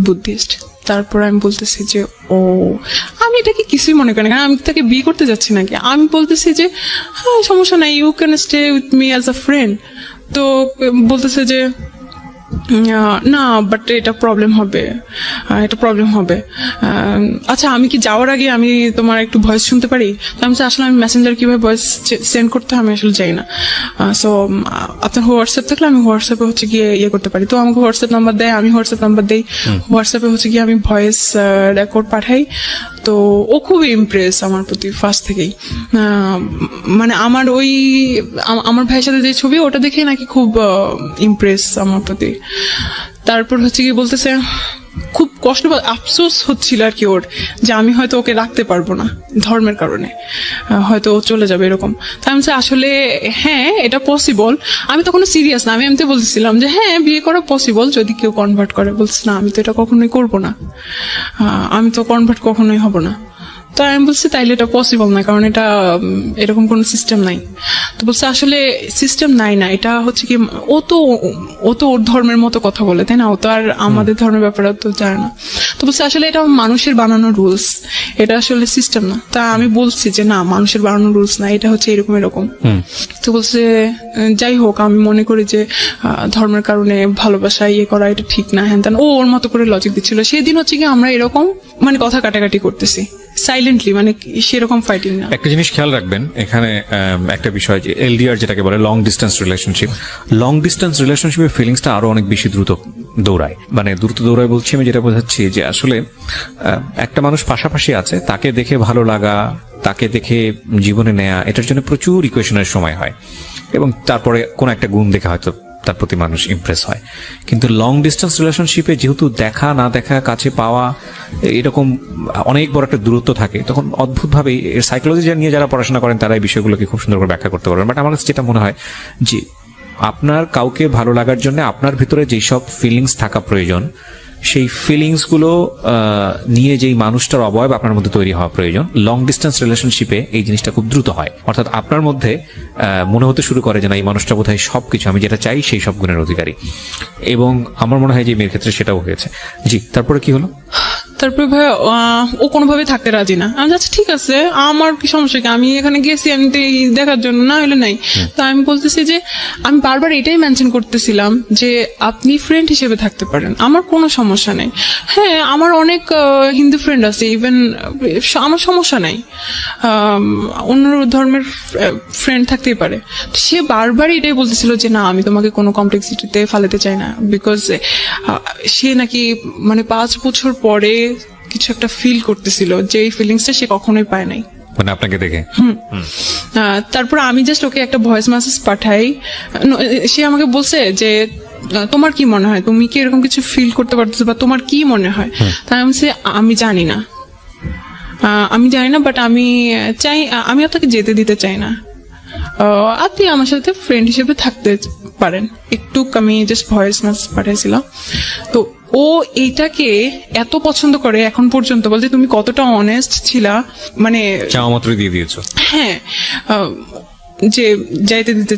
বুদ্ধিস্ট। তারপর আমি বলতেছি যে ও, আমি এটাকে কিছুই মনে করি না, কারণ আমি তাকে বিয়ে করতে যাচ্ছি নাকি। আমি বলতেছি যে হ্যাঁ সমস্যা নাই, you can stay with me as a friend. তো বলতেছে যে না, বাট এটা প্রবলেম হবে, আচ্ছা আমি কি যাওয়ার আগে আমি তোমার একটু ভয়েস শুনতে পারি? তো আমি আসলে আমি মেসেঞ্জার কিভাবে ভয়েস সেন্ড করতে হয় আমি আসলে যাই না, সো আপনার হোয়াটসঅ্যাপ থাকলে আমি হোয়াটসঅ্যাপে হচ্ছে গিয়ে ইয়ে করতে পারি। তো আমাকে হোয়াটসঅ্যাপ নাম্বার দেয়, আমি হোয়াটসঅ্যাপ নাম্বার দিই, হোয়াটসঅ্যাপে হচ্ছে গিয়ে আমি ভয়েস রেকর্ড পাঠাই। তো ও খুবই ইমপ্রেস আমার প্রতি ফার্স্ট থেকেই, মানে আমার ভাইয়ের সাথে যে ছবি ওটা দেখে নাকি খুব ইমপ্রেস আমার প্রতি। তারপর হচ্ছে কি বলতেছে খুব কষ্ট আফসোস হচ্ছিল আর কি ওর, যে আমি হয়তো ওকে রাখতে পারবো না ধর্মের কারণে, হয়তো ও চলে যাবে এরকম। তাই আমি আসলে হ্যাঁ এটা পসিবল, আমি তখন সিরিয়াস না, আমি এমনি বলতেছিলাম যে হ্যাঁ বিয়ে করা পসিবল যদি কেউ কনভার্ট করে। বলছে না আমি তো এটা কখনোই করবো না, আমি তো কনভার্ট কখনোই হব না। তো আমি বলছি তাইলে এটা পসিবল না, কারণ এটা এরকম কোন সিস্টেম নাই। তো বলছে আসলে সিস্টেম নাই না, এটা হচ্ছে কি ও তো ওর ধর্মের মতো কথা বলে, তাই না, ও তো আর আমাদের ধর্মের ব্যাপারে তো জানে না। তো বলছে আসলে এটা মানুষের বানানো রুলস, এটা আসলে সিস্টেম না। তা আমি বলছি যে না, মানুষের বানানো রুলস না, এটা হচ্ছে এরকম। তো বলছে যাই হোক, আমি মনে করি যে ধর্মের কারণে ভালোবাসা ইয়ে করা এটা ঠিক না, হ্যান তেন। ও ওর মতো করে লজিক দিচ্ছিল। সেদিন হচ্ছে কি আমরা এরকম মানে কথা কাটাকাটি করতেছি সাইলেন্টলি, মানে সেরকম ফাইটিং না। একটা জিনিস খেয়াল রাখবেন এখানে, একটা বিষয় যে এলডিআর যেটাকে বলে লং ডিস্টেন্স রিলেশনশিপের ফিলিংসটা আরো অনেক বেশি দ্রুত দৌড়ায়। মানে দ্রুত দৌড়ায় বলছি আমি যেটা বোঝাচ্ছি যে আসলে একটা মানুষ পাশাপাশি আছে, তাকে দেখে ভালো লাগা, তাকে দেখে জীবনে নেয়া, এটার জন্য প্রচুর ইকুয়েশনের সময় হয়, এবং তারপরে কোন একটা গুণ দেখে হয়তো তার প্রতি মানুষ ইমপ্রেস হয়। কিন্তু লং ডিস্টেন্স রিলেশনশিপে যেহেতু দেখা না দেখা, কাছে পাওয়া, এরকম অনেক বড় একটা দূরত্ব থাকে, তখন অদ্ভুতভাবে এর সাইকোলজি নিয়ে যারা পড়াশোনা করেন তারা এই বিষয়গুলোকে খুব সুন্দর করে ব্যাখ্যা করতে পারবেন। বাট আমার কাছে যেটা মনে হয় যে আপনার কাউকে ভালো লাগার জন্য আপনার ভিতরে যেসব ফিলিংস থাকা প্রয়োজন, সেই ফিলিংস গুলো নিয়ে যেই মানুষটার অবয়ব আপনার মধ্যে তৈরি হওয়া প্রয়োজন। লং ডিস্টেন্স রিলেশনশিপে এই জিনিসটা খুব দ্রুত হয়, অর্থাৎ আপনার মধ্যে মনে হতে শুরু করে যে না, এই মানুষটা বোধহয় সবকিছু, আমি যেটা চাই সেই সব গুণের অধিকারী। এবং আমার মনে হয় যে মেয়ের ক্ষেত্রে সেটাও হয়েছে। জি, তারপরে কি হলো? তারপরে ভাই ও কোনোভাবে থাকতে রাজি না। আমি আচ্ছা ঠিক আছে, আমার কি সমস্যা কি, আমি এখানে গেছি আমি তো এই দেখার জন্য, না হলে নাই। তো আমি বলতেছি যে আমি বারবার এটাই মেনশন করতেছিলাম যে আপনি ফ্রেন্ড হিসেবে থাকতে পারেন, আমার কোনো সমস্যা নেই। হ্যাঁ আমার অনেক হিন্দু ফ্রেন্ড আছে, ইভেন আমার সমস্যা নাই, অন্য ধর্মের ফ্রেন্ড থাকতেই পারে। সে বারবার এটাই বলতেছিল যে না আমি তোমাকে কোনো কমপ্লেক্সিটিতে ফালাতে চাই না, বিকজ সে নাকি মানে 5 বছর পরে কিছু একটা ফিল করতেছিল, যে এই ফিলিংসটা সে কখনোই পায় নাই, মানে আপনাকে দেখে। তারপর আমি জাস্ট ওকে একটা ভয়েস মেসেজ পাঠাই, সে আমাকে বলছে যে তোমার কি মনে হয়, তুমি কি এরকম কিছু ফিল করতে পারতেছো, বা তোমার কি মনে হয়? তাই আমি বলছি আমি জানি না, বাট আমি চাই, আমি আপনাকে যেতে দিতে চাই না, আপনি আমার সাথে ফ্রেন্ড হিসেবে থাকতে পারেন। একটু আমি জাস্ট ভয়েস মেসেজ পাঠাইছিলাম। তো ও এইটাকে এত পছন্দ করে এখন পর্যন্ত, বলতে তুমি কতটা অনেস্ট ছিলা, মানে চাওয়া মাত্র দিয়ে দিয়েছো। হ্যাঁ যে যাইতে দিতে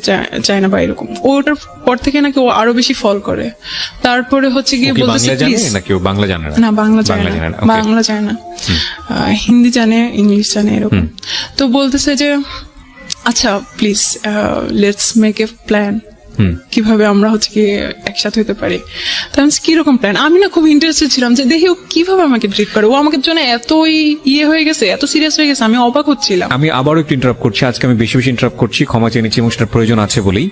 চায় না বা এরকম, ওটার পর থেকে নাকি ও আরো বেশি ফল করে। তারপরে হচ্ছে গিয়ে ও কি বলতেছে বাংলা জানে প্লিজ, নাকি ও বাংলা জানে না? না বাংলা জানে বাংলা জানে না, না, okay. বাংলা জানে না, হিন্দি জানে, ইংলিশ জানে এরকম। তো বলতেছে যে আচ্ছা please let's make a plan, কিভাবে আমরা হচ্ছে কি একসাথে হতে পারি। তো আমি বলছি, কিরকম প্ল্যান? আমি না খুব ইন্টারেস্টেড ছিলাম যে দেখি ও কিভাবে আমাকে ট্রিট করে, ও আমাকে জন্য এতই হয়ে গেছে, এত সিরিয়াস হয়ে গেছে, আমি অবাক হচ্ছিলাম। আমি আবারও একটু ইন্টারাপ্ট করছি, আজকে আমি বেশি বেশি ইন্টারাপ্ট করছি, ক্ষমা চেয়ে নিচ্ছি, এবং সেটার প্রয়োজন আছে বলেই।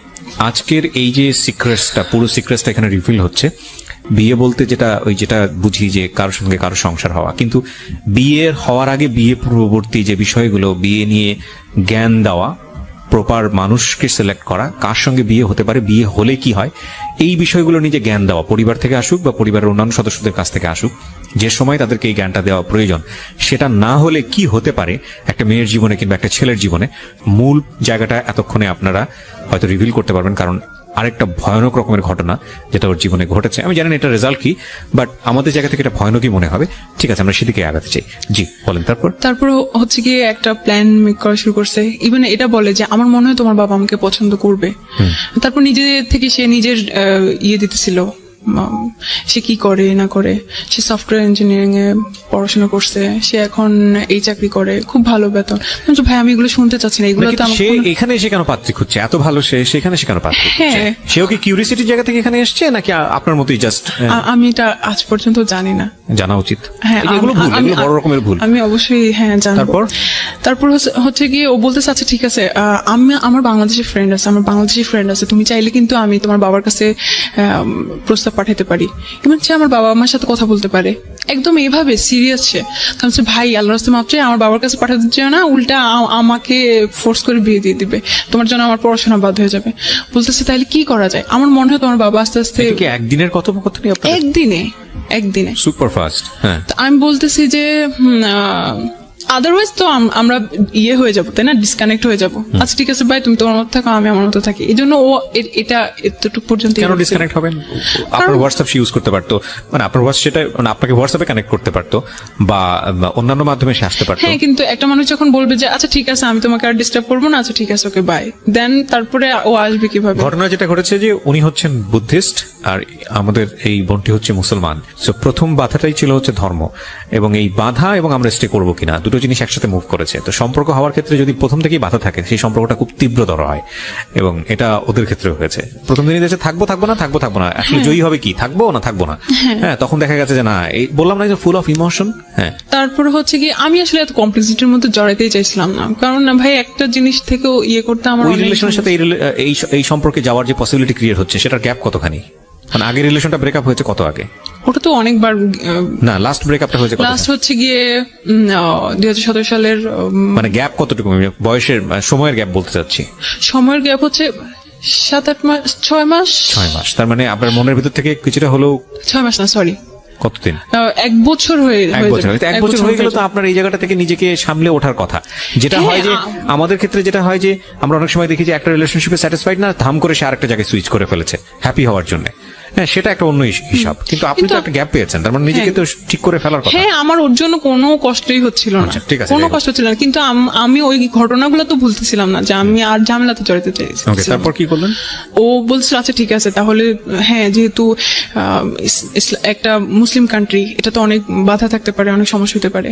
আজকের এই যে সিক্রেটসটা, পুরো সিক্রেটসটা এখানে রিভিল হচ্ছে। বিয়ে বলতে যেটা বুঝি যে কারোর সঙ্গে কারো সংসার হওয়া, কিন্তু বিয়ের হওয়ার আগে বিয়ে পূর্ববর্তী যে বিষয়গুলো, বিয়ে নিয়ে জ্ঞান দেওয়া, প্রপার মানুষকে সিলেক্ট করা, কার সঙ্গে বিয়ে হতে পারে, বিয়ে হলে কি হয়, এই বিষয়গুলো নিয়ে যে জ্ঞান দেওয়া, পরিবার থেকে আসুক বা পরিবারের অন্যান্য সদস্যদের কাছ থেকে আসুক, যে সময় তাদেরকে এই জ্ঞানটা দেওয়া প্রয়োজন, সেটা না হলে কি হতে পারে একটা মেয়ের জীবনে কিংবা একটা ছেলের জীবনে, মূল জায়গাটা এতক্ষণে আপনারা হয়তো রিভিল করতে পারবেন। কারণ আরেকটা ভয়ানক রকমের ঘটনা যেটা ওর জীবনে ঘটেছে, আমি জানি না এটা রেজাল্ট কি, বাট আমাদের জায়গা থেকে এটা ভয়ানকই মনে হবে। ঠিক আছে, আমরা সেদিকে আগাতে চাই। জি বলেন। তারপর হচ্ছে গিয়ে একটা প্ল্যান মেক করা শুরু করছে। ইভেন এটা বলে যে আমার মনে হয় তোমার বাবা আমাকে পছন্দ করবে। তারপর নিজে থেকে সে নিজের দিতেছিল, সে কি করে না করে। সে সফটওয়্যার ইঞ্জিনিয়ারিং এ পড়াশোনা করছে, সে এখন এই চাকরি করে, খুব ভালো বেতন। ভাই আমি এগুলো শুনতে চাচ্ছি না, এগুলো তো সে এখানে এসে কেন পাত্রী খুঁজছে? এত ভালো সেখানে সে কেন পাত্রী খুঁজছে? সেও কি কিউরিয়াসিটির জায়গা থেকে এখানে এসছে, নাকি আপনার মতোই জাস্ট? আমি এটা আজ পর্যন্ত জানি না, জানা উচিত। হ্যাঁ, এগুলো ভুল, এগুলো বড় রকমের ভুল। আমি অবশ্যই জানবো। তারপর হচ্ছে গিয়ে ও বলতেছে আচ্ছা ঠিক আছে, আমার বাংলাদেশি ফ্রেন্ড আছে, তুমি চাইলে কিন্তু আমি তোমার বাবার কাছে প্রস্তাব পাঠাতে পারি, এবং সে আমার বাবা আমার সাথে কথা বলতে পারে। একদম এইভাবে সিরিয়াস সে। কারণ ভাই আল্লাহর রাস্তায় মাপ চাই, আমার বাবার কাছে পাঠাতে চাও না, উল্টা আমাকে ফোর্স করে বিয়ে দিয়ে দিবে, তোমার জন্য আমার পড়াশোনা বাদ হয়ে যাবে। বলতেছে তাহলে কি করা যায়? আমার মনে হয় তোমার বাবা আস্তে আস্তে। একদিনের কথোপকথনই আপনার? একদিনে সুপার ফাস্ট। হ্যাঁ, আমি বলতেছি যে আদারওয়াইজ তো আমরা হয়ে যাবো, তাই না, ডিসকানেক্ট হয়ে যাবো। আচ্ছা ঠিক আছে ভাই, তুমি তোমার মতো থাকো, আমি আমার মতো থাকি। এই জন্য ও এটা এতটুকু পর্যন্ত। কেন ডিসকানেক্ট হবেন? আপনার হোয়াটসঅ্যাপ ইউজ করতে পারতো, মানে আপনার সেটা আপনাকে হোয়াটসঅ্যাপে কানেক্ট করতে পারতো, বা অন্যান্য মাধ্যমে সে আসতে পারতো। হ্যাঁ, কিন্তু একটা মানুষ যখন বলবে যে আচ্ছা ঠিক আছে আমি তোমাকে আর ডিস্টার্ব করবো না, আচ্ছা ঠিক আছে ওকে বাই, দেন তারপরে ও আসবে কিভাবে? ঘটনা যেটা ঘটেছে যে উনি হচ্ছেন বুদ্ধিস্ট আর আমাদের এই বোনটি হচ্ছে মুসলমান। সো প্রথম বাধাটাই ছিল হচ্ছে ধর্ম, এবং এই বাধা এবং আমরা স্টে করবো কিনা, দুটো জিনিস একসাথে মুভ করেছে। তো সম্পর্ক হওয়ার ক্ষেত্রে যদি প্রথম থেকেই বাধা থাকে, সেই সম্পর্কটা খুব তীব্রতর হয়, এবং এটা ওদের ক্ষেত্রে হয়েছে। প্রথম দিনই দেখছে থাকবো না, আসলে জয়ী হবে কি, থাকবো না। হ্যাঁ, তখন দেখা গেছে যে না, এই বললাম না যে ফুল অফ ইমোশন। হ্যাঁ, তারপর হচ্ছে কি আমি আসলে এত কমপ্লেক্সিটির মধ্যে জড়াইতেই চাইছিলাম না, কারণ না ভাই একটা জিনিস থেকেও করতে আমার ওই রিলেশনের সাথে এই সম্পর্কে যাওয়ার যে পসিবিলিটি ক্রিয়েট হচ্ছে, সেটার গ্যাপ কতখানি? মানে আগের রিলেশনটা ব্রেকআপ হয়েছে কত আগে? ওটা তো অনেকবার। না, লাস্ট ব্রেকআপটা হয়েছে লাস্ট হচ্ছে গিয়ে 2017 সালের। মানে গ্যাপ কতটুকু? বয়সের সময়ের গ্যাপ বলতে চাচ্ছি। সময়ের গ্যাপ হচ্ছে 7-8 মাস, 6 মাস। তার মানে আপনার মনের ভিতর থেকে কিছুটা হলেও 6 মাস না, সরি কতদিন? 1 বছর হয়ে গেল। তো আপনার এই জায়গাটা থেকে নিজেকে সামলে ওঠার কথা। যেটা হয় যে আমাদের ক্ষেত্রে যেটা হয় যে আমরা অনেক সময় দেখি যে একটা রিলেশনশিপে স্যাটিসফাইড না, ধাম করে সে আরেকটা জায়গায় সুইচ করে ফেলেছে হ্যাপি হওয়ার জন্য। হ্যাঁ, সেটা একটা অন্য হিসাব, কিন্তু আপনি তো একটা গ্যাপ পেয়েছেন, তার মানে নিজেকে তো ঠিক করে ফেলার কথা। হ্যাঁ, আমার ওর জন্য কোনো কষ্টই হচ্ছিল না, ঠিক আছে, কোনো কষ্ট হচ্ছিল না, কিন্তু আমি ওই ঘটনাগুলো তো ভুলতেছিলাম না যে আমি আর ঝামেলাতে জড়াতে চাইছি। তারপর কি করলেন? ও বলছিল আচ্ছা ঠিক আছে তাহলে, হ্যাঁ যেহেতু একটা মুসলিম কান্ট্রি, এটা তো অনেক বাধা থাকতে পারে, অনেক সমস্যা হতে পারে।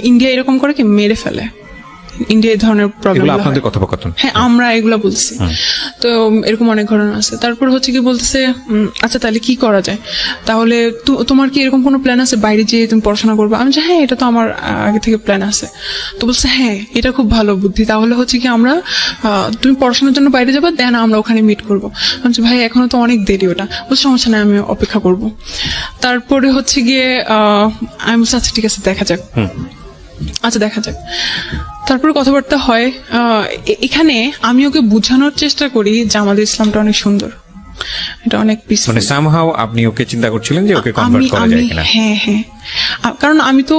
ইন্ডিয়া এরকম করে কি মেরে ফেলে, ইন্ডিয়া এই ধরনের প্রবলেম। আপনাদের কথোপকথন? হ্যাঁ, আমরা এগুলা বলছি। তো এরকম অনেক ঘটনা আছে। তারপর হচ্ছে কি বলতেছে আচ্ছা তাহলে কি করা যায়, তাহলে তোমার কি এরকম কোনো প্ল্যান আছে বাইরে যেয়ে তুমি পড়াশোনা করবে? আমি যে হ্যাঁ, এটা তো আমার আগে থেকে প্ল্যান আছে। তো বলছে হ্যাঁ, এটা খুব ভালো বুদ্ধি, তাহলে হচ্ছে কি আমরা তুমি পড়াশোনার জন্য বাইরে যাবে, দেন আমরা ওখানে মিট করবো। আমি বলছি ভাই এখনো তো অনেক দেরি, ওটা বলছে সমস্যা নেই, আমি অপেক্ষা করবো। তারপরে হচ্ছে গিয়ে আমি বলছি আচ্ছা ঠিক আছে দেখা যাক। তারপরে কথাবার্তা হয়। এখানে আমি ওকে বোঝানোর চেষ্টা করি যে আমাদের ইসলামটা অনেক সুন্দর, এটা অনেক পিসফুল। মানে সামহাউ আপনি ওকে চিন্তা করছিলেন যে ওকে কনভার্ট করা যায় কিনা? হ্যাঁ, কারণ আমি তো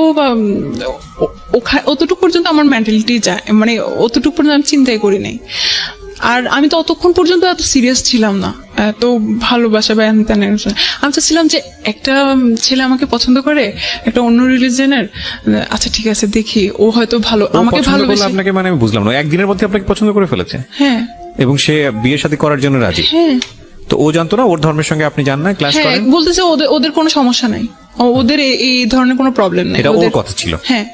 অতটুকু পর্যন্ত আমার মেন্টালিটি যায়, মানে অতটুকু পর্যন্ত আমি চিন্তাই করি নাই। আর আমি তো অতক্ষণ পর্যন্ত এত সিরিয়াস ছিলাম না, এত ভালোবাসা বা হ্যান ত্যান। আমি চাচ্ছিলাম যে একটা ছেলে আমাকে পছন্দ করে, একটা অন্য রিলিজনের, আচ্ছা ঠিক আছে দেখি, ও হয়তো ভালো আমাকে পছন্দ করলে ভালোবাসে। আপনাকে, মানে আমি বুঝলাম না, একদিনের মধ্যে আপনাকে পছন্দ করে ফেলেছে হ্যাঁ এবং সে বিয়ে শাদী করার জন্য রাজি? হ্যাঁ তো ও জানতো না ওর ধর্মের সঙ্গে আপনি যান না, ক্লাস হ্যাঁ, করেন? বলতেছে ওদের কোনো সমস্যা নাই, ওদের এই ধরনের কোনো প্রবলেম নাই। এটা ওর ওদের- কথা ছিল? হ্যাঁ,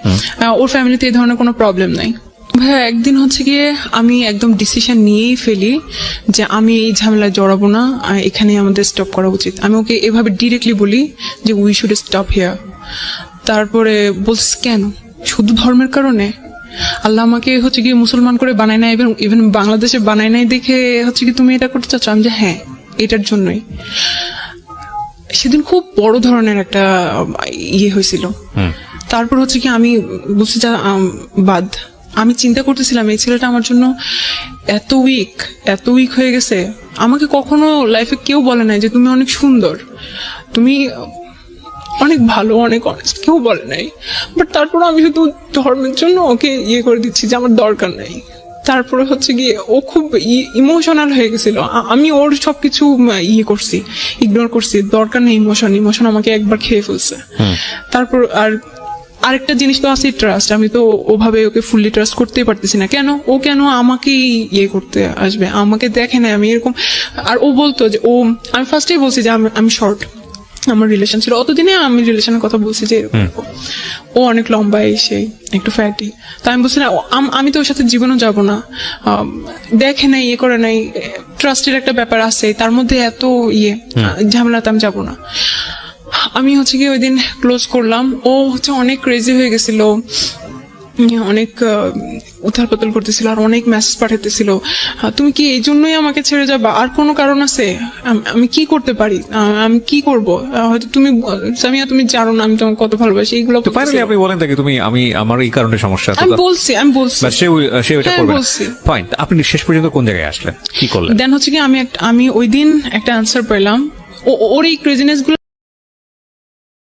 ওর ফ্যামিলিতে এই ধরনের কোনো প্রবলেম নাই। ভাইয়া একদিন হচ্ছে গিয়ে আমি একদম ডিসিশন নিয়েই ফেলি যে আমি এই ঝামেলায় জড়াবো না, এখানে আমাদের স্টপ করা উচিত। আমি ওকে এভাবে ডিরেক্টলি বলি যে উই শুড স্টপ হিয়ার। তারপরে বলছিস কেন, শুধু ধর্মের কারণে? আল্লাহ আমাকে হচ্ছে গিয়ে মুসলমান করে বানায় নাই, এবং ইভেন বাংলাদেশে বানায় নাই দেখে হচ্ছে কি তুমি এটা করতে চাচ্ছ? আমি যে হ্যাঁ, এটার জন্যই। সেদিন খুব বড় ধরনের একটা ইয়ে হয়েছিল। তারপর হচ্ছে কি আমি বলছি যা বাদ। আমি চিন্তা করতেছিলাম এই ছেলেটা আমার জন্য এত উইক হয়ে গেছে। আমাকে কখনো লাইফে কেউ বলে নাই যে তুমি অনেক সুন্দর, তুমি অনেক ভালো, অনেক অনেস্ট, কেউ বলে নাই। বাট তারপর আমি শুধু ধর্মের জন্য ওকে ইয়ে করে দিচ্ছি যে আমার দরকার নাই। তারপরে হচ্ছে গিয়ে ও খুব ইমোশনাল হয়ে গেছিল। আমি ওর সবকিছু ইয়ে করছি, ইগনোর করছি। দরকার নেই ইমোশন আমাকে একবার খেয়ে ফেলছে। তারপর আরেকটা জিনিস তো আছে, ট্রাস্ট। আমি তো ওভাবে ওকে ফুললি ট্রাস্ট করতেই পারতেছি না। ও কেন আমাকেই ইয়ে করতে আসবে? আমাকে দেখে না আমি এরকম। আর ও বলতো যে আমি ফার্স্টেই বলছি যে আমি শর্ট, আমার রিলেশন ছিল অতদিনে, আমি রিলেশনের কথা বলছি যে এরকম। ও অনেক লম্বা, এসে একটু ফ্যাটি। তাই আমি বলছি না, আমি তো ওর সাথে জীবনও যাব না। দেখে নাই, ইয়ে করে নাই, ট্রাস্টের একটা ব্যাপার আছে, তার মধ্যে এত ঝামেলাতে আমি যাবো না। আমি হচ্ছে কি ওই দিন ক্লোজ করলাম। ও হচ্ছে অনেক ক্রেজি হয়ে গেছিল, অনেক উথাল পাতাল করতেছিল, আর অনেক মেসেজ পাঠাতেছিল, তুমি কি এই জন্যই আমাকে ছেড়ে যাবা? আর কোনো কারণ আছে? আমি কি করতে পারি? আমি কি করব? হয়তো তুমি সামিয়া, তুমি জানো না আমি তোমাকে কত ভালোবাসি। এইগুলো তো ফাইনালি আপনি বলেন তাকে তুমি আমার এই কারণে সমস্যা। আমি বলছি বাট সে ওটা হ্যাঁ, করবে না। বলছি। ফাইন, আপনি শেষ পর্যন্ত কোন জায়গায় আসলেন, কি করলেন? দেন হচ্ছে কি আমি ওই দিন একটা আনসার পেলাম। ওর এই ক্রেজিনেস গুলো